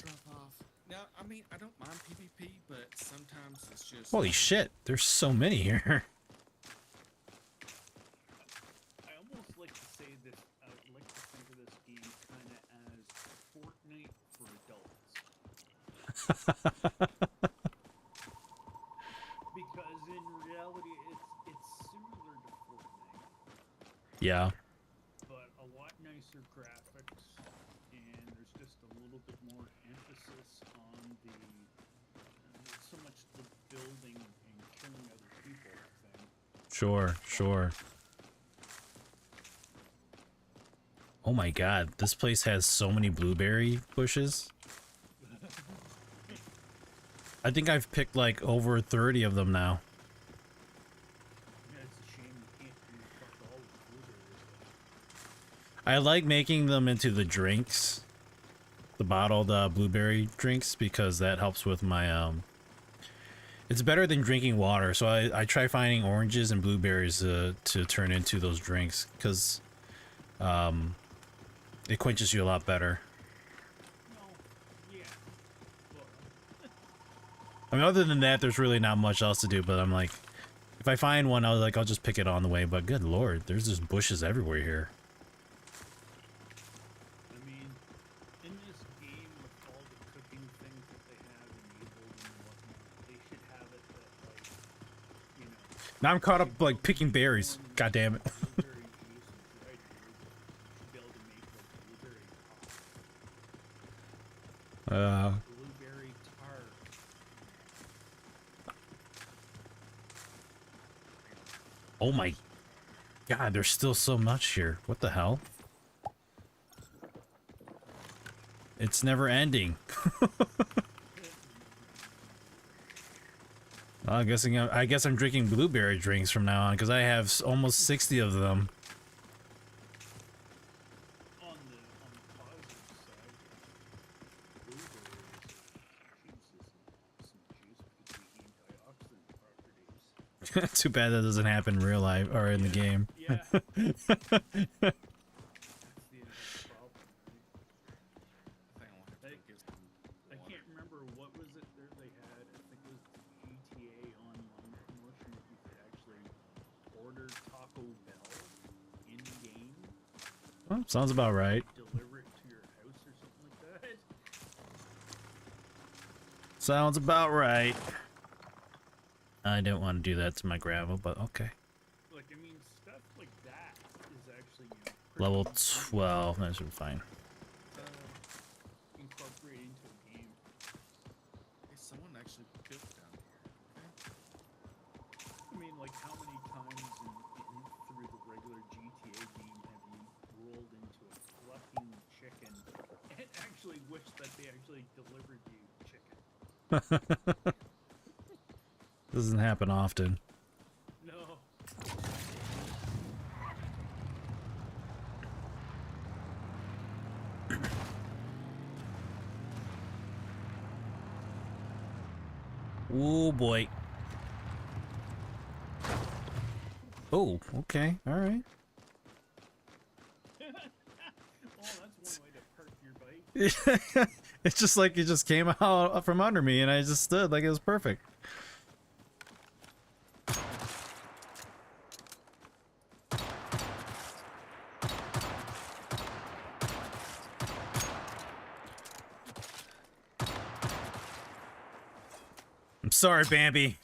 drop off. Now, I mean, I don't mind PvP, but sometimes it's just. Holy shit, there's so many here. I almost like to say this, I would like to think of this game kind of as Fortnite for adults. Because in reality, it's similar to Fortnite, Yeah. but a lot nicer graphics, and there's just a little bit more emphasis on the, not so much the building and killing other people thing. Sure, sure. Oh my god, this place has so many blueberry bushes. I think I've picked like over 30 of them now. Yeah, it's a shame you can't do fuck all with blueberries. I like making them into the drinks, the bottled blueberry drinks, because that helps with my it's better than drinking water, so I try finding oranges and blueberries to turn into those drinks, because it quenches you a lot better. No, yeah, but I mean, other than that, there's really not much else to do, but I'm like, If I find one, I'll just pick it on the way. But good lord, there's just bushes everywhere here. I mean, in this game with all the cooking things that they have enabled and whatnot, they should have it that, like, you know, Now I'm caught up like picking berries. God damn it. blueberry juice and dried berries, you should be able to make like blueberry pop, blueberry tart. Oh my god, there's still so much here. What the hell? It's never ending. Well, I guess I'm drinking blueberry drinks from now on because I have almost 60 of them. On the positive side, blueberries are some juice with the antioxidant properties. Too bad that doesn't happen in real life or in the game. Yeah. That's the problem, right? I think I'll have to Like, get some I water. can't remember what was it there they had. I think it was the GTA Online promotion that you could actually order Taco Bell in game, Well, sounds about right. deliver it to your house or something like that. Sounds about right. I didn't want to do that to my grandma, but okay. Like, I mean, stuff like that is actually, you know, Level pretty 12, that should be fine. incorporate into a game. Hey, someone actually cooked down here. Okay. I mean, like, how many times through the regular GTA game have you rolled into a clucking chicken and actually wished that they actually delivered you chicken? Doesn't happen often. No. Oh boy. Oh, okay, all right. Oh, that's one way to park your bike. It's just like it just came out from under me, and I just stood like it was perfect. I'm sorry, Bambi.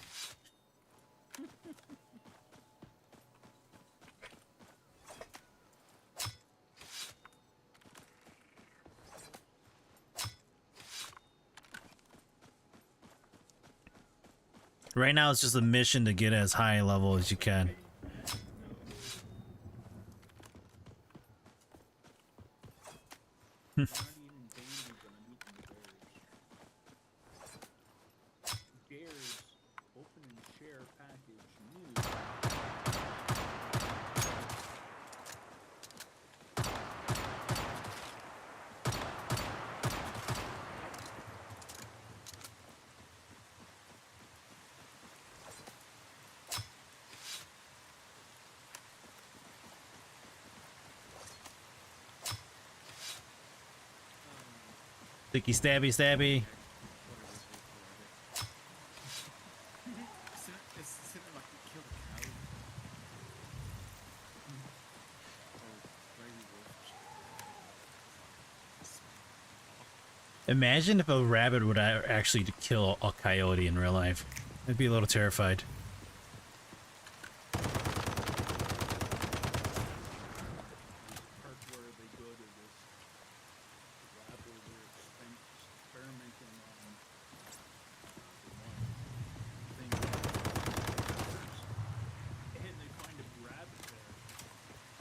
Right now, it's just a mission to get as high level as you can. Not even Bambi's gonna meet the bears. Bears, open and share package new. Sticky stabby stabby. Isn't it like you killed a cow? Or Brady Wolf. Imagine if a rabbit would actually kill a coyote in real life. I'd be a little terrified. Part where they go to this lab where they're experimenting on one thing, and they find a rabbit there,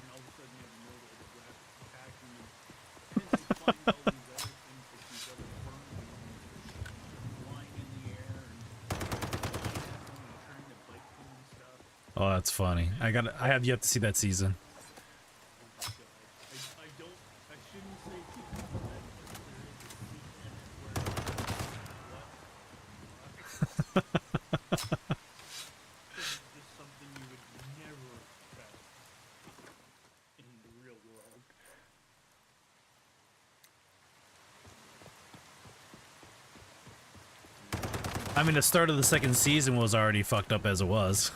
and all of a sudden you have a note of the rabbit attacking them, and they find all these other things, like these other worms flying in the air and flying at them and trying to bite them and stuff. Oh, that's funny. I have yet to see that season. Oh my God. I don't, I shouldn't say too much of that, but there is a scene in it where, this is just something you would never expect in the real world. I mean, the start of the second season was already fucked up as it was.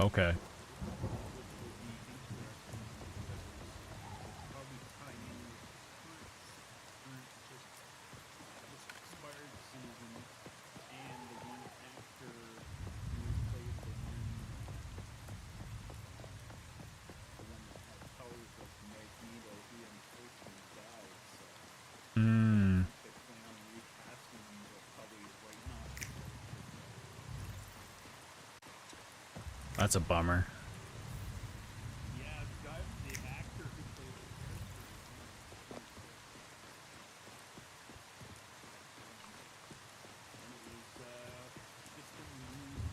Okay. Probably tie in with current just this expired season and the one after we played the one that had powers like Magneto. He unfortunately died, so Hmm. they plan on recasting him, but probably right now. That's a bummer. Yeah, the actor who played the character and it was just in the news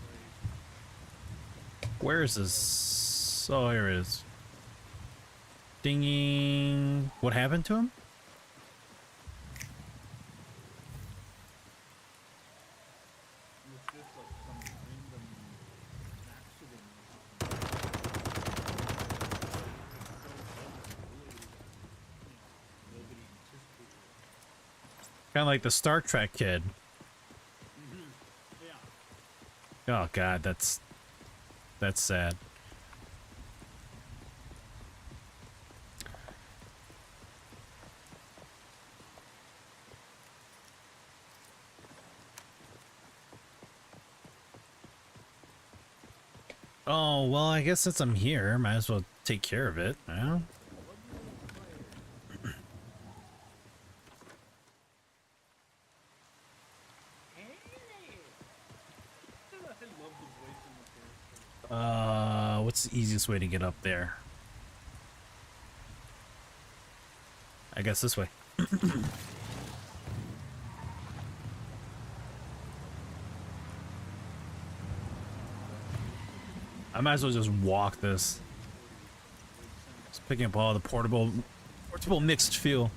like Where is this? Oh, here it is. Dinging. What happened to him? it was just like some random accident or something. Nobody anticipated it. Kind of like the Star Trek kid. Yeah. Oh God, that's sad. Oh, well, I guess since I'm here, might as well take care of it. Yeah. I love the voice in the character. What's the easiest way to get up there? I guess this way. I might as well just walk this. Just picking up all the portable mixed fuel.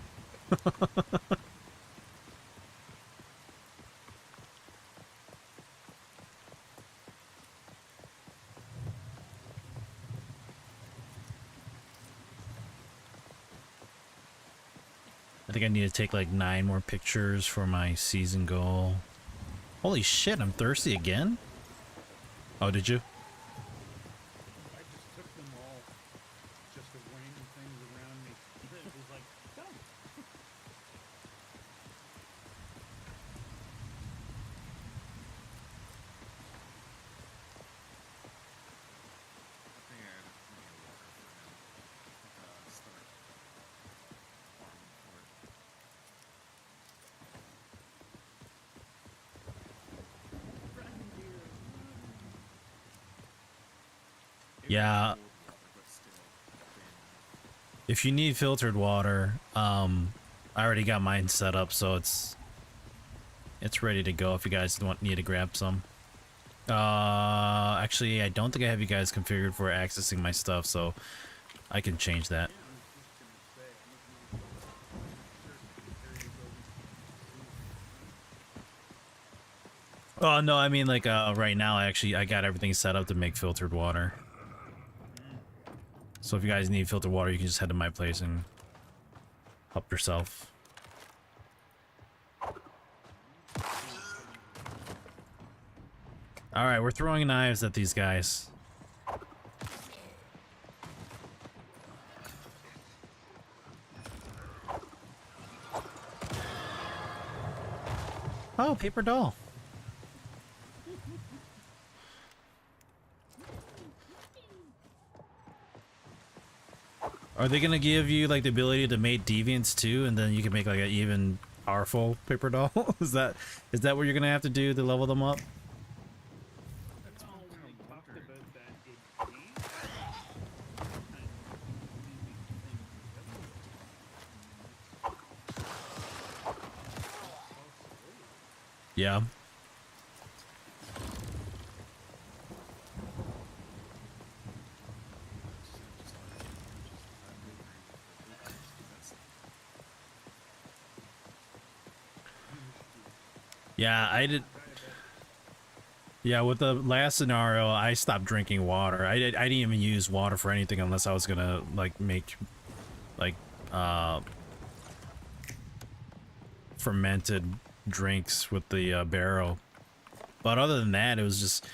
I think I need to take like 9 more pictures for my season goal. Holy shit, I'm thirsty again? Oh, did you? I just took them all, just the random things around me. It was like, go. I think I had plenty of water for now. I think start farming for it. It Yeah. was cold water, but still thin enough. If you need filtered water, I already got mine set up, so it's ready to go if you guys need to grab some. Actually, I don't think I have you guys configured for accessing my stuff, so I can change that. Oh no, I mean like right now I got everything set up to make filtered water. So if you guys need filtered water, you can just head to my place and help yourself. Alright, we're throwing knives at these guys. Oh, paper doll. Are they gonna give you like the ability to make deviants too, and then you can make like an even powerful paper doll? is that what you're gonna have to do to level them up? That's what I'm They kind of talked wondering. about that in game. Yeah. Yeah, I did. Yeah, with the last scenario, I stopped drinking water. I didn't even use water for anything unless I was gonna like make like fermented drinks with the barrel. But other than that, it was just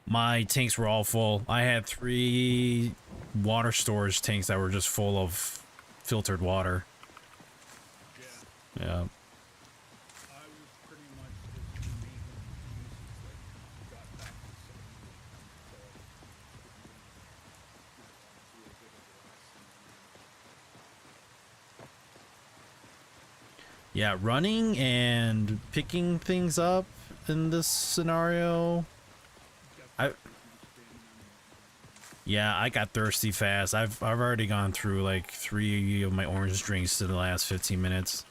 My tanks were all full. I had 3 water storage tanks that were just full of filtered water. Yeah. Yeah. I was pretty much just making excuses, like, got back to 70, so Yeah, running and picking things up in this scenario. Yeah, I got thirsty fast. I've already gone through like 3 of my orange drinks in the last 15 minutes.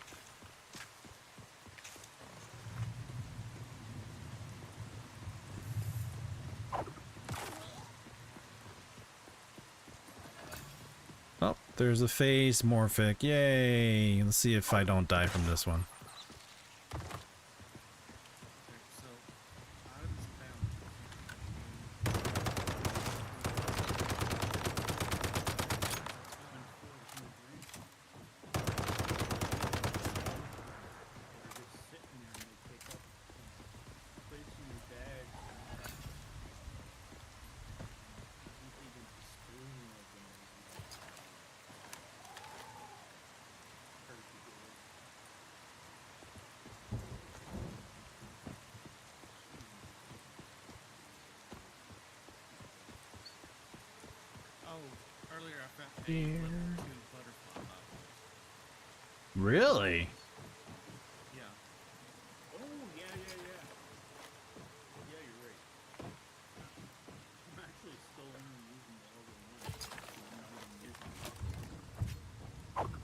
Oh, there's a phase morphic. Yay! Let's see if I don't die from this one. Okay, so out of this they're just sitting there and they take up place in your bag. Doesn't even scream like an earlier I found a level 2 butterfly bottle. Really? Yeah. Oh, yeah. Yeah, you're right. I'm actually still only using the level 1. I'm not even using it.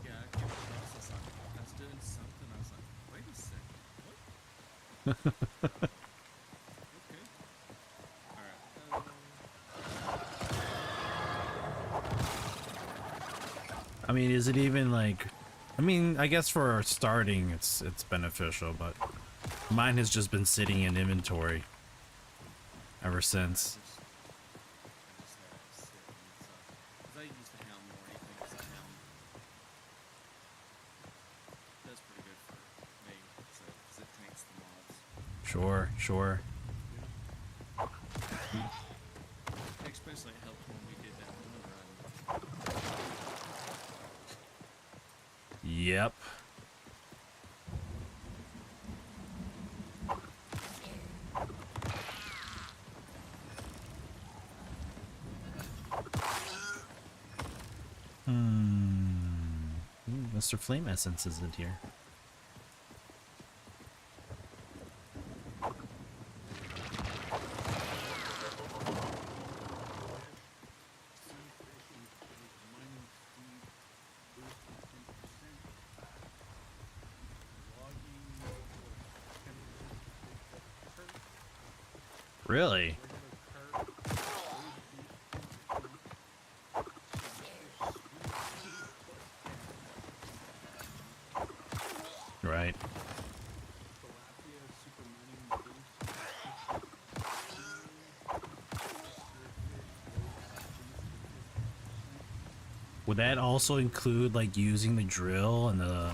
Yeah, I came across this. I was doing something. I was like, wait a second. What? Okay. Alright. I mean, is it even like... I mean, I guess for starting, it's beneficial, but mine has just been sitting in inventory ever since. I just had it sitting. So, 'cause I use the helm more. Anything is a helm. That's pretty good for me. So, 'cause it tanks the mobs. Sure, sure. Especially it helped when we did that one run. Yep. Mr. Flame Essence isn't here. Really? Right. Would that also include like using the drill and the...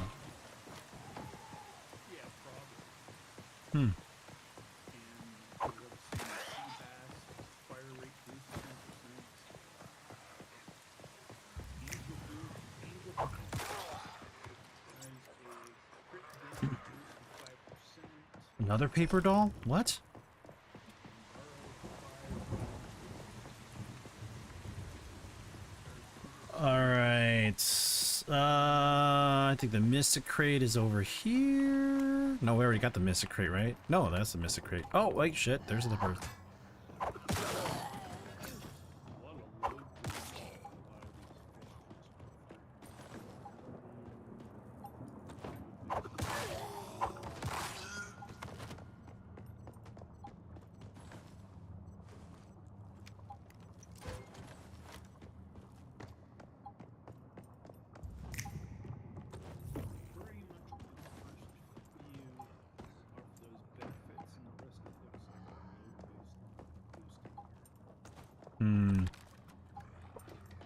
Hmm. Another paper doll? What? Alright. I think the Mystic Crate is over here. No, we already got the Mystic Crate, right? No, that's the Mystic Crate. Oh, wait, shit. There's the birth.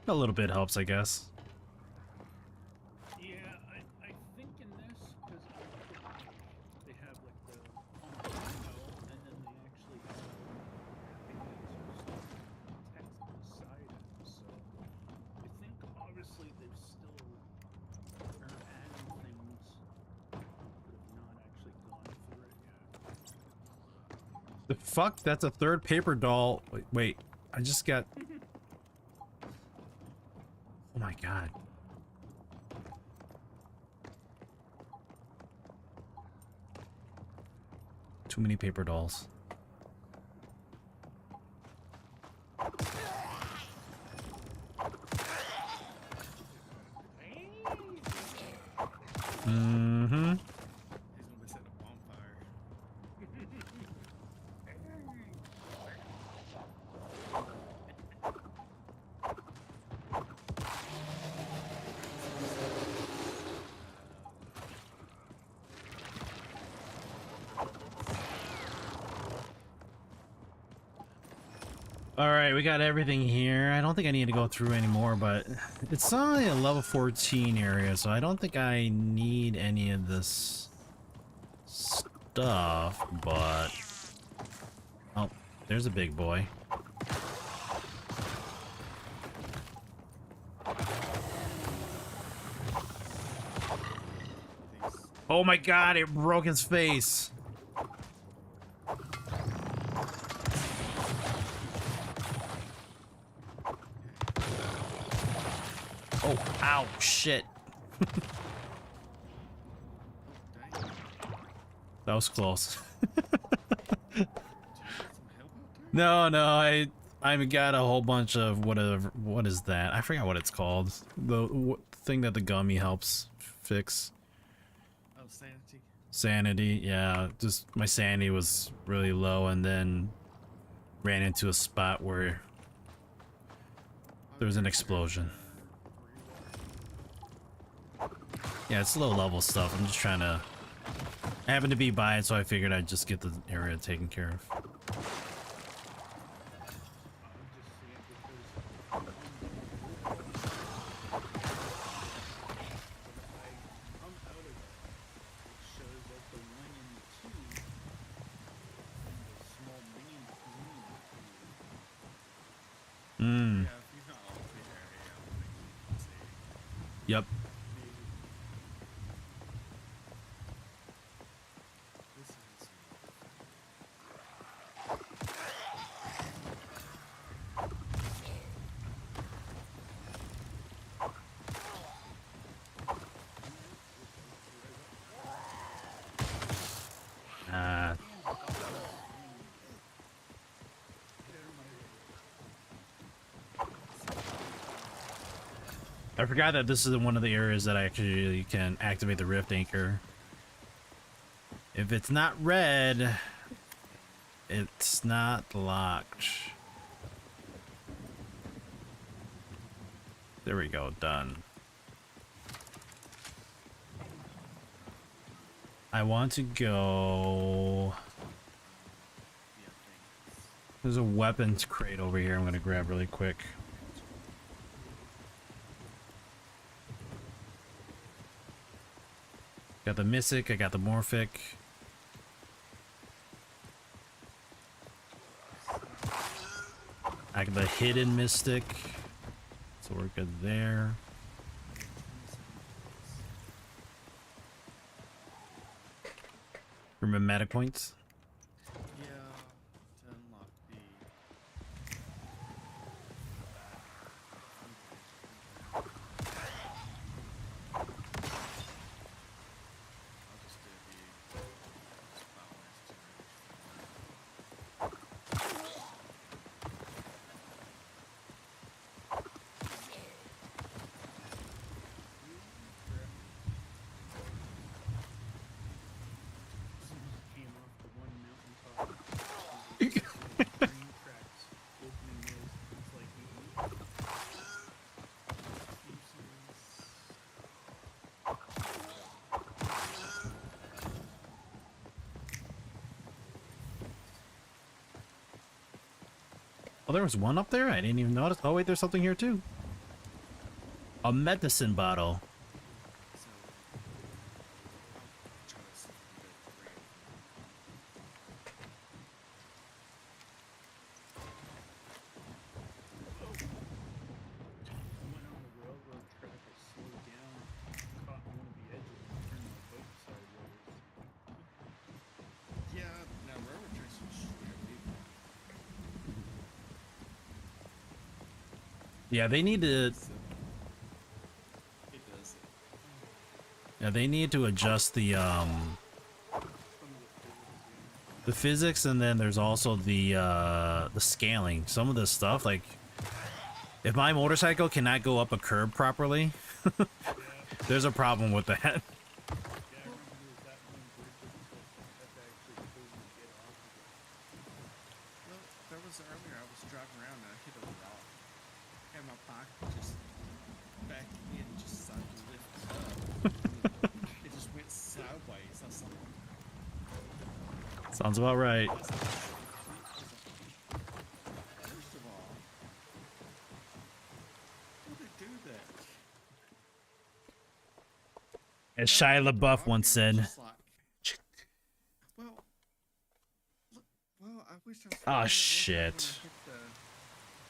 A little bit helps, I guess. Yeah, I think in this, because they have like the and then they actually have The fuck? That's a third paper doll. Wait, I just got... Oh my god. Too many paper dolls. Mm-hmm. He's gonna be setting a bonfire. Alright, we got everything here. I don't think I need to go through anymore, but it's only a level 14 area, so I don't think I need any of this stuff, but... Oh, there's a big boy. Oh my god, it broke his face! Oh, ow, shit. Dang. That was close. Did you get some help out there? No, I got a whole bunch of whatever. What is that? I forgot what it's called. The thing that the gummy helps fix. Oh, sanity. Sanity, yeah. Just my sanity was really low, and then ran into a spot where there was an explosion. Yeah, it's low level stuff. I'm just trying to... I happened to be by it, so I figured I'd just get the area taken care of. I'm just saying because when I come out of it, it shows that the 1 and the 2 and the small minion between the two. Hmm. Yeah, if you've not all three area, I don't think you can see. Yep. Maybe. This is Ah. I forgot that this is one of the areas that I actually can activate the Rift Anchor. If it's not red, it's not locked. There we go, done. I want to go... yeah, things. There's a weapons crate over here I'm gonna grab really quick. Got the Mythic, I got the Morphic. I got the Hidden Mystic. So we're good there. Remember meta points? Yeah, to unlock the. I'll just do the spell Came off the one mountaintop. There's just little train tracks opening those. It's like Oh, there was one up there? I didn't even notice. Oh, wait, there's something here too. A medicine bottle. So I'll try to see if I can get three. I went on the railroad track, I slowed down, caught one of the edges, and turned my boat sideways. Yeah, now railroad tracks are straight Yeah, they need to. So, it does. Yeah, they need to adjust the physics, and then there's also the scaling. Some of the stuff, like if my motorcycle cannot go up a curb properly, Yeah. there's a problem with that. Yeah, I remember there was that one bridge that was had to actually totally get off of it. Well, there was earlier. I was driving around and I hit a rock, and my bike just back end just decided to lift up. It just went sideways. I was like, Sounds about right. first of all, why would they do that? As And I Shia looked LaBeouf around once and said. I was just like, well, look, well, I wish I was. Oh, doing it one time when I shit. hit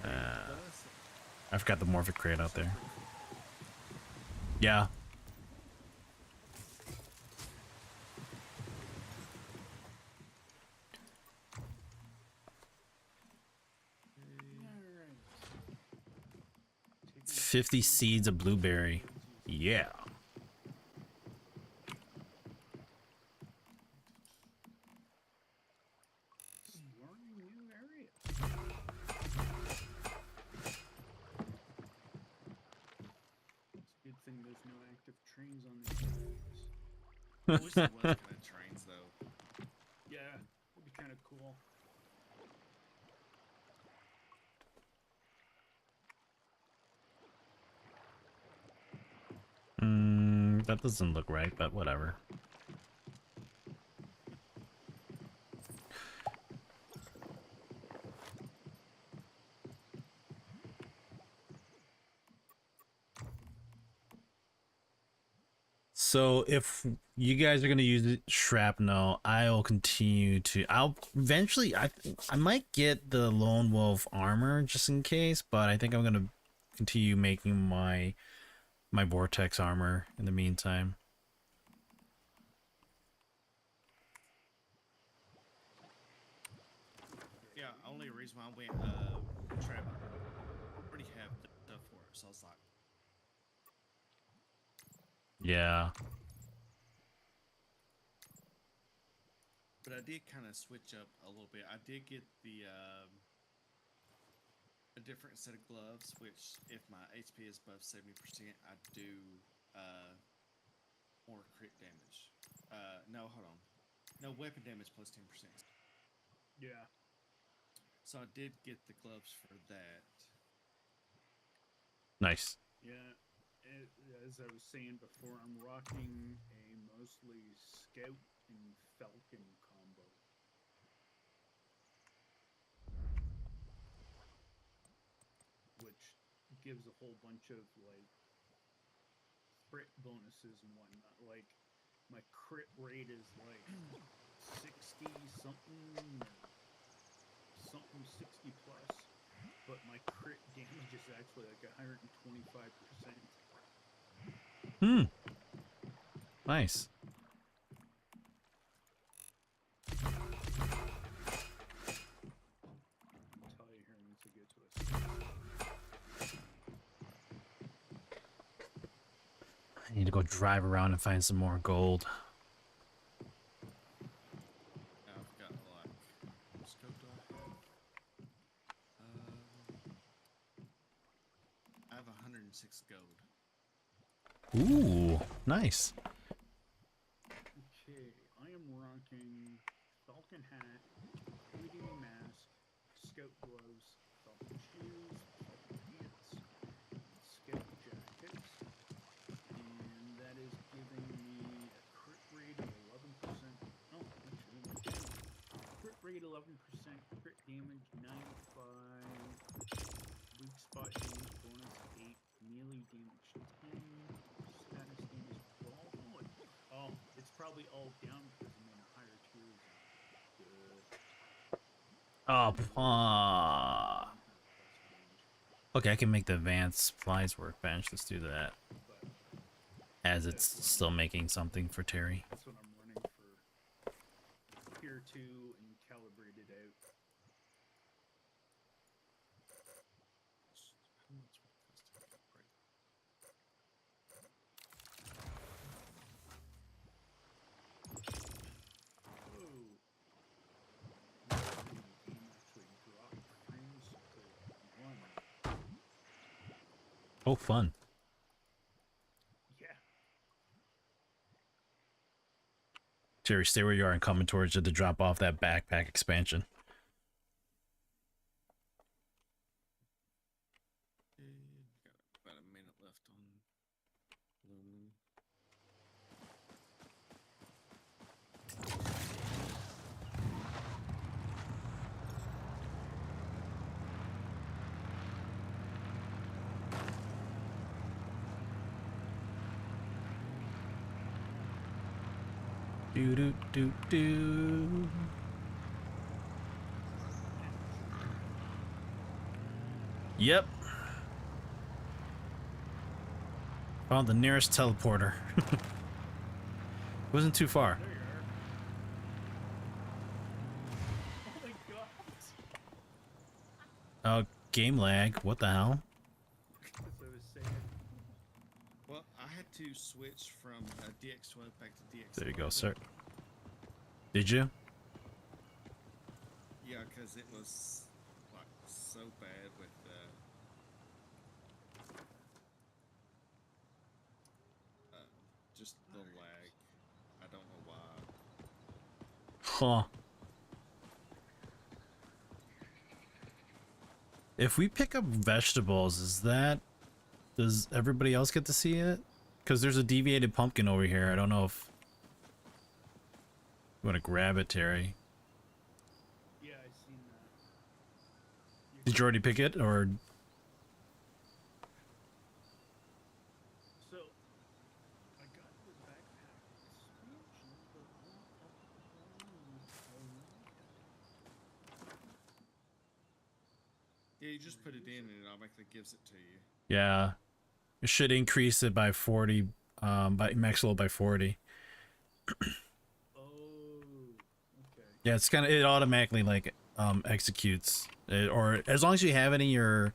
the bus. I forgot the Morphic crate out there. That's pretty cool. Yeah. Alright. 50 seeds of blueberry. Yeah. Exploring new areas. It's a good thing there's no active trains on these roads. I wish there was kind of trains though. Yeah, it'd be kind of cool. That doesn't look right, but whatever. So if you guys are gonna use shrapnel, I'll continue to. I'll eventually. I might get the Lone Wolf armor just in case, but I think I'm gonna continue making my vortex armor in the meantime. Yeah, only reason why I went trap already have stuff for it, so I was like, Yeah. but I did kind of switch up a little bit. I did get the a different set of gloves, which if my HP is above 70%, I do more crit damage. No, hold on, no weapon damage plus 10%. Yeah. So I did get the gloves for that. Nice. Yeah. As I was saying before, I'm rocking a mostly scout and falcon combo. Which gives a whole bunch of like crit bonuses and whatnot. Like my crit rate is like 60 something or something 60 plus, but my crit damage is actually like 125%. Nice. I'll tell you here once I get to a I need to go drive around and find some more gold. Now I've got like, what scope do I have 106 gold. Ooh, nice. Okay, I am rocking falcon hat, 3D mask, scout gloves, falcon shoes, falcon pants, and scout jackets, and that is giving me a crit rate of 11%. Oh, actually, crit rate 11%, crit damage 95, weak spot damage bonus 8, melee damage 10, status damage 12. Oh, it's probably all down because I'm in higher tiers. Okay, I can make the advanced supplies workbench. Let's do that. But As it's still making something for Terry. that's what I'm running for tier 2 and calibrated out. How much Oh, fun. Yeah. Jerry, stay where you are and coming towards you to drop off that backpack expansion. Got about a minute left on aluminum. Do do do do. Yep. Found the nearest teleporter. Wasn't too far. There you are. Oh my god. Game lag. What the hell? As I was saying. Well, I had to switch from DX12 back to DX11. There you go, sir. Did you? Yeah, because it was like so bad with just the lag. I don't know why. Huh. If we pick up vegetables, does everybody else get to see it? Because there's a deviated pumpkin over here. I don't know if you want to grab it, Terry. Yeah, I seen that. Did you already pick it, or? So, I got the backpack expansion, but not Yeah, you just put it in and it automatically gives it to you. Yeah, it should increase it by 40, by max level by 40. Oh, okay. Yeah, it's kind of, it automatically like executes it, or as long as you have it in your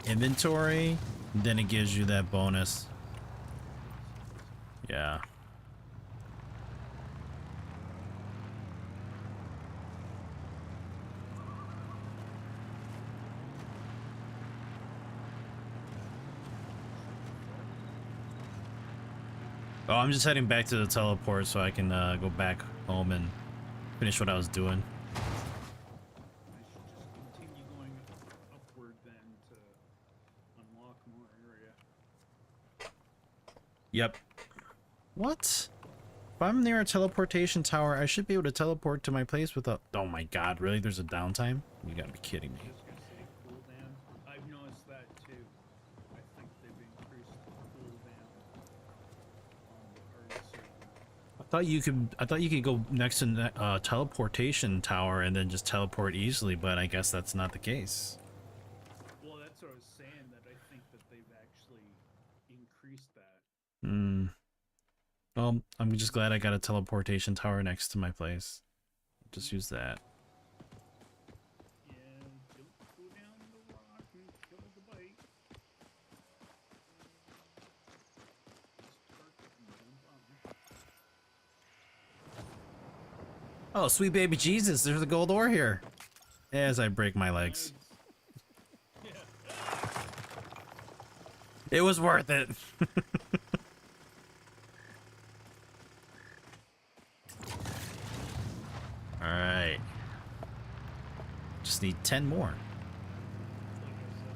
inventory, then it gives you that bonus. Yeah. Oh, I'm just heading back to the teleport so I can go back home and finish what I was doing. I should just continue going upward then to unlock more area. Yep. What? If I'm near a teleportation tower, I should be able to teleport to my place without... Oh my god, really? There's a downtime? You gotta be kidding me. Just gonna say cooldown. I've noticed that too. I think they've increased the cooldown on the hard server. I thought you could go next to the teleportation tower and then just teleport easily, but I guess that's not the case. Well, that's what I was saying, that I think that they've actually increased that. Hmm. Well, I'm just glad I got a teleportation tower next to my place. Just use that. Yeah, don't go down the rock and kill the bite. Just park it and jump on. Oh, sweet baby Jesus, there's a gold ore here. As I break my legs. Nice. Yeah. It was worth it. Alright. Just need 10 more. Like I said.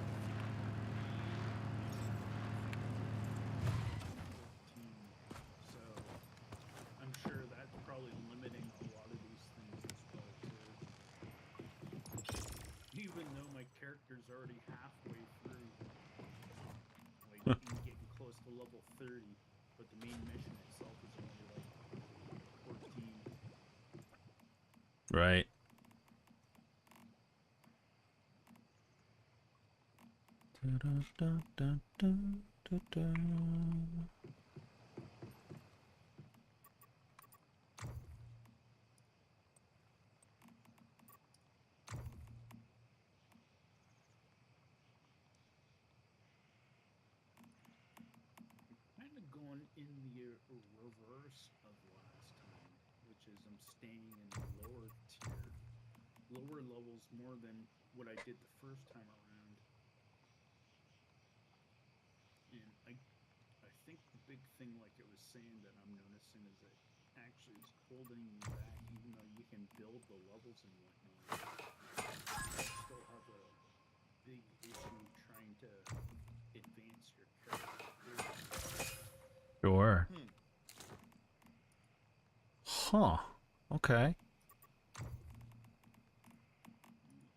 14. So I'm sure that's probably limiting a lot of these things as well too. Even though my character's already halfway through, like getting close to level 30, but the main mission itself is only like 14. Right. Kind of going in the reverse of last time, which is I'm staying in the lower tier, lower levels more than what I did the first time around. thing, like it was saying, that I'm noticing is that actually it's holding you back, even though you can build the levels and whatnot. You still have a big issue trying to advance your character. Sure. Hmm. Huh. Okay.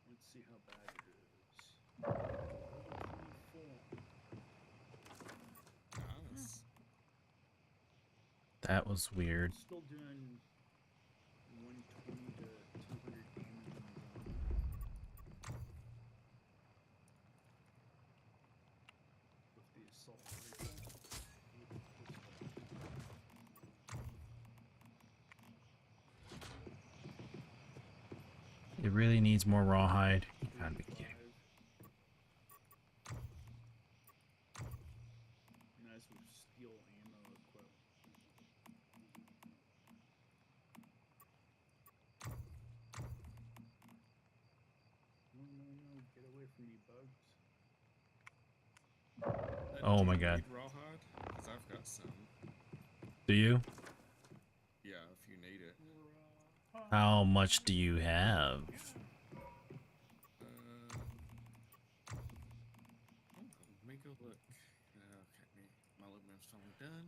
Let's see how bad it is. Level 24. Nice. That was weird. Still doing 120 to 200 damage on the zombie. With the assault rifle. With the pistol. It really needs more rawhide. You gotta be kidding. 35. Nice with steel ammo equipped. No, no, get away from me, bugs. Oh Do my you God. need rawhide? Because I've got some. Do you? Yeah, if you need it. How much do you have? Let me go look. Okay, my aluminum's finally done.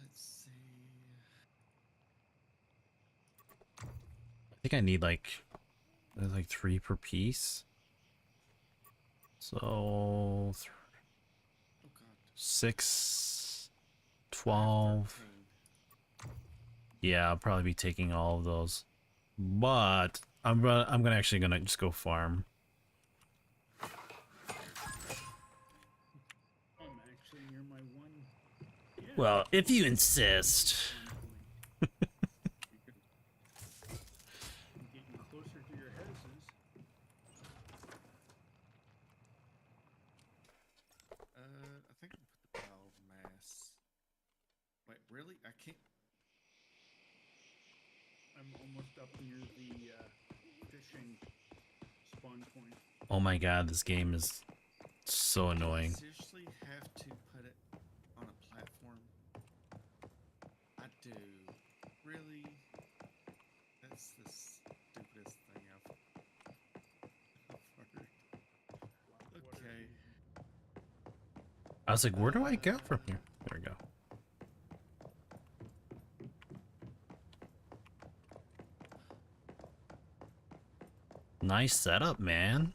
Let's see. I think I need like, there's like 3 per piece. So Oh God. 6, 12. 13. Yeah, I'll probably be taking all of those. But I'm gonna actually gonna just go farm. I'm actually near my one. Yeah, Well, if you insist. I'm getting closer to your houses. I think I put the biomass. Wait, really? I can't. I'm almost up near the fishing spawn point. Oh my God, this game is so annoying. Seriously, have to put it on a platform. I do. Really? That's the stupidest thing I've heard. Blackwater. Okay. I was like, where do I go from here? There we go. Nice setup, man.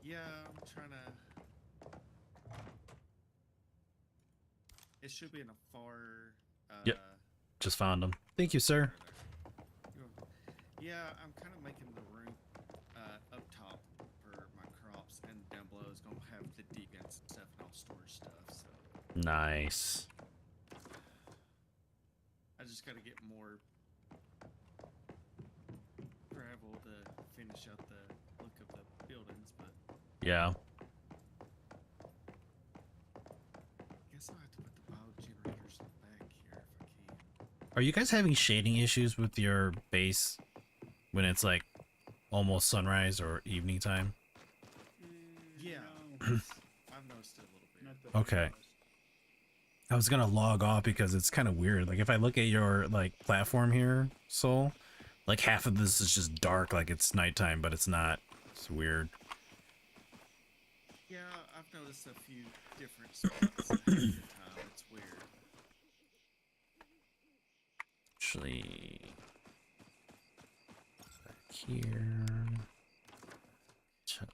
Yeah, I'm trying to. It should be in a far. Yep. Just found him. Thank you, sir. Yeah, I'm kind of making the room up top for my crops, and down below is gonna have the deacons and stuff, and I'll store stuff. So Nice. I just gotta get more gravel to finish out the look of the buildings, but Yeah. I guess I'll have to put the bio generators back here if I can. Are you guys having shading issues with your base when it's like almost sunrise or evening time? Yeah. No, I've noticed it a little bit. not the Okay. farthest. I was gonna log off because it's kind of weird. Like if I look at your like platform here, Soul, like half of this is just dark, like it's nighttime, but it's not. It's weird. Yeah, I've noticed a few different spots at the time. It's weird. Actually, back here. Check.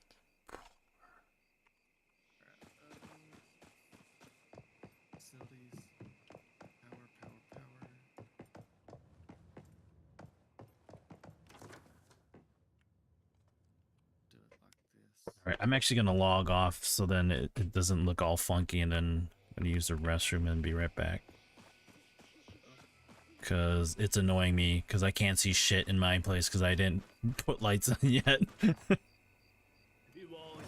Facilities. Power. Do it like this. All right, I'm actually gonna log off so then it doesn't look all funky, and then I'm gonna use the restroom and be right back. Cause it's annoying me because I can't see shit in my place because I didn't put lights on yet. Well,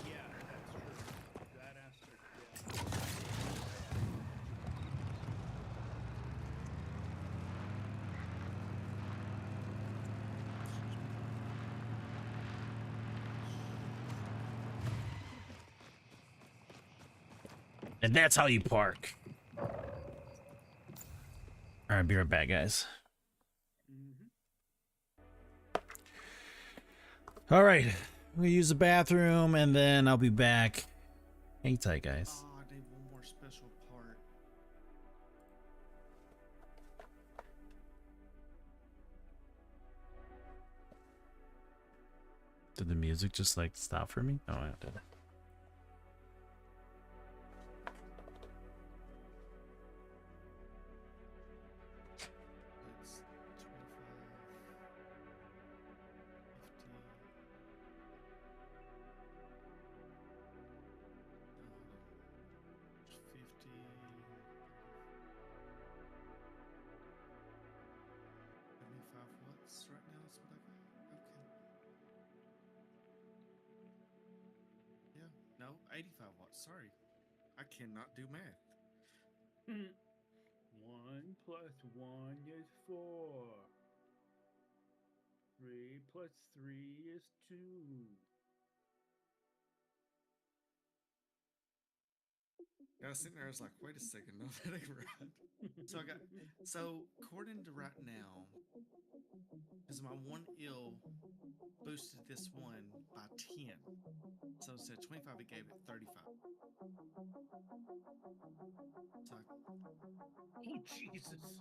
yeah, that's true. That aspect, yeah. And that's how you park. All right, be right back, guys. All right, we'll use the bathroom and then I'll be back. Hang tight, guys. Oh, I need one more special part. Did the music just like stop for me? Oh, it did. It's 75 watts right now is what I got. Okay. Yeah, no, 85 watts. Sorry. I cannot do math. 1 plus 1 is 4. 3 plus 3 is 2. I was sitting there, I was like, wait a second, no, that ain't right. So according to right now, because my one ill boosted this one by 10. So instead of 25, it gave it 35. So Oh, Jesus.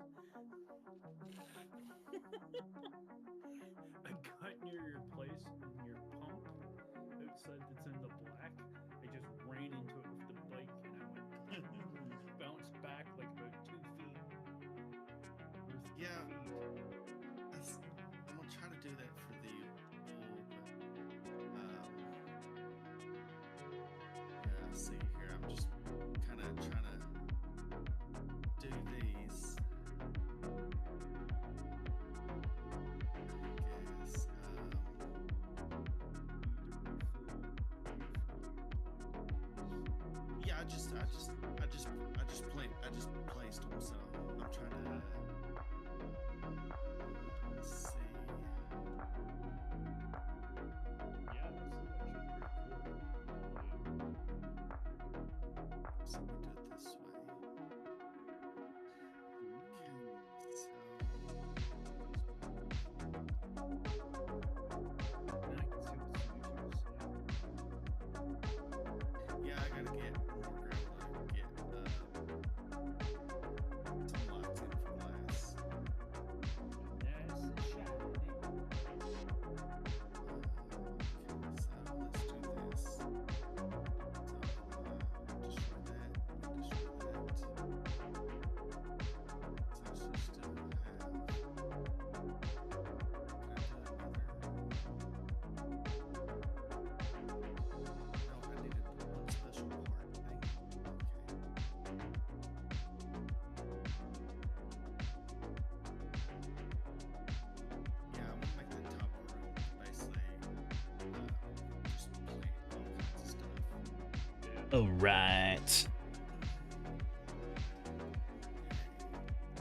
I got near your place and your pump outside that's in the black. I just ran into it with the bike and I went bounced back like about 2 feet. Or 3 Yeah. feet. I'm gonna try to do that for the oil, but yeah, see here, I'm just kind of trying to do these. I guess. Yeah, I just placed them, so I'm trying to. Let's see. Yeah, that's actually pretty cool. So we do it this way. Then I can see what Snoochie was saying. Yeah, I gotta get more gravel to get some lights in for glass. That's the shot. So let's do this. So destroy that. Destroy that. So I should still have. Can I do another? No, I needed one special part. Dang it. Okay. Yeah, I'm gonna make the top room basically just plain all kinds of stuff. All right.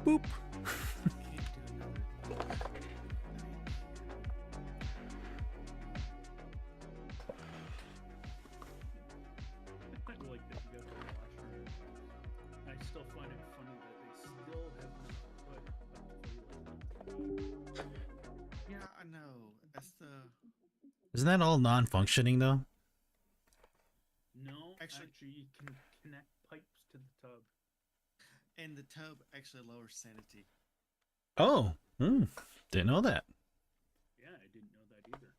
Boop. Can't do another thing I like that you got the washer. I still find it funny that they still have not put a toilet. here. Yeah, I know. That's the Isn't that all non-functioning though? No, Actually- actually, you can connect pipes to the tub. and the tub actually lowers sanity. Oh, didn't know that. Yeah, I didn't know that either.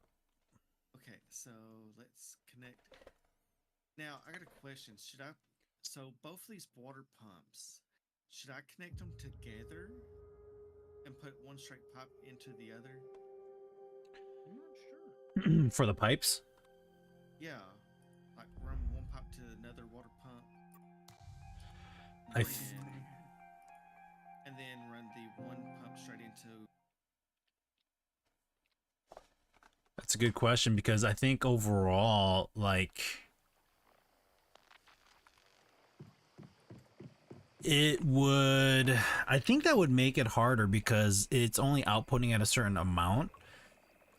Okay, so let's connect. Now I got a question. Should I? So both these water pumps, should I connect them together and put one straight pipe into the other? I'm not sure. For the pipes? Yeah, like run one pipe to another water pump. I and th- then- and then run the one pump straight into. That's a good question because I think overall, like, I think that would make it harder because it's only outputting at a certain amount.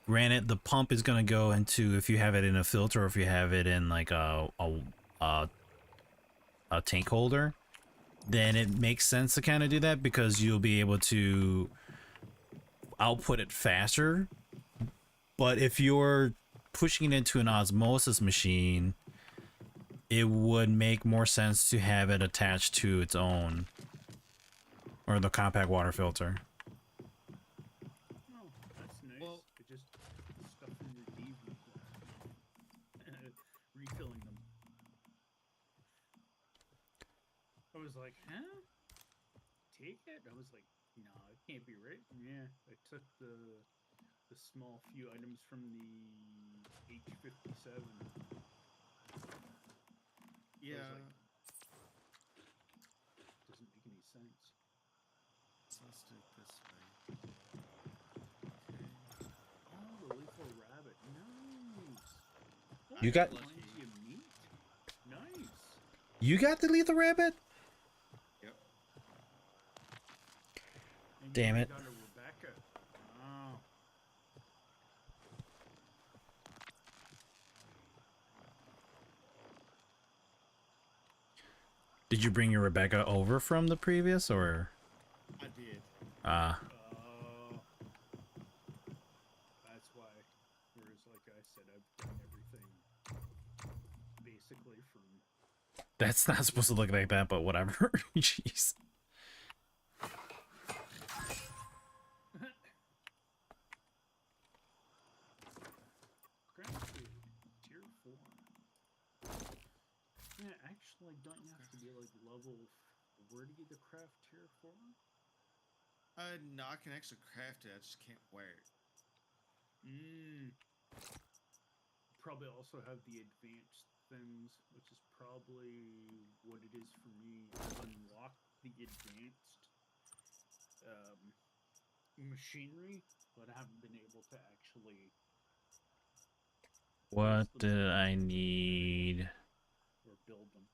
Granted, the pump is going to go into, if you have it in a filter or if you have it in like a a tank holder, then it makes sense to kind of do that because you'll be able to output it faster. But if you're pushing it into an osmosis machine, it would make more sense to have it attached to its own, or the compact water filter. Oh, that's nice. Well- I just put the stuff in your DV, refilling them. I was like, huh? Take it? I was like, no, it can't be right. Yeah, I took the small few items from the H57. Yeah. Doesn't make any sense. So let's do it this way. Okay. Oh, the lethal rabbit. Nice. Oh, You got- plenty of meat. Nice. You got the lethal rabbit? Yep. And Damn you it. got a Rebecca. Oh. Did you bring your Rebecca over from the previous, or? I did. Ah, Oh. That's why. Whereas, like I said, I've done everything basically from. that's not supposed to look like that, but whatever. Jeez. Granted, tier 4. Yeah, actually, don't you have to be like level 40 to craft tier 4? No, I can actually craft it. I just can't wear it. Probably also have the advanced things, which is probably what it is for me. I've unlocked the advanced machinery, but I haven't been able to actually What did I need? or build them.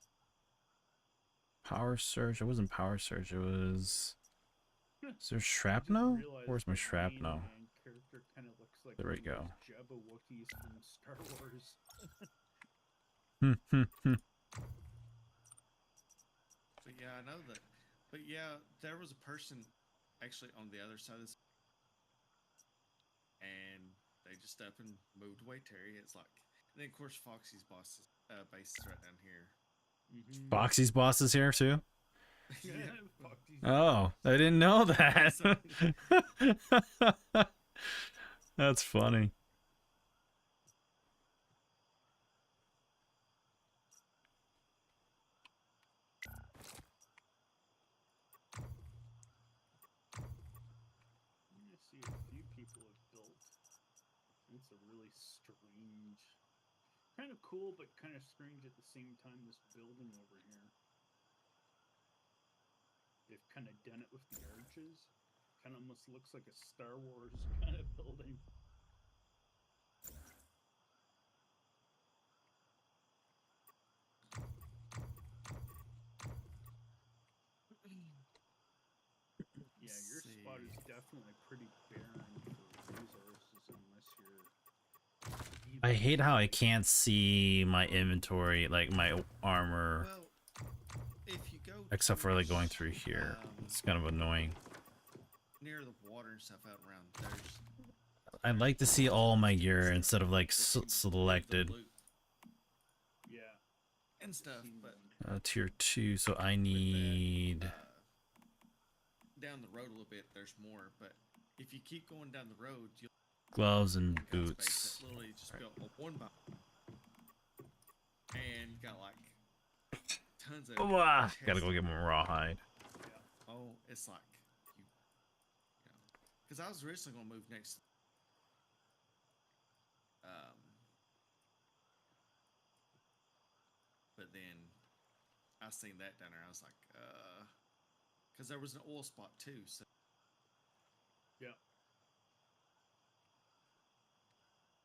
Power surge? It wasn't power surge. It was. Is there I just shrapnel? realized Where's my the shrapnel? main character kind of looks like There we one of go. those Jabba Wookiees from Star Wars. But yeah, I know that. But yeah, there was a person actually on the other side of this, and they just up and moved away. Terry, it's like, and then of course Foxy's boss base is right down here. Mm-hmm. Foxy's boss is here too? Yeah. Fuck these Oh, I didn't know that. That's funny. I see a few people have built. It's a really strange, kind of cool, but kind of strange at the same time. This building over here, they've kind of done it with the arches. Kind of almost looks like a Star Wars kind of building. Yeah, your spot is definitely pretty barren for resources unless you're. I hate how I can't see my inventory, like my armor, Well, if you go except for like going towards, through here. um, It's kind of annoying. near the water and stuff out around, there's I'd like to see all my gear instead of like if you move the selected. loot Yeah. and stuff, but Tier 2, so I with that, need. down the road a little bit, there's more. But if you keep going down the road, you'll Gloves and find a space boots. that literally just built a one by and got like tons of. Gotta chests. go get my rawhide. Oh, it's like you know, because I was originally gonna move next. But then I seen that down there. I was like, because there was an oil spot too. So Yeah.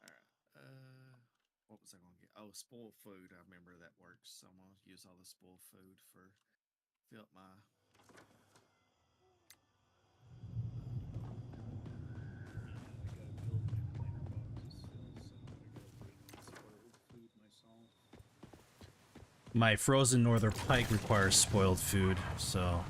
all right. What was I gonna get? Oh, spoiled food. I remember that works. So I'm gonna use all the spoiled food for fill up my. I gotta build my planter boxes still, so I gotta bring spoiled food myself. My frozen northern pike requires spoiled food, so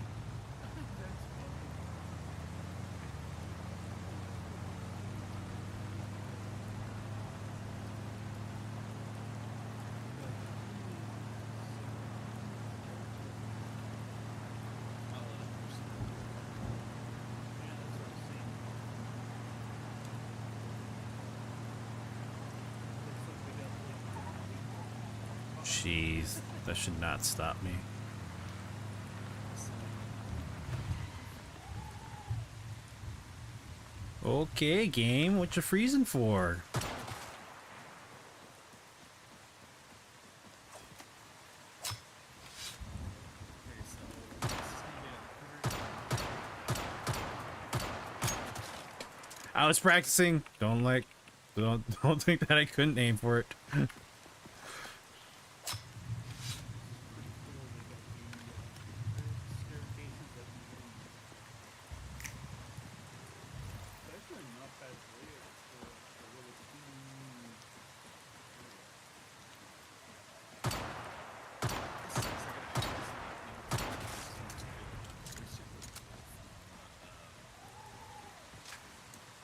jeez, that should not stop me. Okay, game, what you freezing for? Okay, so this is gonna be I was practicing. Don't think that I couldn't aim for it.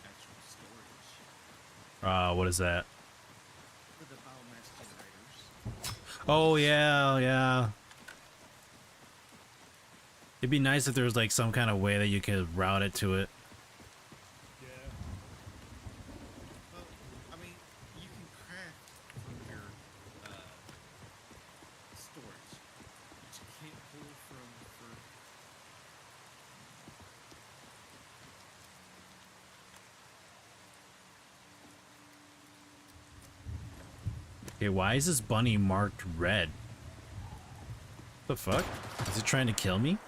actual storage What is that? for the biomass generators. Oh yeah, yeah. It'd be nice if there was like some kind of way that you could route it to it. Well, I mean, you can craft from your storage, but you can't pull from for. Okay, why is this bunny marked red? The fuck? Is it trying to kill me?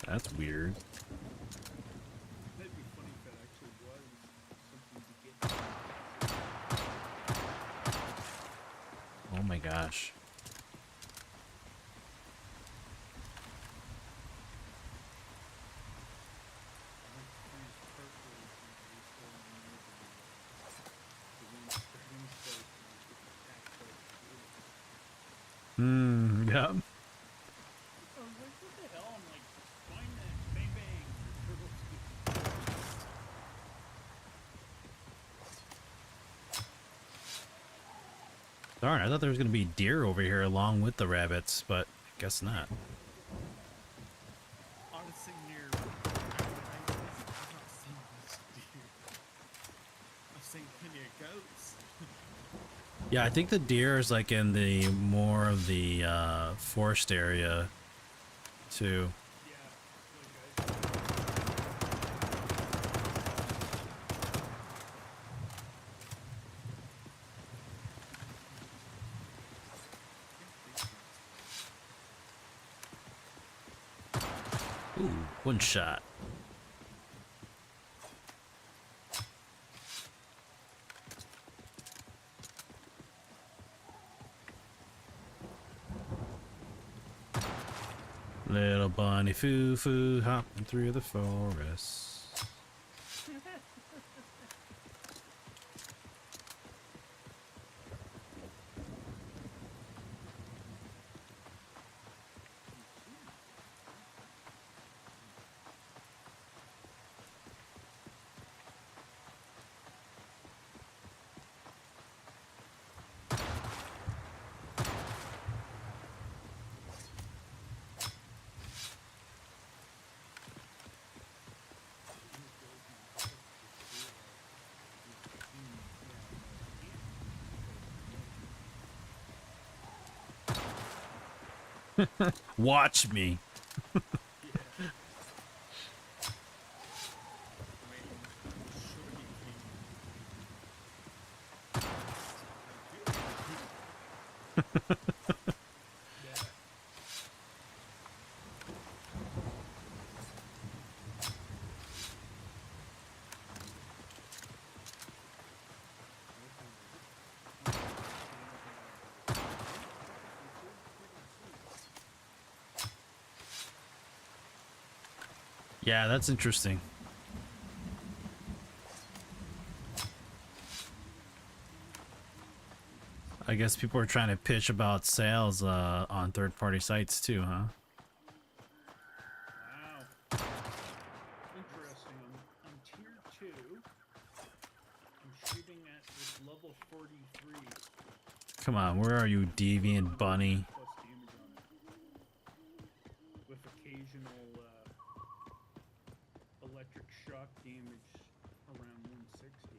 That's weird. That'd be funny if that actually was something to get. Oh my gosh. Yep. I was like, what the hell? I'm like, find that, bang bang. Darn, I thought there was gonna be deer over here along with the rabbits, but I guess not. Honestly, near I've not seen much deer. I've seen plenty of goats. Yeah, I think the deer is like in the more of the forest area too. Ooh, one shot. Little bunny foo foo hopping through the forest. Watch me. Yeah, that's interesting. I guess people are trying to pitch about sales on third-party sites too, huh? Wow. Interesting. On tier 2, I'm shooting at this level 43. Come on, where are you, deviant bunny? Plus damage on it. With occasional electric shock damage around 160.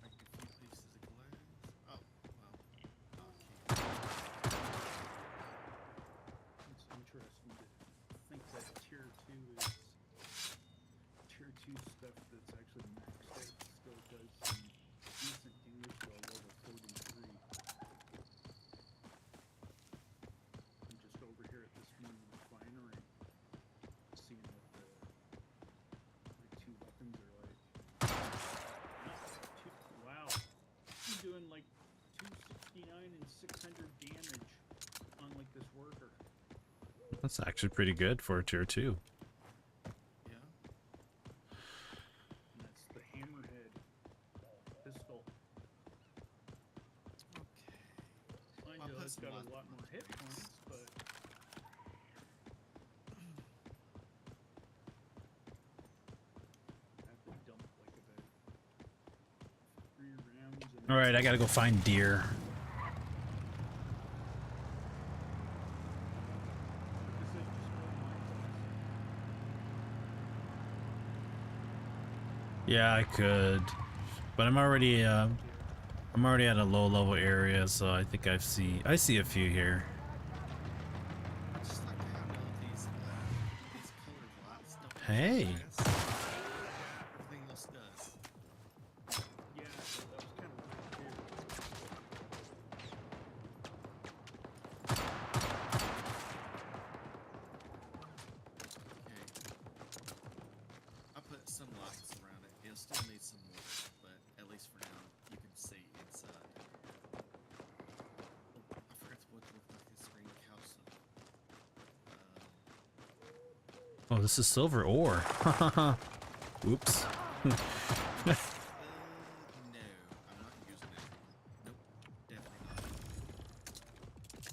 Like a few pieces of glass. Oh, well. It's interesting to think that tier 2 is tier 2 stuff that's actually maxed out still does some decent damage to a level 43. I'm just over here at this one refinery, seeing what my two weapons are like. Wow, I'm doing like 269 and 600 damage on like this worker. That's actually pretty good for a tier 2. Yeah. And that's the hammerhead pistol. Okay. Mind I'll you, put it's some got a light lot on more my hit face. points, but I have to dump like about 3 rounds. And All right, I gotta go find deer. This is just where mine's Yeah, I could, but I'm already at a low-level area, so I think I see a few here. I just like how these colored lights don't touch Hey. glass. Everything else does. Yeah, that was kind of weird too. Okay. I put some lights around it. It'll still need some more, but at least for now, you can see inside. Oh, I forgot to look like this green couch. Oh, this is silver ore. Oops. No, I'm not using it. Nope, definitely not. Just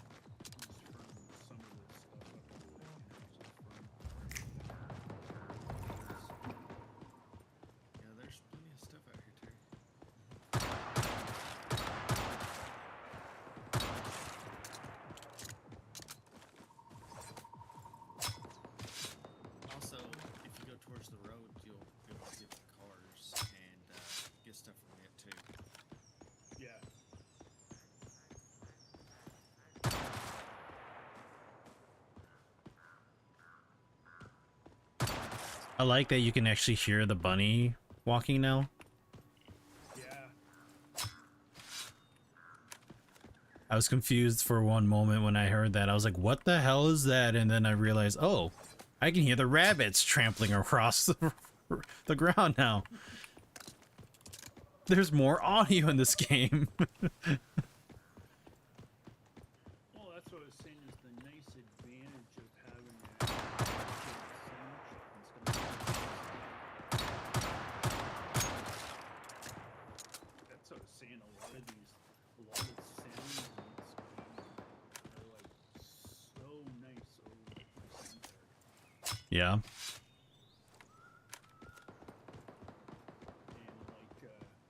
from some of this stuff up to the Yeah, there's plenty of stuff out here, Terry. Also, if you go towards the road, you'll be able to get the cars and get stuff from it too. Yeah. I like that you can actually hear the bunny walking now. Yeah. I was confused for one moment when I heard that. I was like, what the hell is that? And then I realized, oh, I can hear the rabbits trampling across the ground now. There's more audio in this game. Well, that's what I was saying is the nice advantage of having that that's what I was saying. A lot of the sounds in this game are like so nice over the center. Yeah. And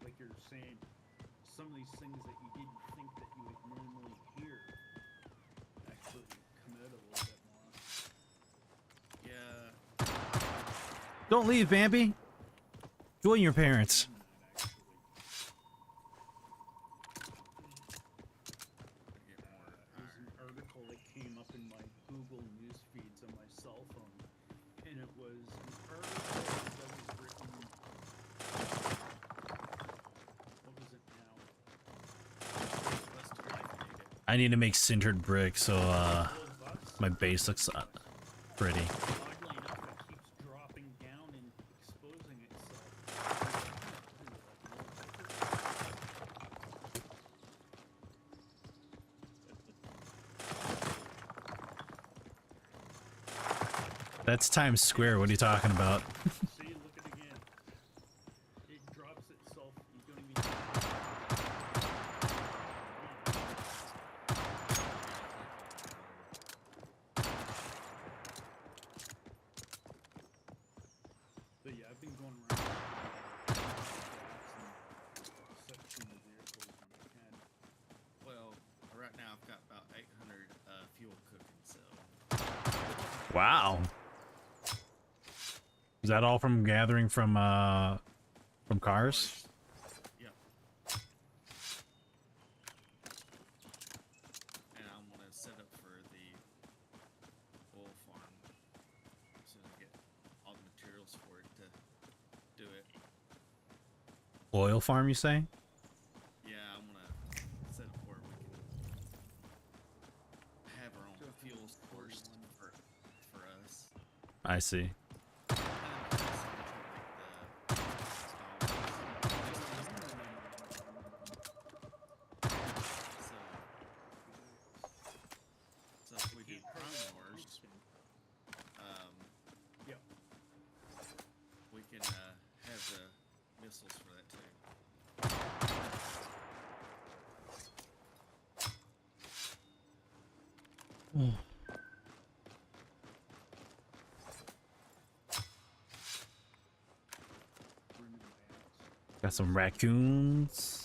like you're saying, some of these things that you didn't think that you would normally hear actually come out a little bit more. Yeah, Don't leave, Bambi. Join your parents. There's an article that came up in my Google news feeds on my cell phone, and it was an article that was written. What was it now? I need to make sintered brick so 12 my base looks pretty. Oddly enough, it keeps dropping down and exposing itself. That's Times Square. What are you talking about? See, look at it again. So yeah, I've been going around section the vehicles when I can. Well, right now I've got about 800 fuel cooking, so Wow. Is that all from gathering from cars? Yep. And I'm gonna set up for the oil farm as soon as I get all the materials for it to do it. Oil farm, you say? Yeah, I'm gonna set up where we can have our own fuel source for us. I see. So if we do Prime Wars, Yep. we can have the missiles for that too. Ruining my ass. Got some raccoons.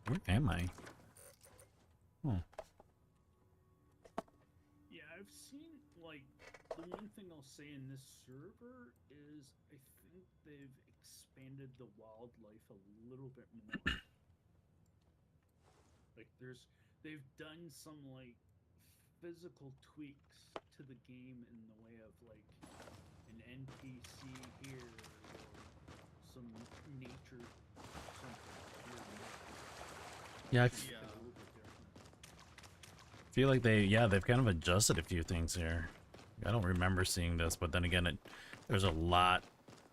Where am I? Oh, Yeah, I've seen like the one thing I'll say in this server is I think they've expanded the wildlife a little bit more. Like they've done some like physical tweaks to the game in the way of like an NPC here or some nature something here and there. yeah. I Just Yeah. a little bit different. feel like they've kind of adjusted a few things here. I don't remember seeing this, but then again, there's a lot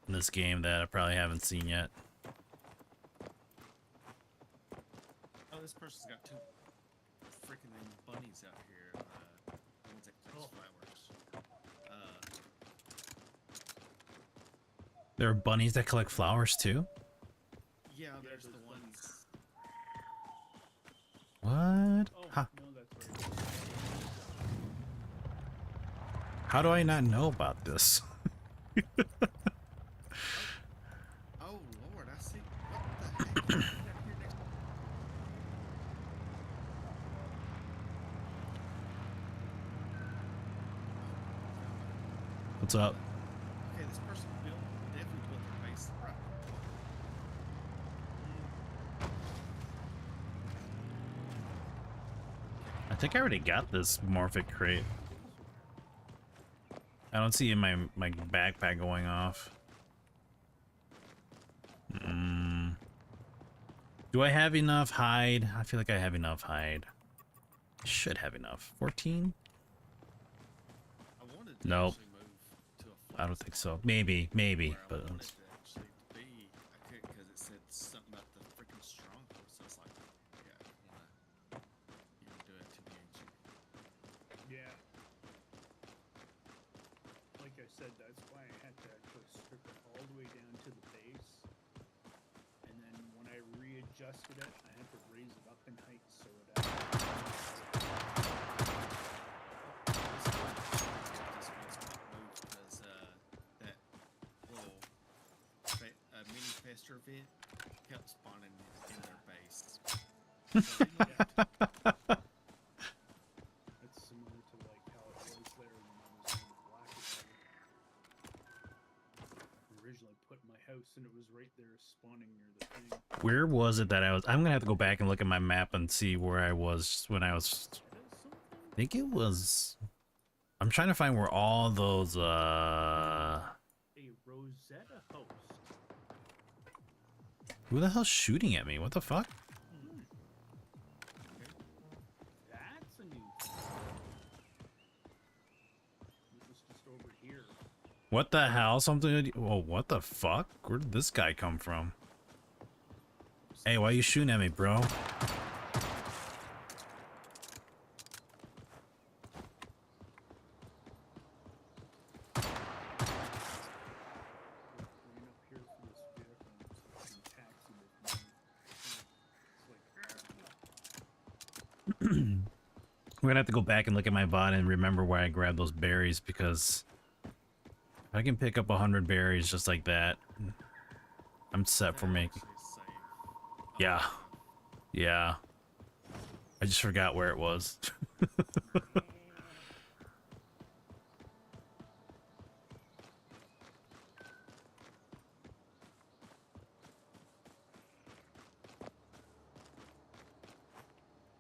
in this game that I probably haven't seen yet. Oh, this person's got two freaking bunnies out here. The ones that collect flowers. There are bunnies that collect flowers too? Yeah, Yeah, there's the those ones. What? Oh How, no, that's right. how do I not know about this? Oh Lord, I see. What the heck? Right up here next- What's up? Okay, this person definitely built their base right. I think I already got this morphic crate. I don't see my backpack going off. Do I have enough hide? I feel like I have enough hide. Should have enough. 14? I wanted to Nope. actually move to a I don't flat think so. Maybe, where I but wanted to actually be. I couldn't because it said something about the freaking stronghold. So it's like, yeah, I don't wanna even do it to me. Yeah. Like I said, that's why I had to actually strip it all the way down to the base. And then when I readjusted it, I had to raise it up in height so it Because that little mini fester event kept spawning in their base. So they moved. It's similar to like how it was there when I was on the Black Water. Originally put my house and it was right there spawning near the thing. where was it that I was? I'm gonna have to go back and look at my map and see where I was when I was. That is something? I think it was. I'm trying to find where all those. A Rosetta host. Who the hell's shooting at me? What the fuck? That's a new thing. It was just over here. What the hell? Something. Oh, what the fuck? Where did this guy come from? Hey, why you shooting at me, bro? Ran up here for this vehicle and it's like some taxi with me. It's like, We're gonna have to go back and look at my VOD and remember where I grabbed those berries, because if I can pick up 100 berries just like that, I'm set for They're making. actually safe. Yeah. Yeah. I just forgot where it was.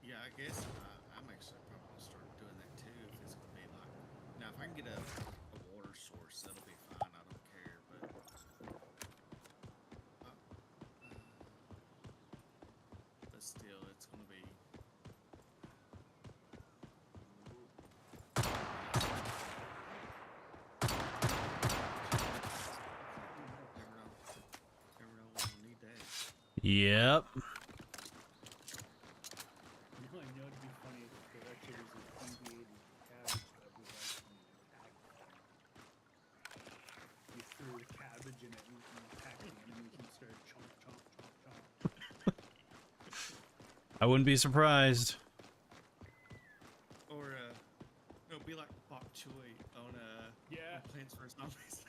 Yeah, I guess I'm actually probably gonna start doing that too. If it's gonna be like, now if I can get a water source, that'll be fine. I don't care, but still, it's gonna be. Never know. Never know when we'll need that. Yep. You know, I know it'd be funny if there actually was a deviated cabbage that was actually attacked. You threw the cabbage in it and attacked the enemies and started chomp, chomp, chomp, chomp. I wouldn't be surprised. Or it'll be like bok choy on Yeah. Plants vs Zombies.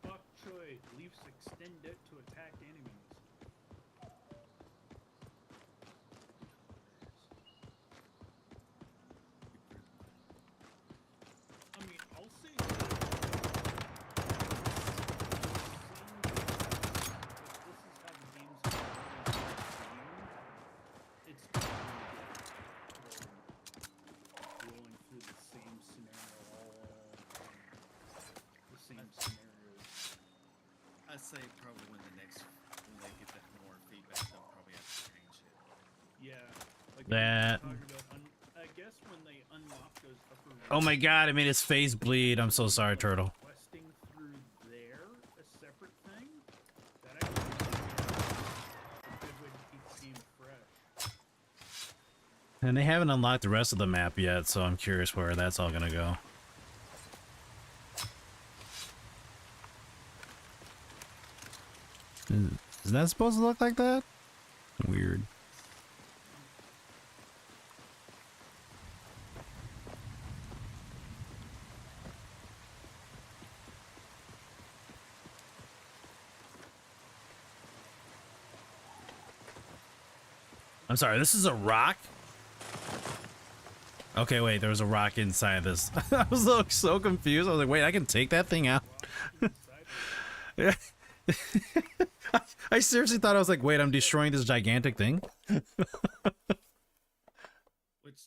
Bok choy, leaves extend it to attack enemies. I mean, I'll say this. This is how the games have always been. It's rolling through the same scenario the same scenarios. I'd say probably when they get that more feedback, they'll probably have to change it. Yeah. Like That- we were talking about I guess when they unlock those upper Oh my god, I made his face bleed. I'm so sorry, Turtle. questing through there, a separate thing, that actually is a good way to keep the game fresh. And they haven't unlocked the rest of the map yet, so I'm curious where that's all gonna go. Is that supposed to look like that? Weird. I'm sorry, this is a rock? Okay, wait, there was a rock inside this. I was so confused. I was like, wait, I can take that thing out? Yeah. I seriously thought, I was like, wait, I'm destroying this gigantic thing? Which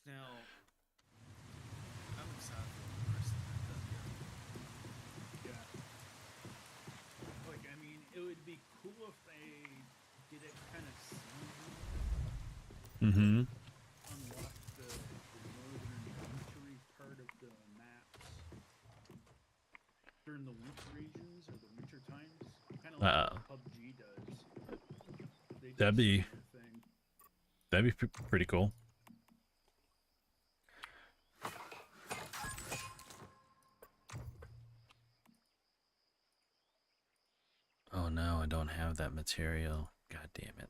now, I'm excited for the rest of that. Yeah. Like, I mean, it would be cool if they did it kind of seasonally. Mm-hmm. Unlock the northern wintry part of the maps during the winter regions or the winter times, kind of like what PUBG does. They do That'd the be- same thing. That'd be pretty cool. Oh no, I don't have that material. God damn it.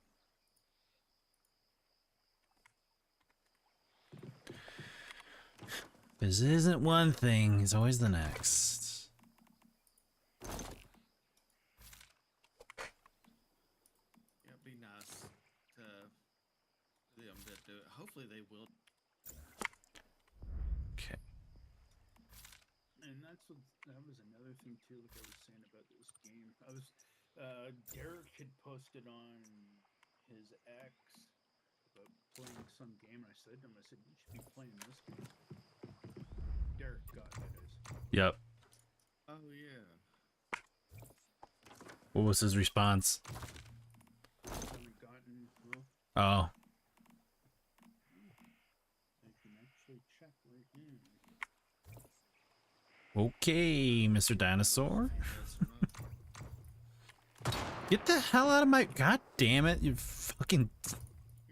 This isn't one thing, it's always the next. Yeah, it'd be nice to them to do it. Hopefully they will. Okay. And that was another thing too, like I was saying about this game. Derek had posted on his X about playing some game, and I said to him, I said, you should be playing this game. Derek got that is. Yep. Oh yeah. What was his response? Haven't gotten, well, Oh. I can actually check right now. Okay, Mr. Dinosaur. Yes or no? Get the hell out of my... God damn it, you fucking...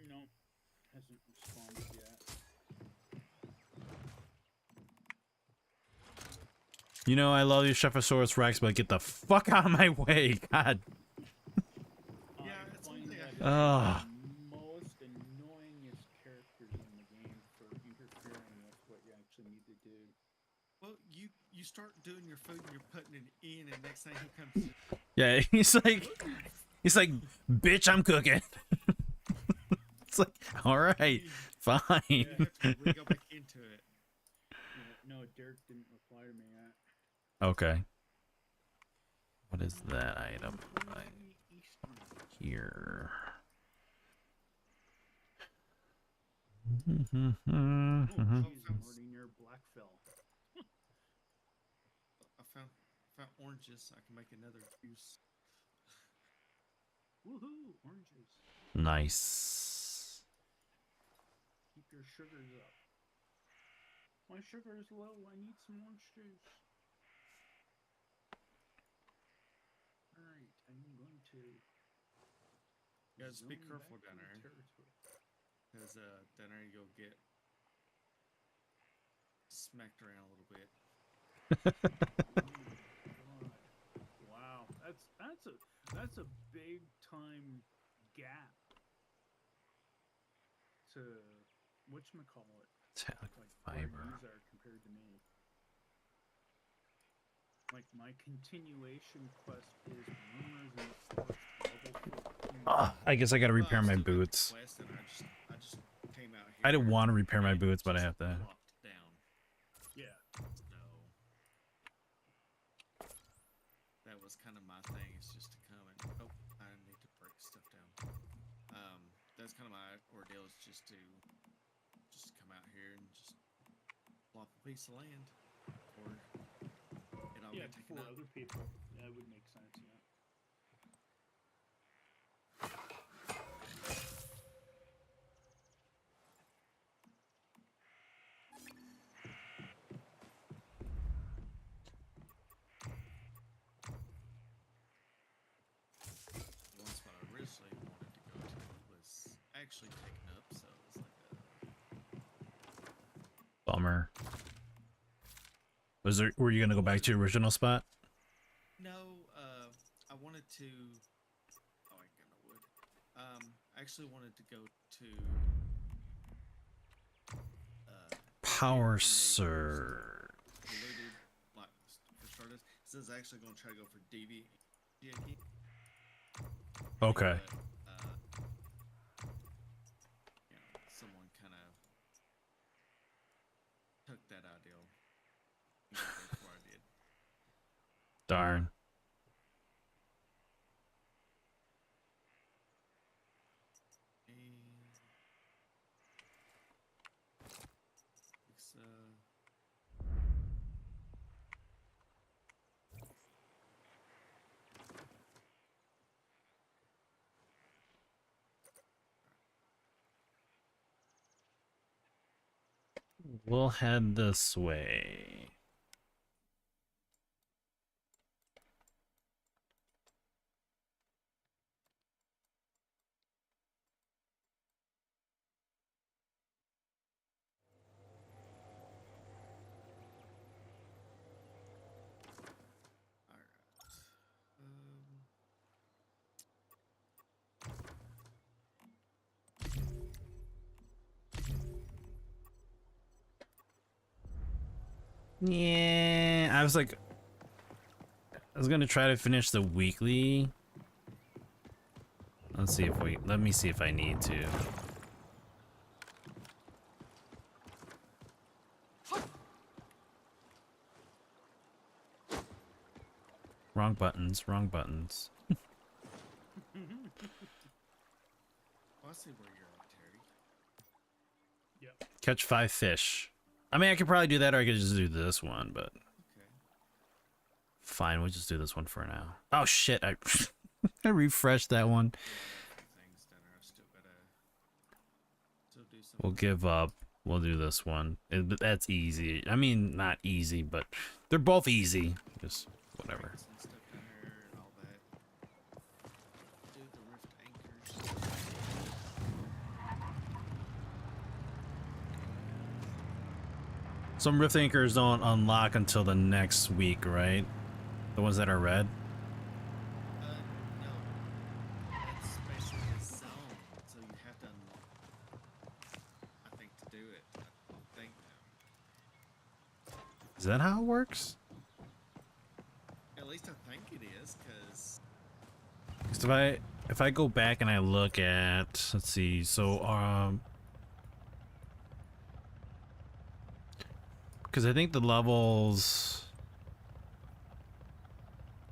No, hasn't responded yet. You know, I love you, Shephosaurus Rex, but get the fuck out of my way, God. Yeah, I it's find one thing that I- Ugh. the most annoyingest character start doing your food and you're putting it in, and next thing he comes, Yeah, he's like, bitch, I'm cooking. It's like, all right, fine. you have to really go back into it. No, Derek didn't reply to me yet. Okay. What is that item right here? Oh, geez, I'm already near Blackfell. I found oranges. I can make another juice. Woohoo! Oranges. Nice. Keep your sugars up. My sugar is low. I need some orange juice. Alright, I'm going to. Yeah, just be zone careful back down to there, territory. because down there you'll get smacked around a little bit. God. Wow, that's a big time gap to whatchamacallit, Metallic like where fiber. yous are compared to me. Like my continuation quest is rumors in the forest level 15. I guess I gotta Well, repair I've my still got the boots. quest, and I just came out here. I didn't want to repair my and boots, but I just have to. plopped down. Yeah. So that was kind of my thing. It's just to come and I need to break stuff down. That's kind of my ordeal. Is just to come out here and just plop a piece of land, or it all Yeah, get taken for up. other people. That would make sense, yeah. One spot I originally wanted to go to was actually taken up, so it was like Bummer. Were you gonna go back to your original spot? no. I wanted to. Oh, I got no wood. I actually wanted to go to. Power Tornado surge. polluted, like for starters. It says actually going to try to go for DV. Okay. But, someone kind of took that ideal before I did. Darn. And it's We'll head this way. all right. Yeah, I was gonna try to finish the weekly. Let me see if I need to. Wrong buttons, wrong buttons. Oh, I see where you're at, Terry. Yep. Catch 5 fish. I mean, I could probably do that, or I could just do this one, but Okay. fine, we'll just do this one for now. Oh shit, I I refreshed that one. Things down there. I've still gotta do some. We'll give up. We'll do this one. That's easy. I mean, not easy, but they're both easy. Just whatever. Some stuff down there and all that. Do the rift anchors. Some rift anchors don't unlock until the next week, right? The ones that are red. No. That's basically a zone, so you have to unlock. I think to do it. I think now. Is that how it works? So if I go back and I look at, let's see, so because I think the levels,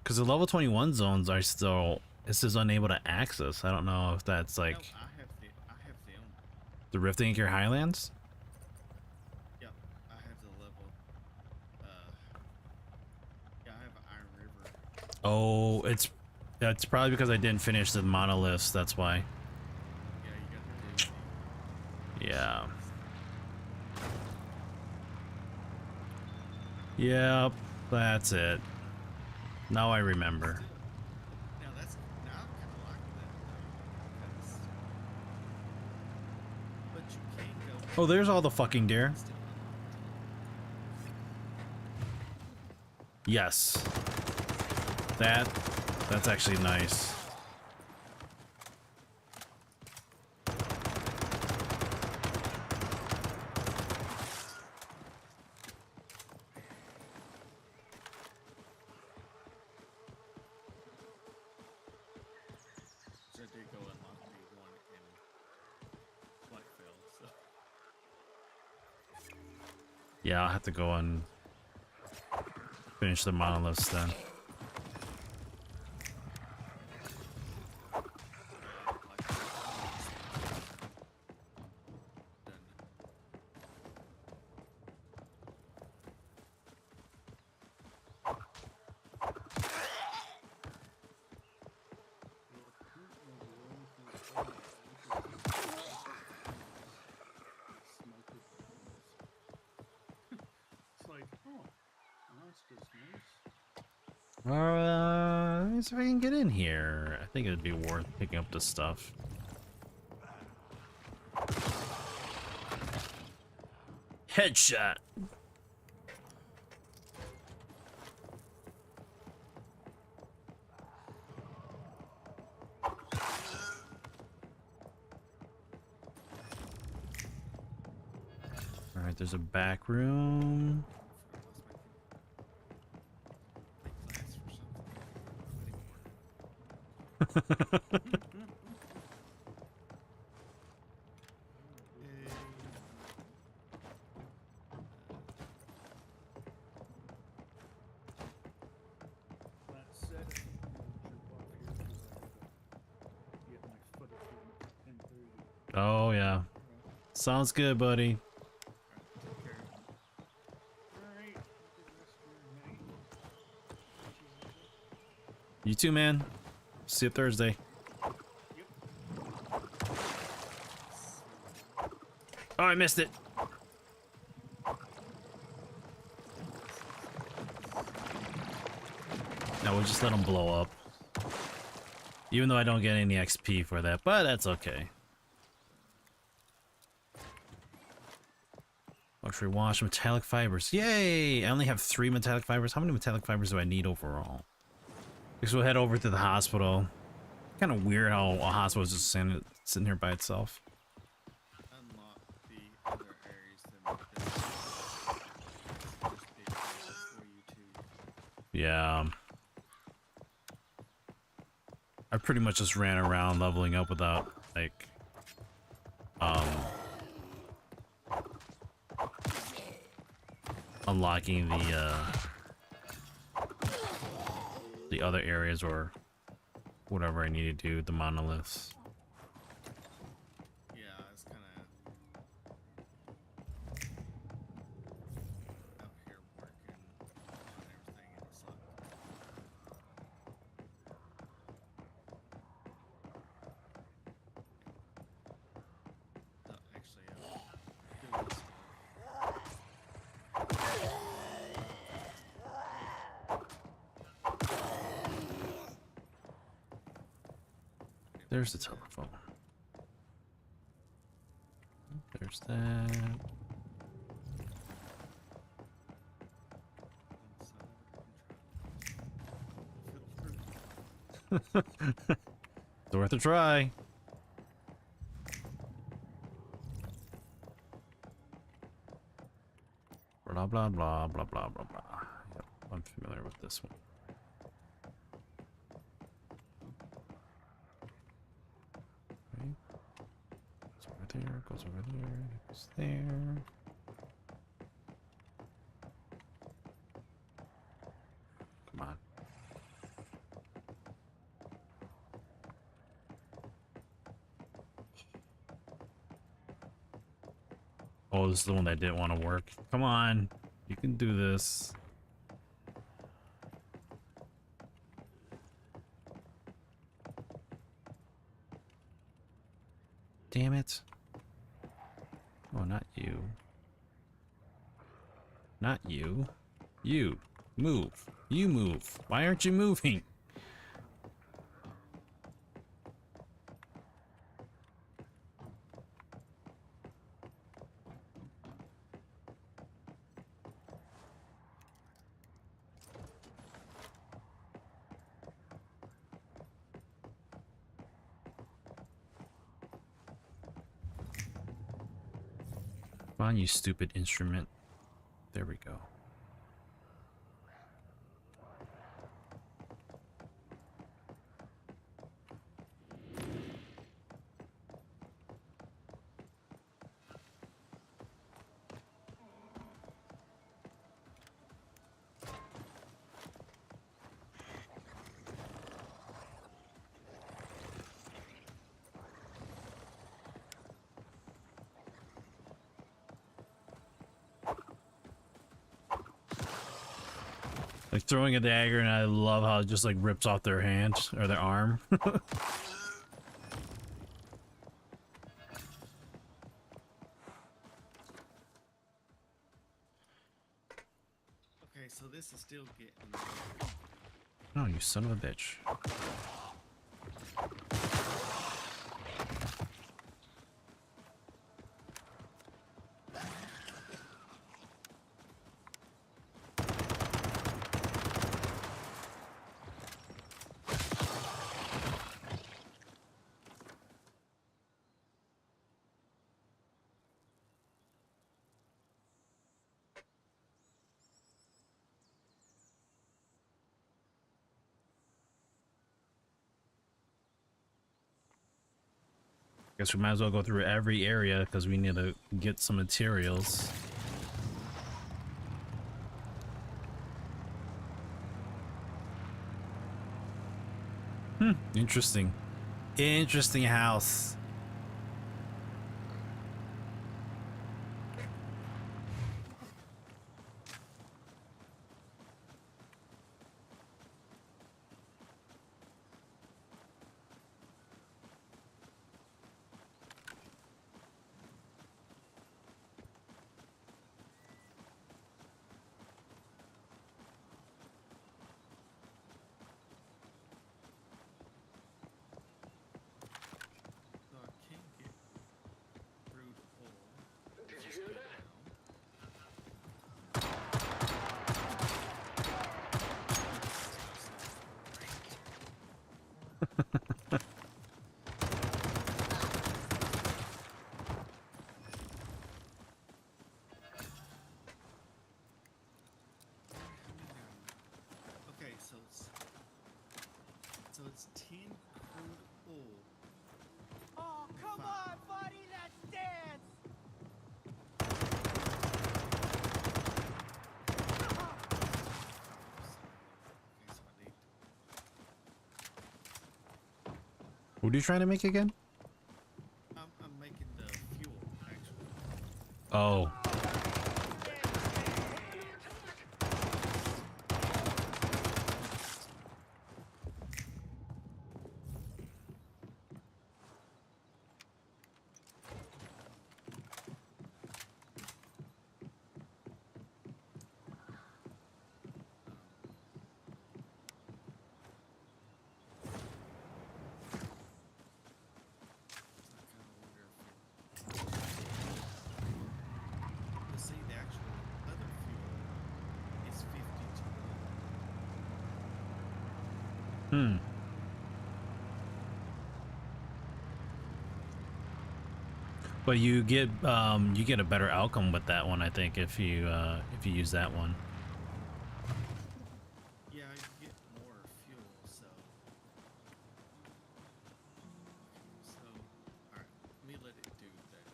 because the level 21 zones are still, it says unable to access. I don't know if that's like No, I have them. the Rifting Acre Highlands. Yep, I have the level. Yeah, I have Iron River. Oh, it's probably because I didn't finish the monoliths. That's why. Yeah, you got to do. Yeah. Yep, that's it. Now I remember. Now that's now I'm kind of liking that though, 'cause- but you can't go. Oh, there's all the fucking deer. Yes. That's actually nice. So I did go unlock the one in Blackville. So Yeah, I'll have to go and finish the monoliths then. It's like, oh, Alaska's nice. Let me see if I can get in here. I think it'd be worth picking up the stuff. Headshot. All right, there's a back room. I lost my That said, I think I'm gonna jump off here because I gotta get my foot appointment at 10:30. Oh yeah. Sounds good, buddy. Take care. Alright, have a good rest of your night. You too, man. See you Thursday. Yep. Oh, I missed it. No, we'll just let them blow up. Even though I don't get any XP for that, but that's okay. Luxury wash, metallic fibers. Yay! I only have 3 metallic fibers. How many metallic fibers do I need overall? Guess we'll head over to the hospital. Kind of weird how a hospital is just sitting here by itself. Unlock the other areas than this. Just big areas for you to. Yeah. I pretty much just ran around leveling up without, like, unlocking the other areas or whatever I need to do, the monoliths. Yeah, it's kind of out here working on everything, and it's like. No, actually, doing this There's the telephone. There's that. It's worth a try. Blah blah blah blah blah blah blah. Yep, I'm familiar with this one. Goes over there. Goes there. Come on. Oh, this is the one that didn't want to work. Come on. You can do this. Damn it. Oh, not you. Not you. You. Move. You move. Why aren't you moving? Come on, you stupid instrument. There we go. Like throwing a dagger, and I love how it just like rips off their hand or their arm. Okay, so this is still getting. Oh, you son of a bitch. Guess we might as well go through every area because we need to get some materials. Interesting. Interesting house. So I can't get crude oil. Did you hear that? Okay, so it's 10 crude oil. Oh, come on, buddy, let's dance! Okay, so I need. What are you trying to make again? I'm making the fuel actually. Oh. But see, the actual other fuel is 52. Hmm. But you get a better outcome with that one, I think, if you use that one. Yeah, you get more fuel, so. So, alright, let me let it do that.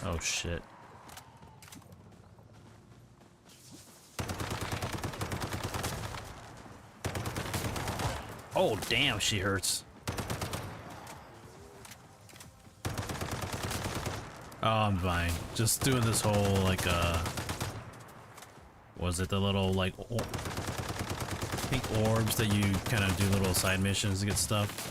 Oh shit. Oh damn, she hurts. Oh, I'm fine. Just doing this whole like was it the little like pink orbs that you kind of do little side missions to get stuff?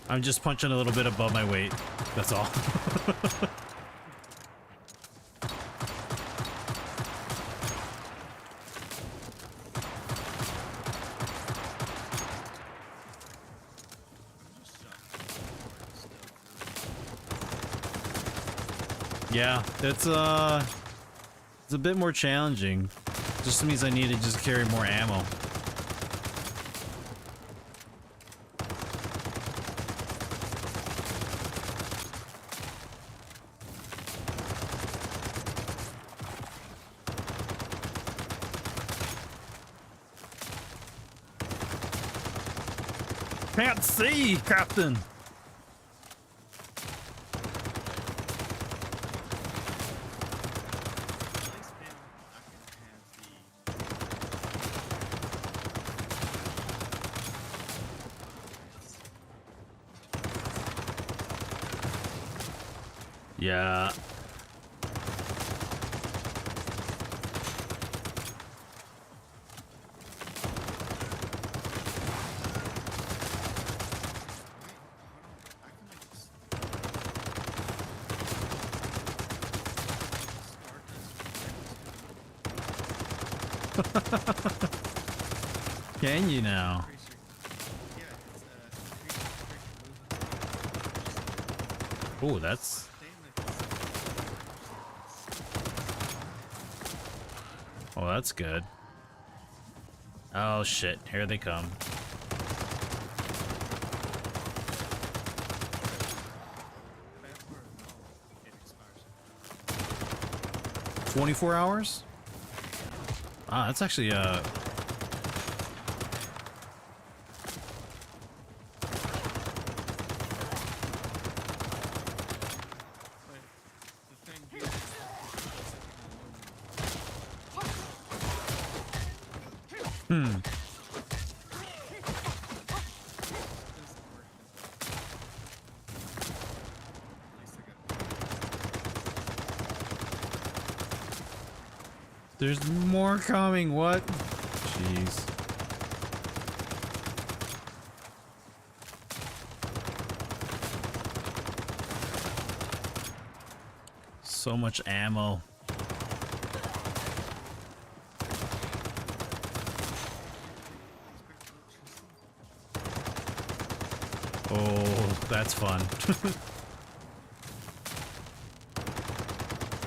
I'm just punching a little bit above my weight. That's all. Yeah, it's a bit more challenging. Just means I need to just carry more ammo. Can't see, Captain. Yeah. Can you now? Oh, that's... Oh, that's good. Oh shit, here they come. It 24 hours? Ah, that's actually There's more coming, what? Jeez. So much ammo. Oh, that's fun.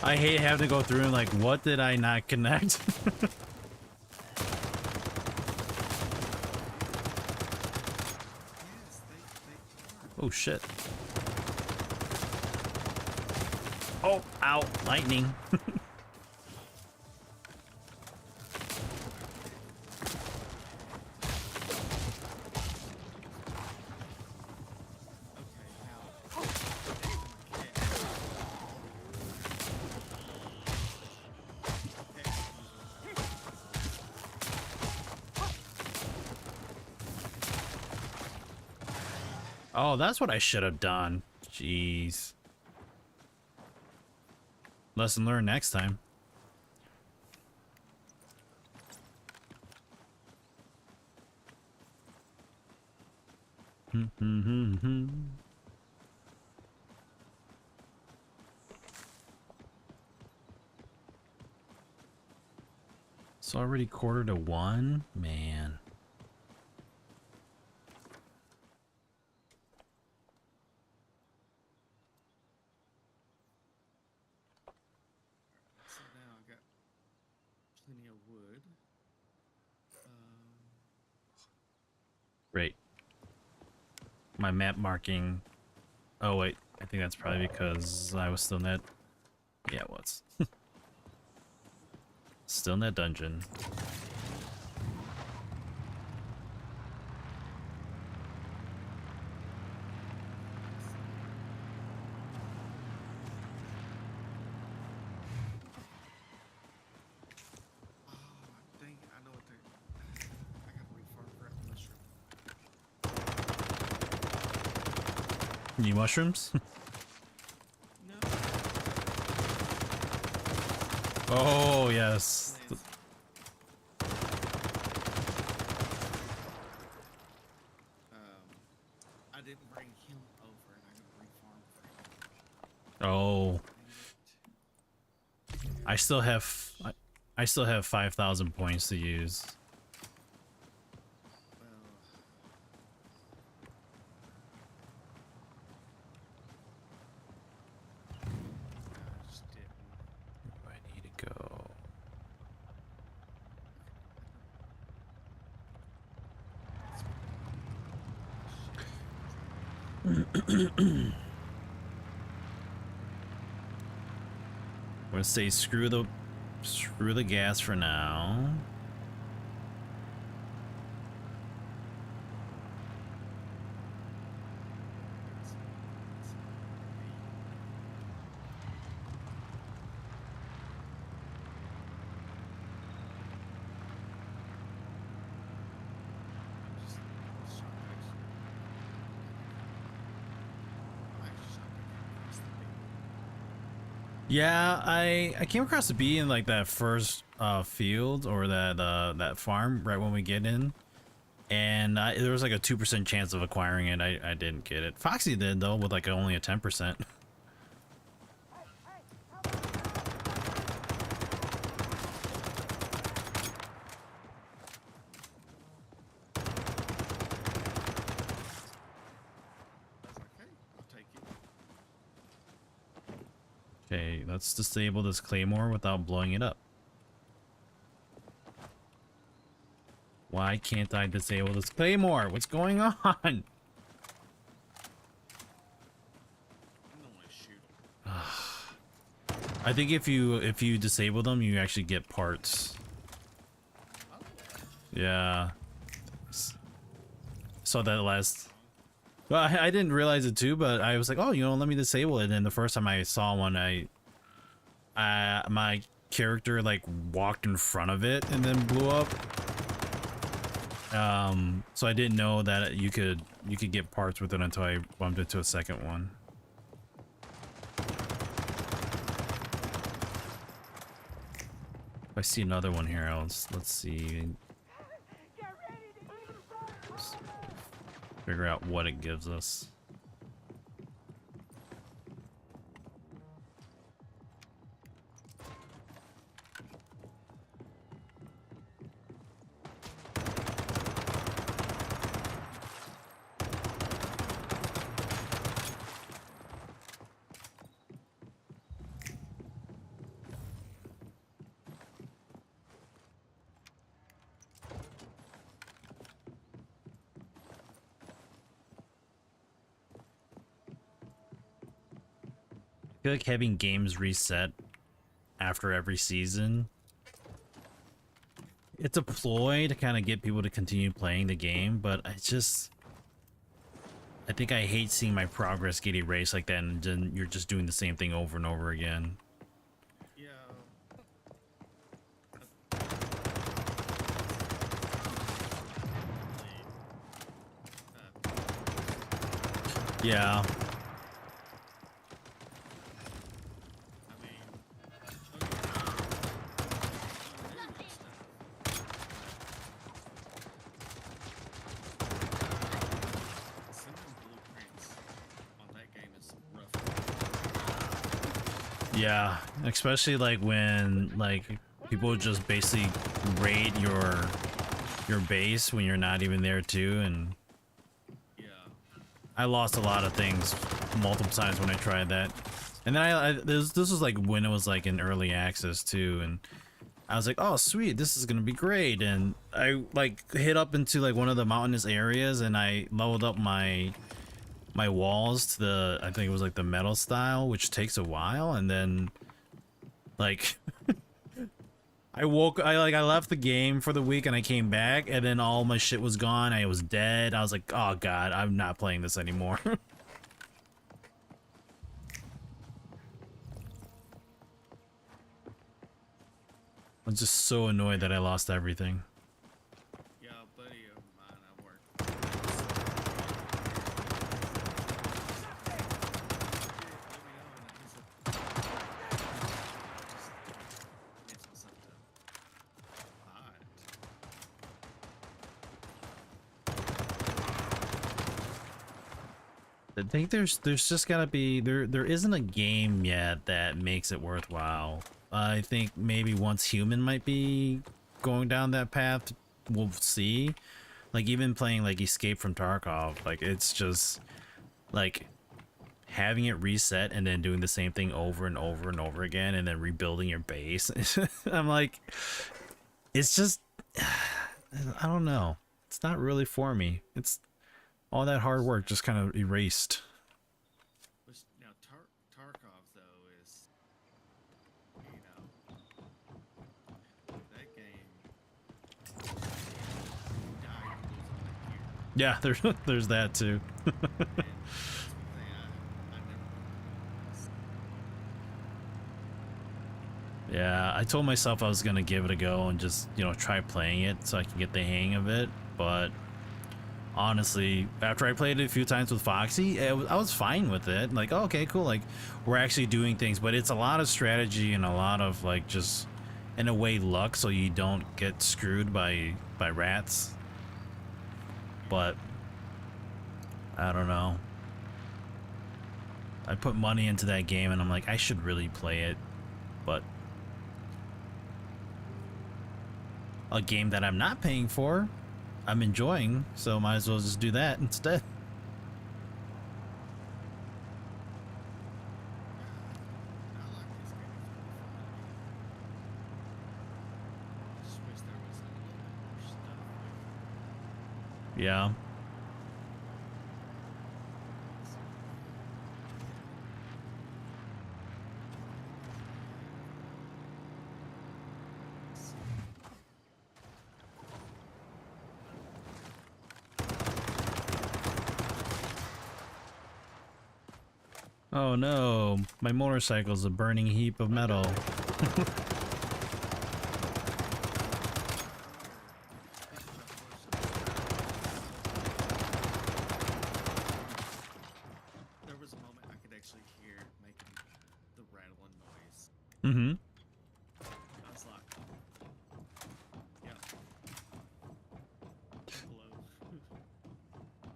I hate having to go through and like, what did I not connect? Oh shit. Oh, ow, lightning. Oh, that's what I should have done. Jeez. Lesson learned next time. It's already 1:45? Man. So now I got plenty of wood. Great. My map marking. Oh wait, I think that's probably because I was still net. Yeah, it was. Still in that dungeon. Oh, dang, I know what they're. I gotta refarm for that mushroom. Need mushrooms? No. Oh, yes. Plants. I didn't bring him over, and I gotta refarm for him. Oh, Dang it. I still have I still have 5,000 points to use. Well, I just didn't. Where do I need to go? I'm gonna say screw the gas for now. Yeah, I came across the bee in like that first field or that farm right when we get in, and there was like a 2% chance of acquiring it. I didn't get it. Foxy did though, with like only a 10%. Okay, let's disable this claymore without blowing it up. Why can't I disable this claymore? What's going on? I think if you disable them, you actually get parts. Yeah. Saw that last. Well, I didn't realize it too, but I was like, oh, let me disable it. And then the first time I saw one, my character like walked in front of it and then blew up. So I didn't know that you could get parts with it until I bumped into a second one. If I see another one here, let's see. Figure out what it gives us. I feel like having games reset after every season, it's a ploy to kind of get people to continue playing the game, but I think I hate seeing my progress get erased like that, and then you're just doing the same thing over and over again. Yeah. Yeah. Yeah, especially like when like people just basically raid your base when you're not even there too, and Yeah. I lost a lot of things multiple times when I tried that. And then this was like when it was like in early access too, and I was like, oh sweet, this is gonna be great. And I like hit up into like one of the mountainous areas, and I leveled up my walls to the, I think it was like the metal style, which takes a while, and then like I left the game for the week and I came back and then all my shit was gone. I was dead. I was like, oh god, I'm not playing this anymore. I was just so annoyed that I lost everything. Yeah, a buddy of mine I work I think there's just gotta be there isn't a game yet that makes it worthwhile. I think maybe once Human might be going down that path, we'll see. Like even playing like Escape from Tarkov, like it's just like having it reset and then doing the same thing over and over and over again and then rebuilding your base. I'm like, it's just I don't know. It's not really for me. It's all that hard work just kind of erased. Which, now, Tarkov, though, is, you know, that game, you die, you lose all that gear. Yeah, there's that too. And that's one thing I never. Yeah, I told myself I was gonna give it a go and just, you know, try playing it so I can get the hang of it, but honestly, after I played it a few times with Foxy, I was fine with it. Like, oh, okay, cool. Like, we're actually doing things, but it's a lot of strategy and a lot of like just, in a way, luck, so you don't get screwed by rats. But I don't know. I put money into that game, and I'm like, I should really play it, but a game that I'm not paying for, I'm enjoying, so might as well just do that instead. I like this game. It's really fun. I just wish there was a little bit more stuff with it. Yeah. Oh no, my motorcycle's a burning heap of metal. There was a moment I could actually hear it making the rattling noise. Mm-hmm. I was like, yep. Hello.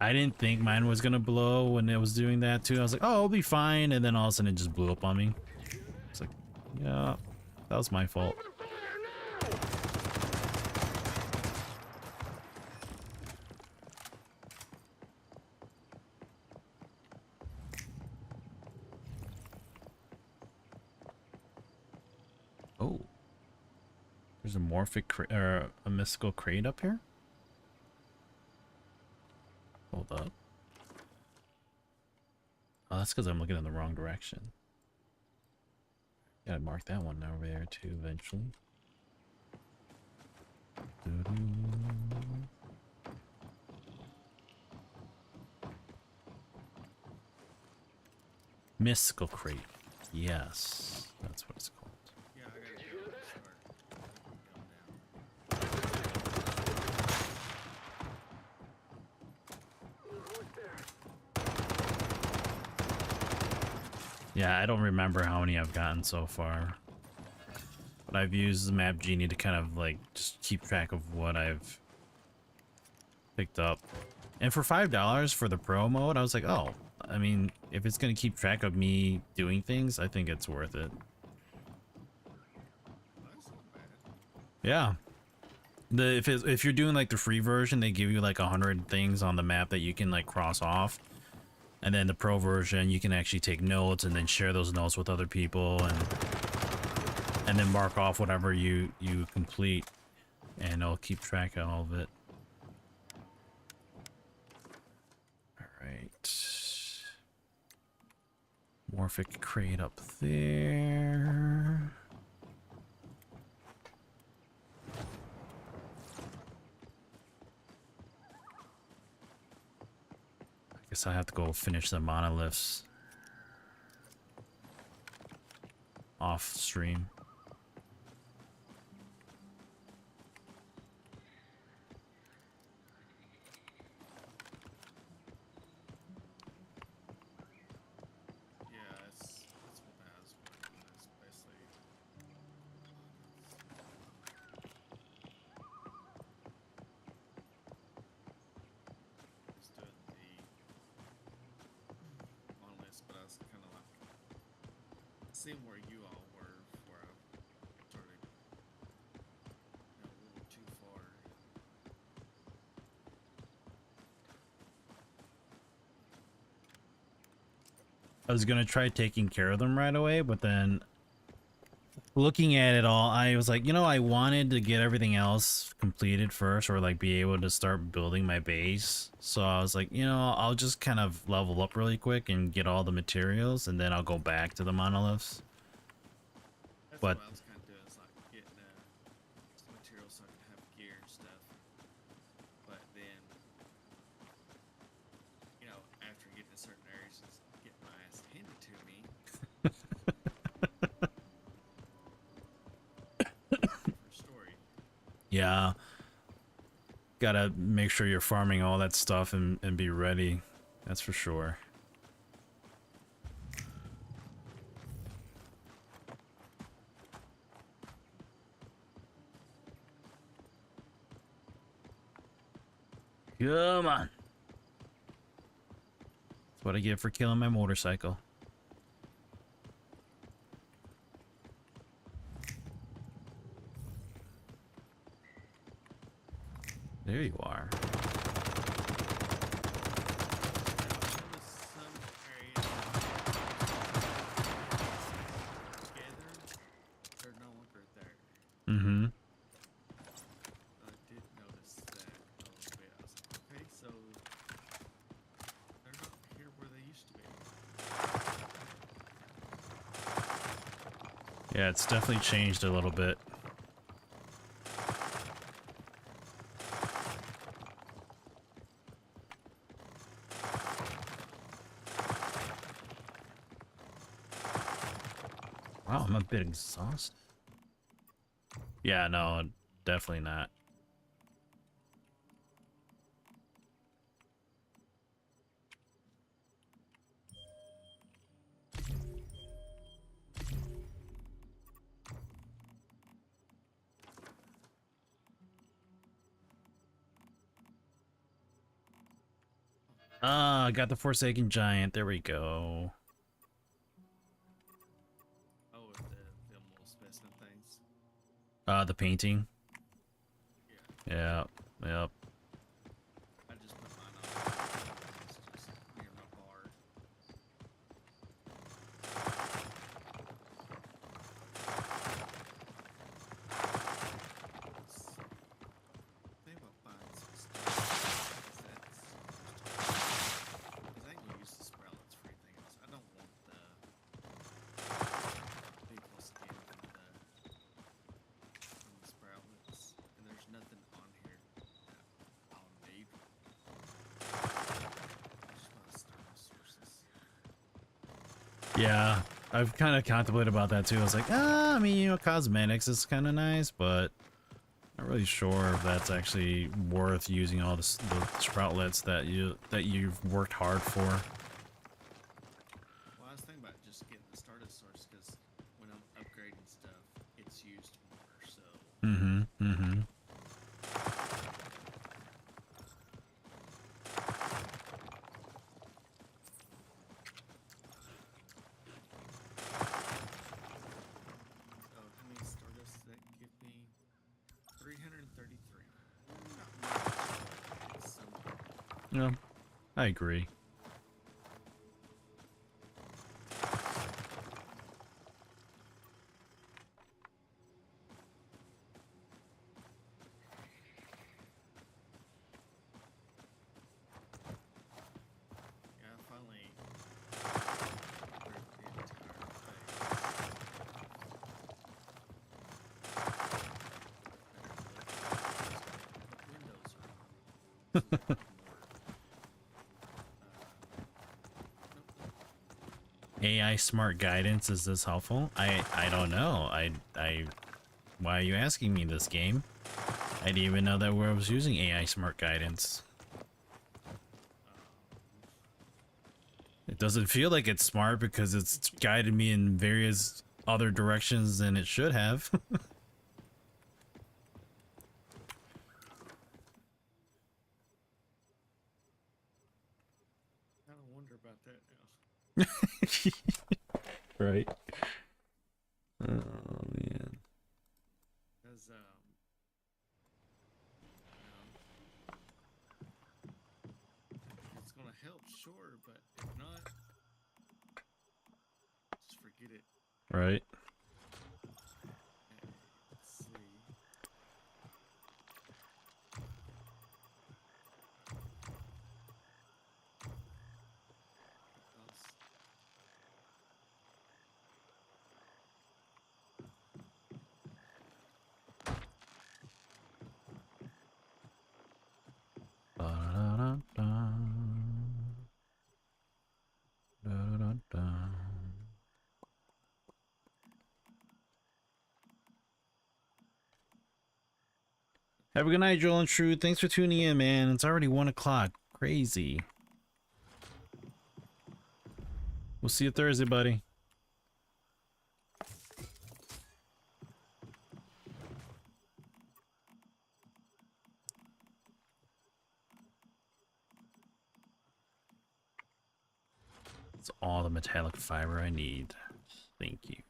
I didn't think mine was gonna blow when it was doing that too. I was like, oh, it'll be fine, and then all of a sudden it just blew up on me. It's like, yeah, that was my fault. Oh, there's a morphic or a mystical crate up here. Hold up. Oh, that's because I'm looking in the wrong direction. Gotta mark that one over there too eventually. Mystical crate. Yes, that's what it's called. Yeah, I gotta go and start going down. Yeah, I don't remember how many I've gotten so far. But I've used the Map Genie to kind of like just keep track of what I've picked up. And for $5 for the pro mode, I was like, oh, I mean, if it's gonna keep track of me doing things, I think it's worth it. That's not bad. Yeah. If you're doing like the free version, they give you like 100 things on the map that you can like cross off. And then the pro version, you can actually take notes and then share those notes with other people and then mark off whatever you complete, and it'll keep track of all of it. All right. Morphic crate up there. Guess I have to go finish the monoliths off stream. Yeah, it's what I was working on. It's basically just doing the monoliths, but I was kind of like seeing where you all were before I started, a little too far. I was gonna try taking care of them right away, but then looking at it all, I was like, you know, I wanted to get everything else completed first, or like be able to start building my base. So I was like, you know, I'll just kind of level up really quick and get all the materials, and then I'll go back to the monoliths. That's But- what I was kind of doing, is like getting some materials so I could have gear and stuff. But then, after getting to certain areas, just getting my ass handed to me. Different story. Yeah. Gotta make sure you're farming all that stuff and be ready. That's for sure. Come on. That's what I get for killing my motorcycle. There you are. Some areas together, they're no longer there. Mm-hmm. I did notice that a little bit. I was like, okay, so they're not here where they used to be. Yeah, it's definitely changed a little bit. Wow, I'm a bit exhausted. Yeah, no, definitely not. Ah, got the Forsaken Giant. There we go. Oh, with the them little specimen things. The painting. Yeah, Yeah, yep. I just put mine on. It's just near my bar. Think about buying some stuff. Because I ain't gonna use the sproutlets for anything else. I don't want the people skin from the sproutlets. And there's nothing on here that I'll need. I just want to start my sources. Yeah, I've kind of contemplated about that too. I was like, I mean, you know, cosmetics is kind of nice, but not really sure if that's actually worth using all the sproutlets that you've worked hard for. Well, I was thinking about just getting the started source because when I'm upgrading stuff, it's used more. So Mm-hmm. Mm-hmm. how many Stardust does that give me? 333. Not much, but it's something. Yeah, I agree. Yeah, I finally upgraded the entire thing. Windows are on. So more, AI smart guidance, is this helpful? I don't know. Why are you asking me this game? I didn't even know that I was using AI smart guidance. It doesn't feel like it's smart because it's guided me in various other directions than it should have. I don't wonder about that now. Right. Oh man. Because, it's gonna help, sure, but if not, just forget it. Right. Let's see. What else? Ba-da-da-da. Da-da-da. Have a good night, Joel and True. Thanks for tuning in, man. It's already 1 o'clock. Crazy. We'll see you Thursday, buddy. It's all the metallic fiber I need. Thank you.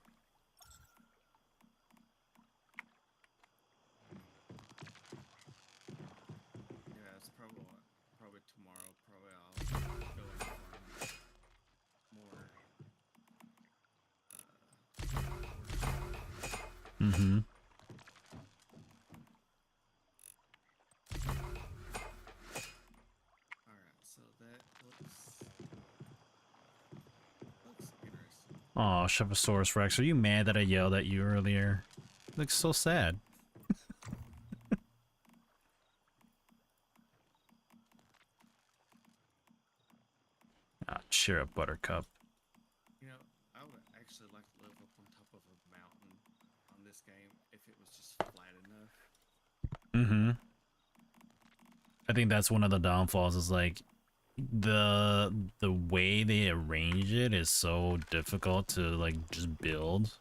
Yeah, it's probably tomorrow. Probably I'll go and find more. Mm-hmm. All right, so that looks interesting. Oh, Shefosaurus Rex, are you mad that I yelled at you earlier? Looks so sad. Ah, cheer up, Buttercup. You know, I would actually like to live up on top of a mountain on this game if it was just flat enough. Mm-hmm. I think that's one of the downfalls is like the way they arrange it is so difficult to like just build.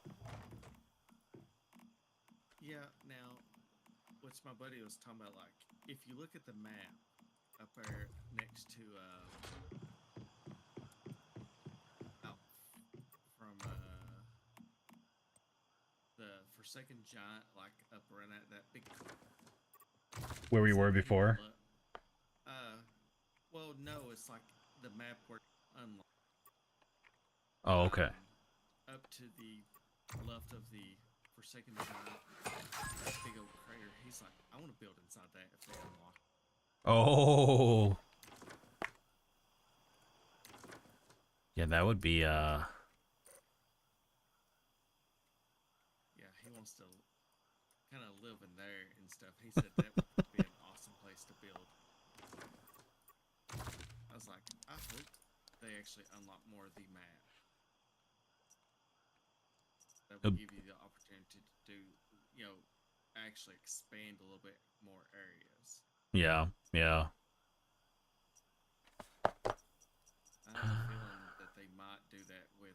Yeah, now, which my buddy was talking about, like, if you look at the map up there next to, out from, the Forsaken Giant, like, up around that big... Where we were thing, before. well, no, it's like the map where unlock. Oh, okay. Up to the left of the Forsaken Giant, that big old crater. He's like, I want to build inside that if they unlock. Oh. Yeah, that would be Yeah, he wants to kind of live in there and stuff. He said that would be an awesome place to build. I was like, I hope they actually unlock more of the map. That would give you the opportunity to do, you know, actually expand a little bit more areas. yeah, yeah. I have a feeling that they might do that with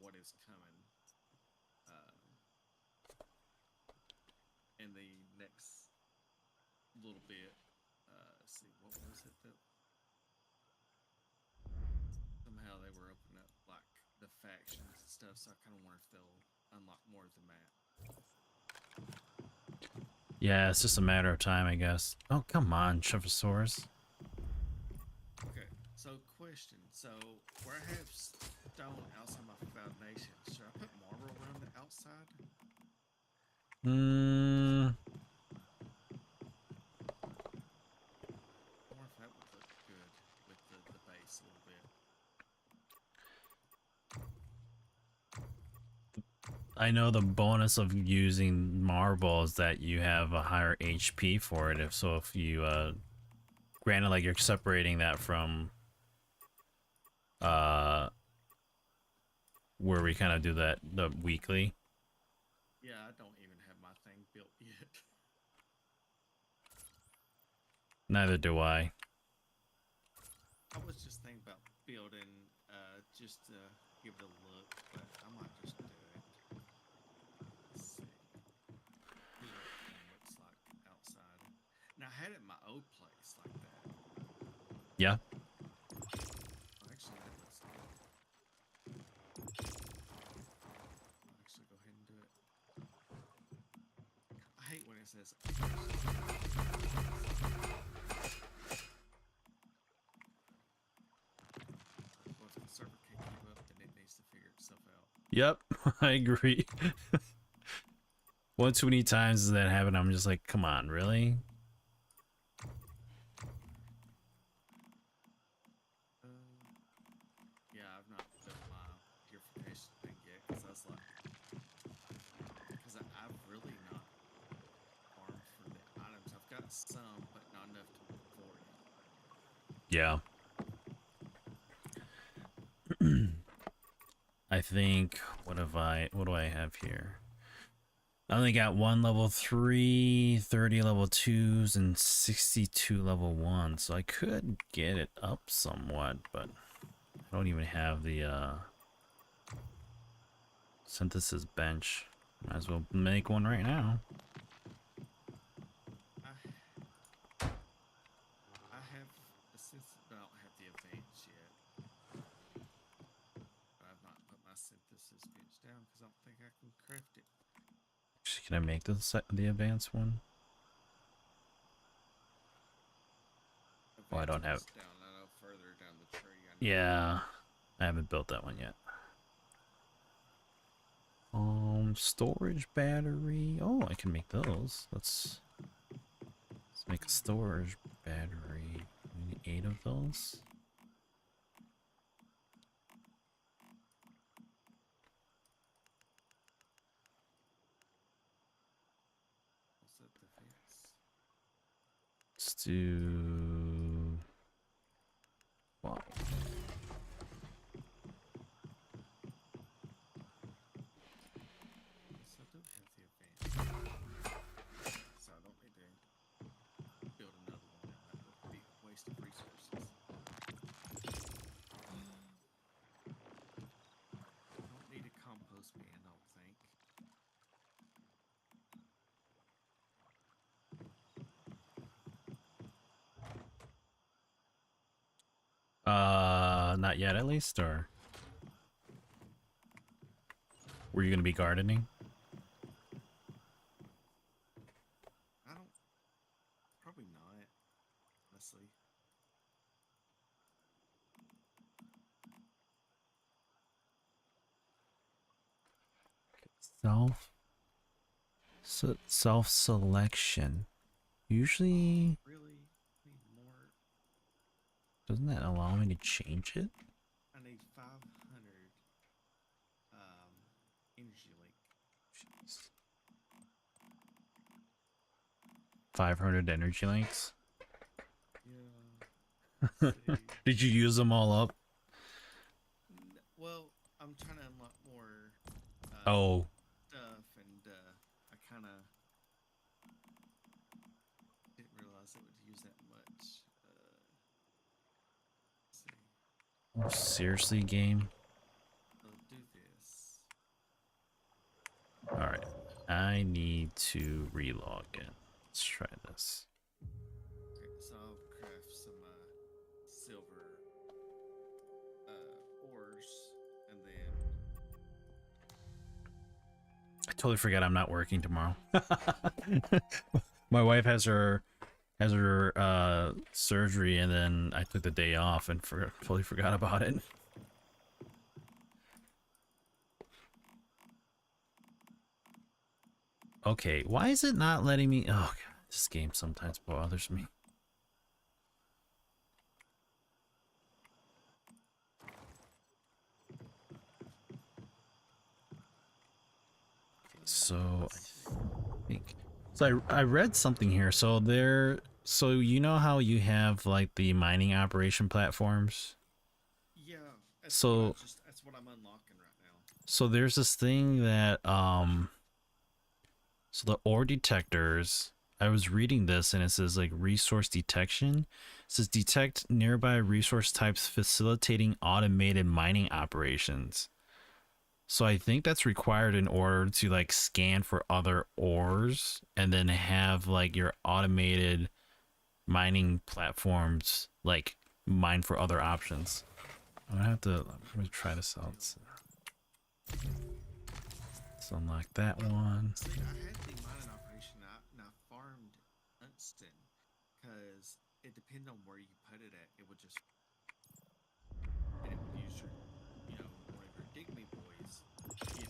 what is coming in the next little bit. Let's see, what was it that somehow they were opening up like the factions and stuff? So I kind of wonder if they'll unlock more of the map. Yeah, it's just a matter of time, I guess. Oh, come on, Shefosaurus. Okay, so question. So where I have stone outside my foundation, should I put marble around the outside? Hmm. I wonder if that would look good with the base a little bit. I know the bonus of using marble is that you have a higher HP for it. If you, granted, like you're separating that from where we kind of do that the weekly. Yeah, I don't even have my thing built yet. Neither do I. I was just thinking about building, just to give it a look, but I might just do it. Let's see. See what it looks like outside. Now, I had it in my old place like that. Yeah. Oh, actually, that looks good. I'll actually go ahead and do it. I hate when it says. Well, if the server can't keep up, then it needs to figure itself out. Yep, I agree. One too many times does that happen? I'm just like, come on, really? Yeah, I've not built my purification thing yet because I was like, because I've really not farmed for the items. I've got some, but not enough to move forward. Yeah. I think, what do I have here? I only got 1 level 3, 30 level 2s, and 62 level 1, so I could get it up somewhat, but I don't even have the synthesis bench. Might as well make one right now. I have a synthesis, but I don't have the advance yet. But I've not put my synthesis bench down because I don't think I can craft it. Actually, can I make the advanced one? Oh, I don't have. Advance one's down, I know, further down the tree. I know. Yeah, I haven't built that one yet. Storage battery. Oh, I can make those. Let's make a storage battery. We need 8 of those. What's that defense? Let's do. Wow. Yes, I do have the advance. So I don't need to build another one. That would be a waste of resources. I don't need a compost bin, I don't think. Not yet at least, or were you gonna be gardening? I don't. Probably not. Honestly. Self selection. Usually, Really need more. doesn't that allow me to change it? I need 500 energy link. Jeez. 500 energy links. Yeah. let's see. Did you use them all up? Well, I'm trying to unlock more Oh, stuff, and I kind of didn't realize it would use that much. Let's see. seriously, game? I'll do this. Alright. I need to relog in. Let's try this. Okay, so I'll craft some silver ores, and then I totally forgot I'm not working tomorrow. My wife has her surgery, and then I took the day off and totally forgot about it. Okay, why is it not letting me? Oh, God, this game sometimes bothers me. Okay, so I think I read something here. So you know how you have like the mining operation platforms? yeah, So that's what I'm unlocking right now. so there's this thing that so the ore detectors, I was reading this and it says like resource detection. It says detect nearby resource types facilitating automated mining operations. So I think that's required in order to like scan for other ores and then have like your automated mining platforms like mine for other options. I'm gonna have to let me try this out. Let's unlock that one. See, I had the mining operation and I farmed tungsten because it depended on where you put it at. It would just and it would use your, one of your dig me boys. Get it.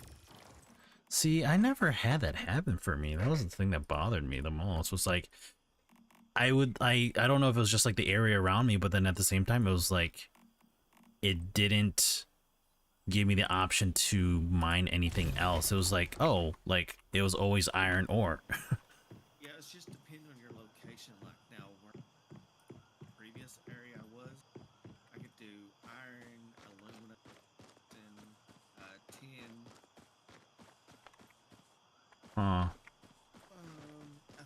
See, I never had that happen for me. That was the thing that bothered me the most. Was like I don't know if it was just like the area around me, but then at the same time it was like it didn't give me the option to mine anything else. It was like, oh, like it was always iron ore. Yeah, it's just depending on your location. Like now, where the previous area I was, I could do iron, aluminum, tin. Huh. I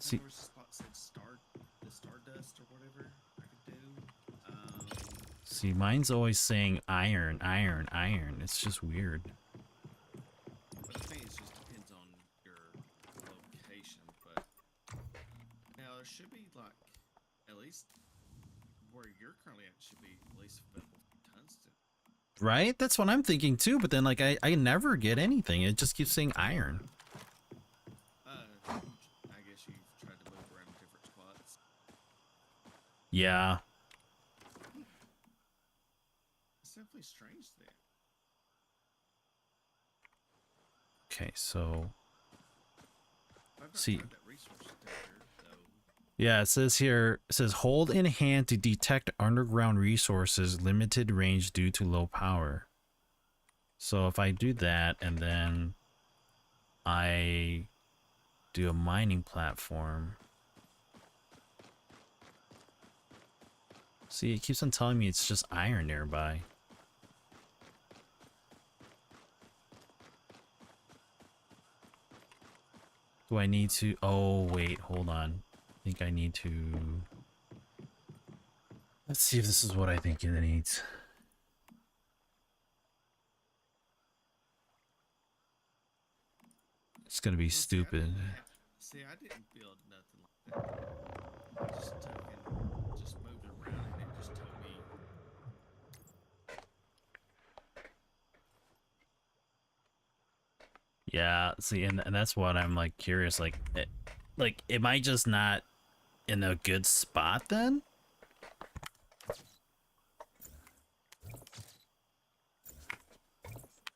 See- think there was a spot that said the stardust or whatever I could do. See, mine's always saying iron, iron, iron. It's just weird. But I think it just depends on your location. But now there should be like at least where you're currently at should be at least available for tungsten. Right? That's what I'm thinking too, but then like I never get anything. It just keeps saying iron. I guess you've tried to move around different spots. Yeah. It's definitely strange there. Okay, so I've not See. tried that resource detector though. yeah, it says here, it says hold in hand to detect underground resources, limited range due to low power. So if I do that and then I do a mining platform. See, it keeps on telling me it's just iron nearby. Do I need to? Oh, wait, hold on. I think I need to. Let's see if this is what I think it needs. It's gonna be stupid. See, I didn't build nothing like that. I just took and just moved it around and it just told me. Yeah, see, and that's what I'm like curious. Like, am I just not in a good spot then?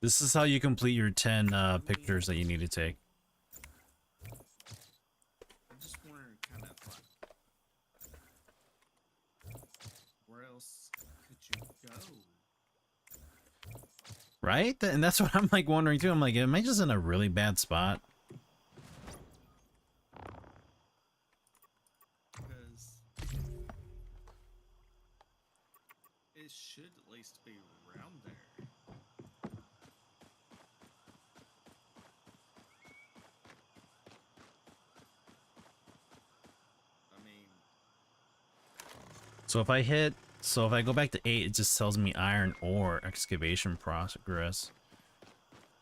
This is how you complete your 10 pictures that you need to take. I'm just wondering kind of like where else could you go? Right? And that's what I'm like wondering too. I'm like, am I just in a really bad spot? Because it should at least be around there. I mean, So if I go back to 8, it just tells me iron ore excavation progress.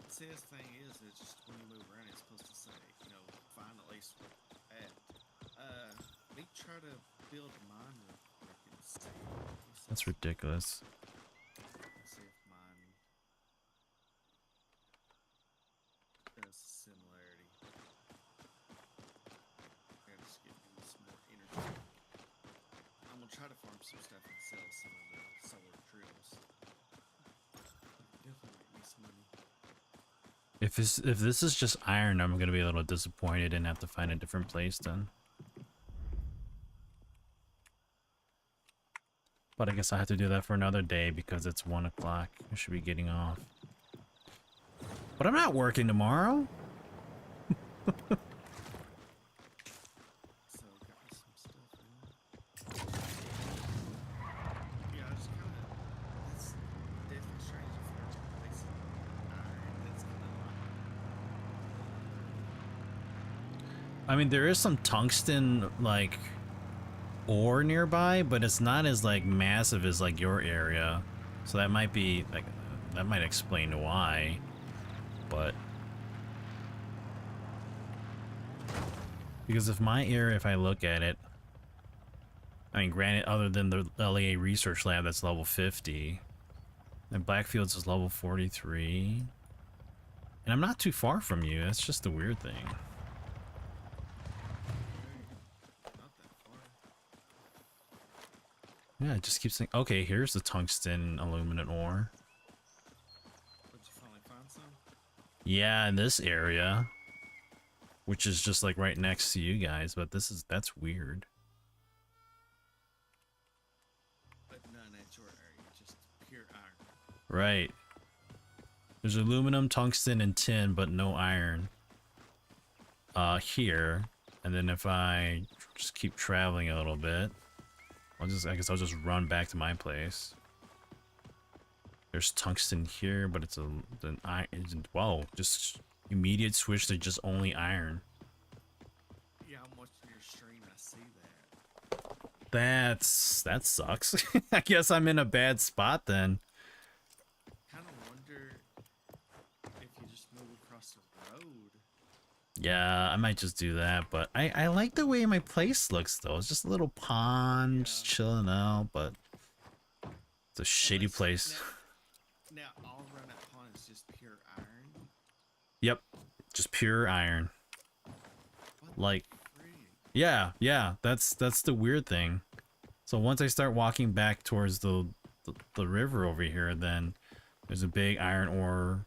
see, the thing is, it's just when you move around, it's supposed to say, find at least at. Let me try to build mine real quick and see. That's ridiculous. Let's see if mine does similarity. I gotta just get me some more energy. I'm gonna try to farm some stuff and sell some of the solar drills. Definitely make me some money. If this is just iron, I'm gonna be a little disappointed and have to find a different place then. But I guess I have to do that for another day because it's 1 o'clock. I should be getting off. But I'm not working tomorrow. So got me some stuff in. Yeah, I just kinda, it's definitely strange. I mean, there is some tungsten like ore nearby, but it's not as like massive as like your area. So that might be like, that might explain why, but because if my area, if I look at it, I mean, granted, other than the LEA research lab that's level 50, and Blackfields is level 43, and I'm not too far from you. That's just the weird thing. Not that far. Yeah, it just keeps saying, okay, here's the tungsten aluminum ore. But you finally find some? Yeah, in this area, which is just like right next to you guys, but that's weird. But none at your area, just pure iron. Right. There's aluminum, tungsten, and tin, but no iron. Here. And then if I just keep traveling a little bit, I guess I'll just run back to my place. There's tungsten here, but it's an iron. Whoa, just immediate switch to just only iron. Yeah, I'm watching your stream. I see that. That sucks. I guess I'm in a bad spot then. Kind of wonder if you just move across the road. Yeah, I might just do that, but I like the way my place looks though. It's just a little pond, just chilling out, but it's a shitty Unless- place. Now all around that pond is just pure iron. Yep, just pure iron. What Like, the frig? yeah, that's the weird thing. So once I start walking back towards the river over here, then there's a big iron ore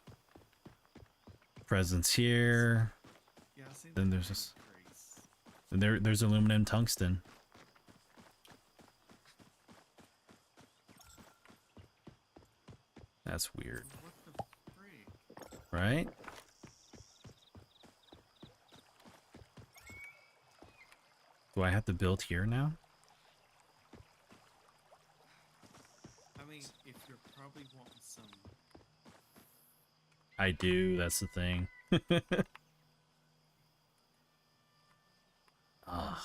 presence here. Yeah, I seen Then that there's this- increase. And there's aluminum, tungsten. That's weird, What the frig? right? Do I have to build here now? I mean, if you're probably wanting some. I do, that's the thing. Ugh.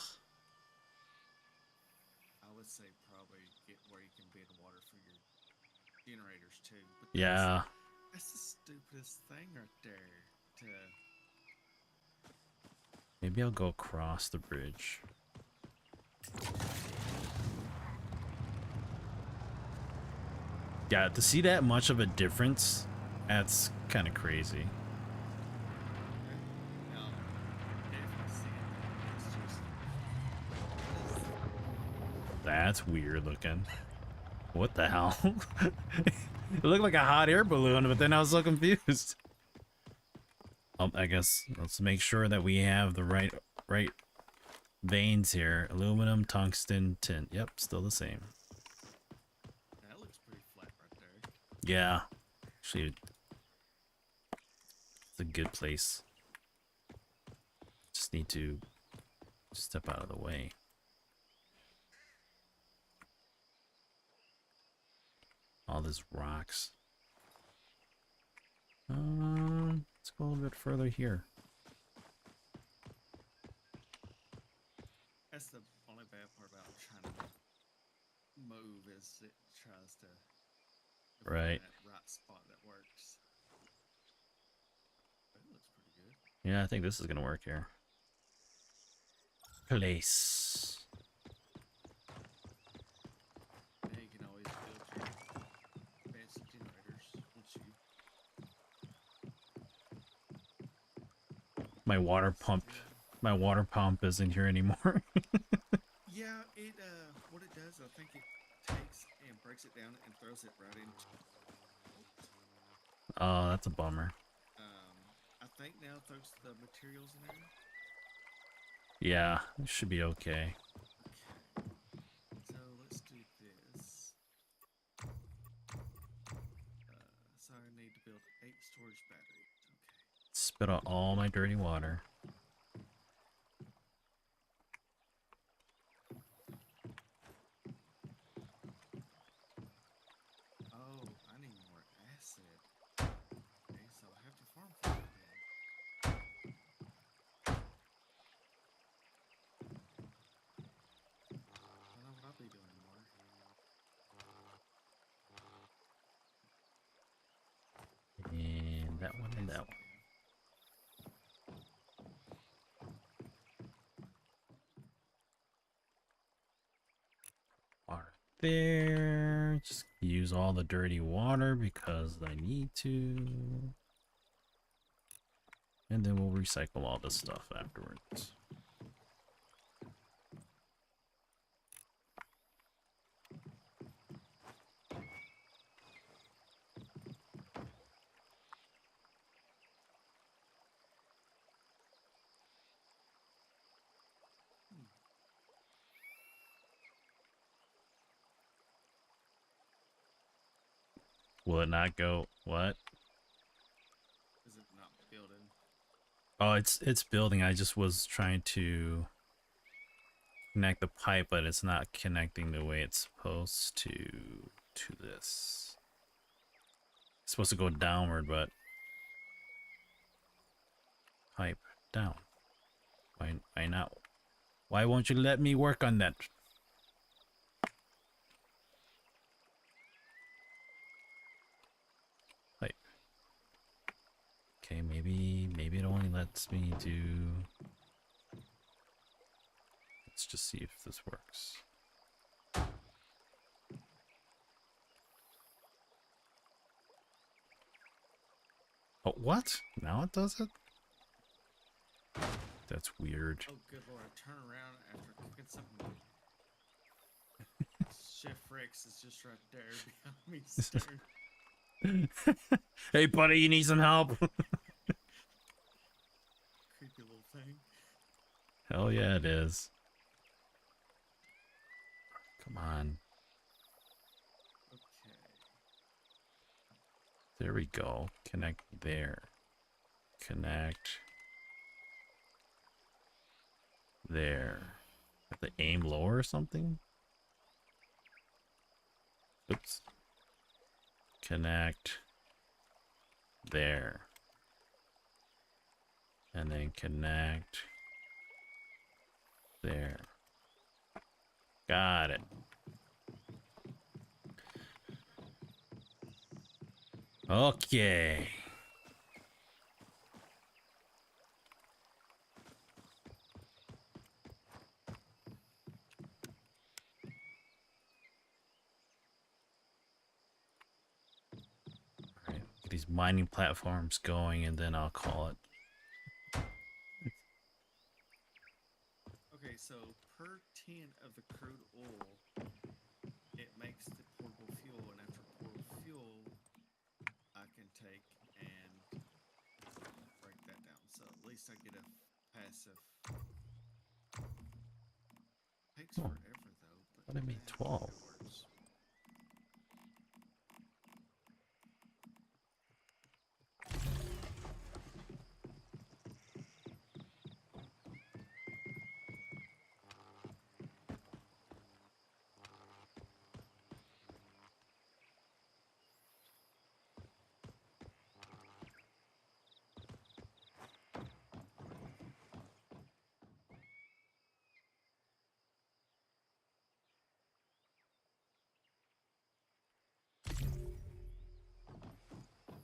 I would say probably get where you can bid water for your generators too. But Yeah. That's the stupidest thing right there. To Maybe I'll go across the bridge. Yeah, to see that much of a difference, that's kind of crazy. now, definitely see it. It's just. That's weird looking. What the hell? It looked like a hot air balloon, but then I was so confused. Oh, I guess let's make sure that we have the right veins here. Aluminum, tungsten, tin. Yep, still the same. That looks pretty flat right there. Yeah. Actually, it's a good place. Just need to step out of the way. All these rocks. Let's go a little bit further here. That's the only bad part about trying to move is it tries to find Right. that right spot that works. That looks pretty good. Yeah, I think this is gonna work here. Place. Now you can always build your fancy generators once you. My water pump isn't here anymore. Yeah, it what it does, I think it takes and breaks it down and throws it right into. Oh, that's a bummer. I think now it throws the materials in there. Yeah, it should be okay. So let's do this. So I need to build 8 storage batteries. Okay. Spit out all my dirty water. Oh, I need more acid. Okay, so I have to farm for that then. there. Just use all the dirty water because I need to. And then we'll recycle all this stuff afterwards. Will it not go? What? Is it not building? Oh, it's building. I just was trying to connect the pipe, but it's not connecting the way it's supposed to this. It's supposed to go downward, but pipe down. Why not? Why won't you let me work on that? Pipe. Okay, maybe it only lets me do. Let's just see if this works. Oh, what? Now it does it? That's weird. Oh, good lord! Turn around after cooking something. Chef Rex is just right there behind me, staring. Hey, buddy, you need some help? Creepy little thing. Hell yeah, it is. Come on. Okay. There we go. Connect there. Connect there. Have to aim lower or something? Oops. Connect there. And then connect there. Got it. Okay. Alright, get these mining platforms going and then I'll call it. Okay, so per tin of the crude oil, it makes the portable fuel, and after portable fuel, I can take and break that down. So at least I get a passive. Takes Oh. forever though. But What I mean, 12. it works.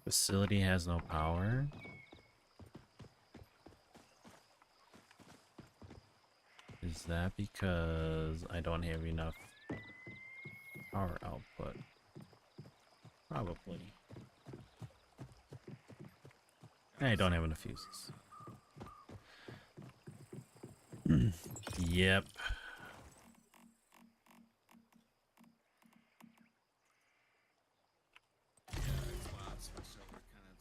Facility has no power. Is that because I don't have enough power output? Probably. I don't have enough fuses. Yep. Yeah, that's why I switched over kind of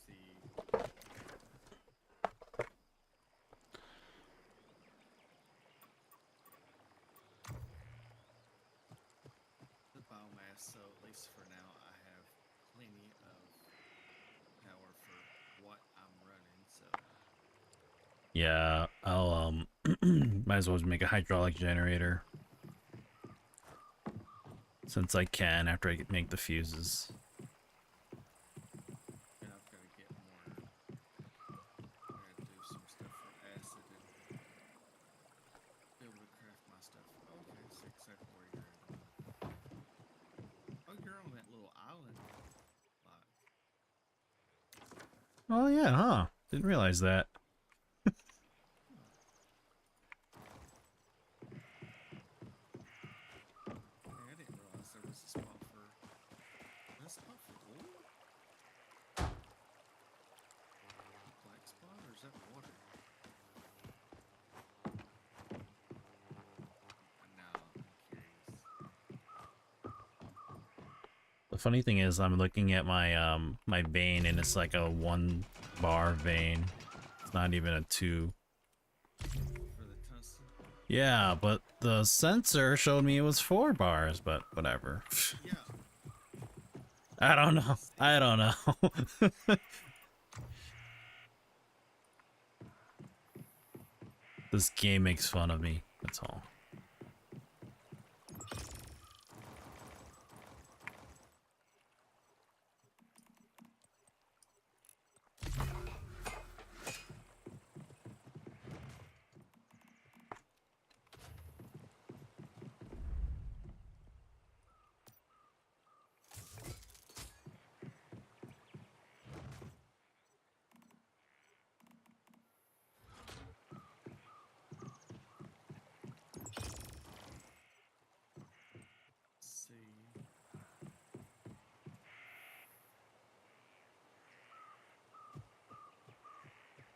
the biomass. So at least for now, I have plenty of power for what I'm running. So Yeah, I'll might as well make a hydraulic generator. Since I can after I make the fuses. and I've got to get more. I got to do some stuff for acid and be able to craft my stuff. Okay, so exactly where you're at. Oh, you're on that little island. Like, Oh yeah, huh? Didn't realize that. I didn't realize there funny thing is, I'm looking at my my vein, and it's like a 1 bar vein. It's not even a 2. For the tungsten. Yeah, but the sensor showed me it was 4 bars, but whatever. Yeah. I don't know. I don't know. This game makes fun of me. That's all. Let's see.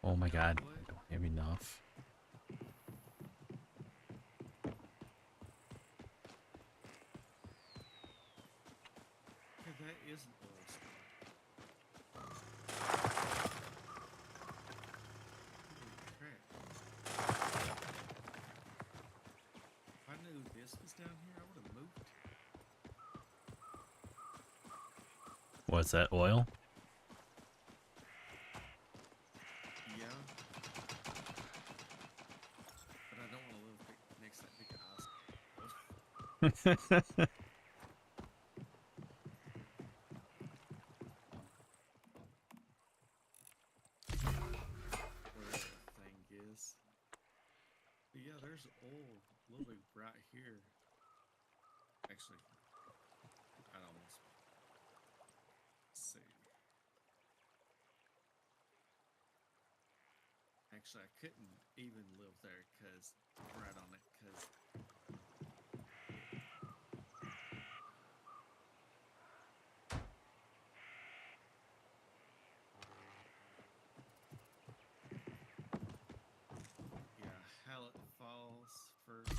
Oh my god. I don't have enough. Okay, that is an oil spot. Holy crap. If I knew this was down here, I would have moved. What's that, oil? Yeah. But I don't want to live next to that big ice. Where that thing is. But yeah, there's oil literally right here. Actually, I almost see. Actually, I couldn't even live there because right on it because yeah, Hallett Falls first.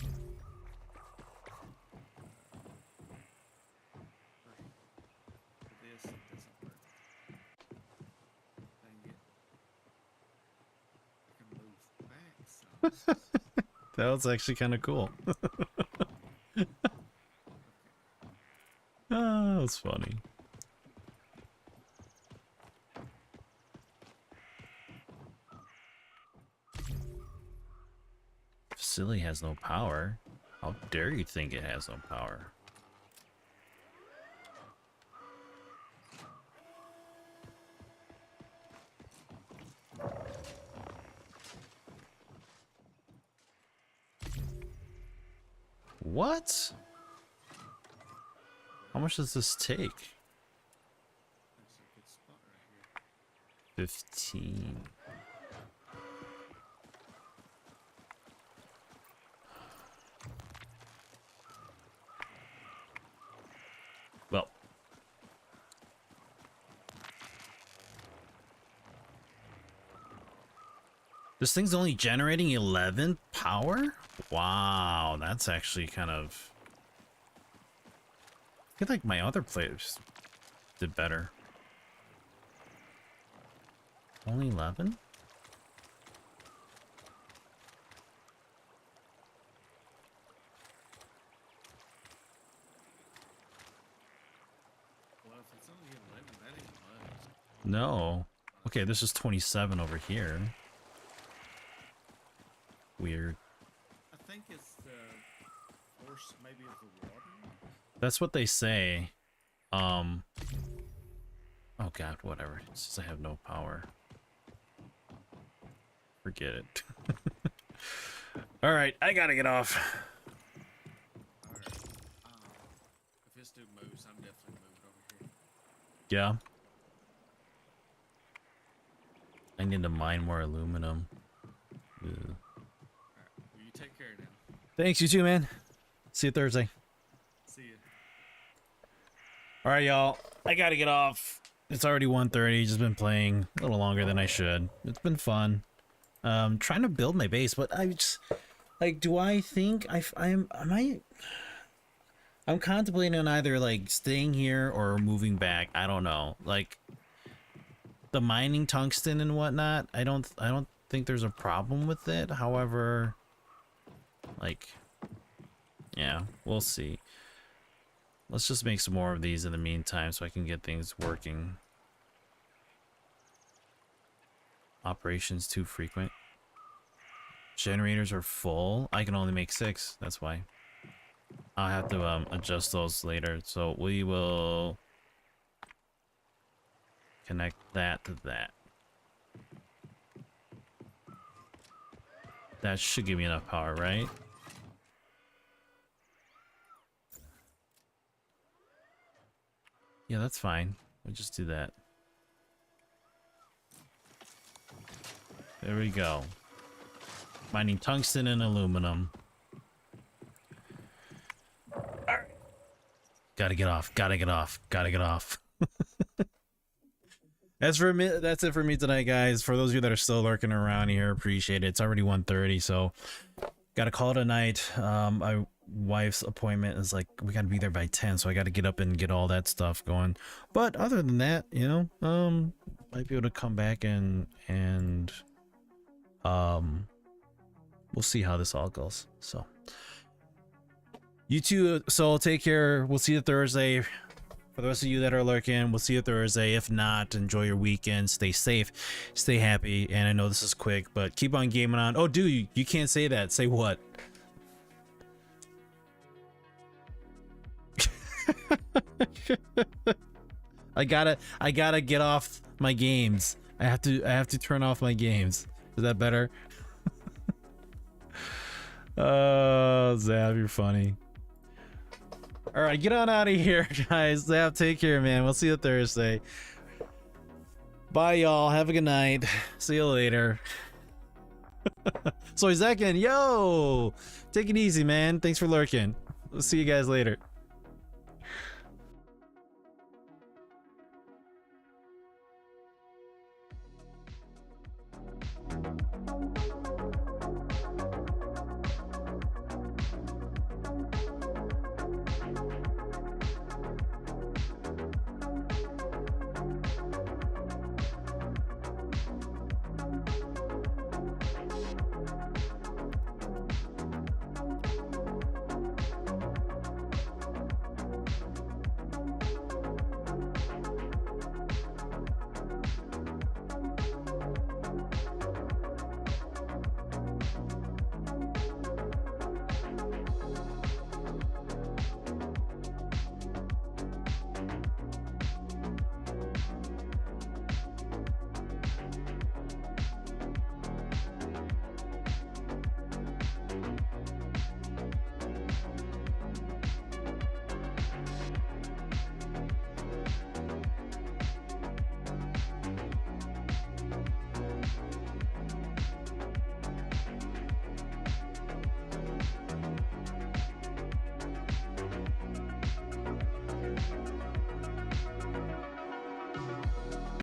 For this, it doesn't work. Dang it. I can move back some. That was actually kind of cool. Ah, that was funny. Facility has no power. How dare you think it has no power? What? How much does this take? That's a good spot right here. 15. Well. This thing's only generating 11 power? Wow, that's actually kind of... I feel like my other players did better. Only 11? Well, if it's only 11, that ain't much. No. Okay, this is 27 over here. Weird. I think it's the force maybe of the water. That's what they say. Oh god, whatever. It says I have no power. Forget it. Alright, I gotta get off. Alright. If this dude moves, I'm definitely moving over here. Yeah. I need to mine more aluminum. Ugh. Alright. Well, you take care now. Thanks, you too, man. See you Thursday. See ya. Alright, y'all. I gotta get off. It's already 1:30. Just been playing a little longer than I should. It's been fun. Trying to build my base, but I just like. Do I think am I? I'm contemplating on either like staying here or moving back. I don't know. Like the mining tungsten and whatnot, I don't think there's a problem with it. However, like, yeah, we'll see. Let's just make some more of these in the meantime so I can get things working. Operations too frequent. Generators are full. I can only make 6. That's why. I'll have to adjust those later. So we will connect that to that. That should give me enough power, right? Yeah, that's fine. We'll just do that. There we go. Mining tungsten and aluminum. Alright. Gotta get off. Gotta get off. Gotta get off. That's for me. That's it for me tonight, guys. For those of you that are still lurking around here, appreciate it. It's already 1:30, so gotta call it a night. My wife's appointment is like we gotta be there by 10, so I gotta get up and get all that stuff going. But other than that, you know, might be able to come back and we'll see how this all goes. So you two, so take care. We'll see you Thursday. For the rest of you that are lurking, we'll see you Thursday. If not, enjoy your weekend. Stay safe, stay happy. And I know this is quick, but keep on gaming on. Oh, dude, you can't say that. Say what? I gotta get off my games. I have to turn off my games. Is that better? Oh, Zab, you're funny. All right, get on out of here, guys. Zab, take care, man. We'll see you Thursday. Bye, y'all. Have a good night. See you later. So, Zekin, yo, take it easy, man. Thanks for lurking. We'll see you guys later.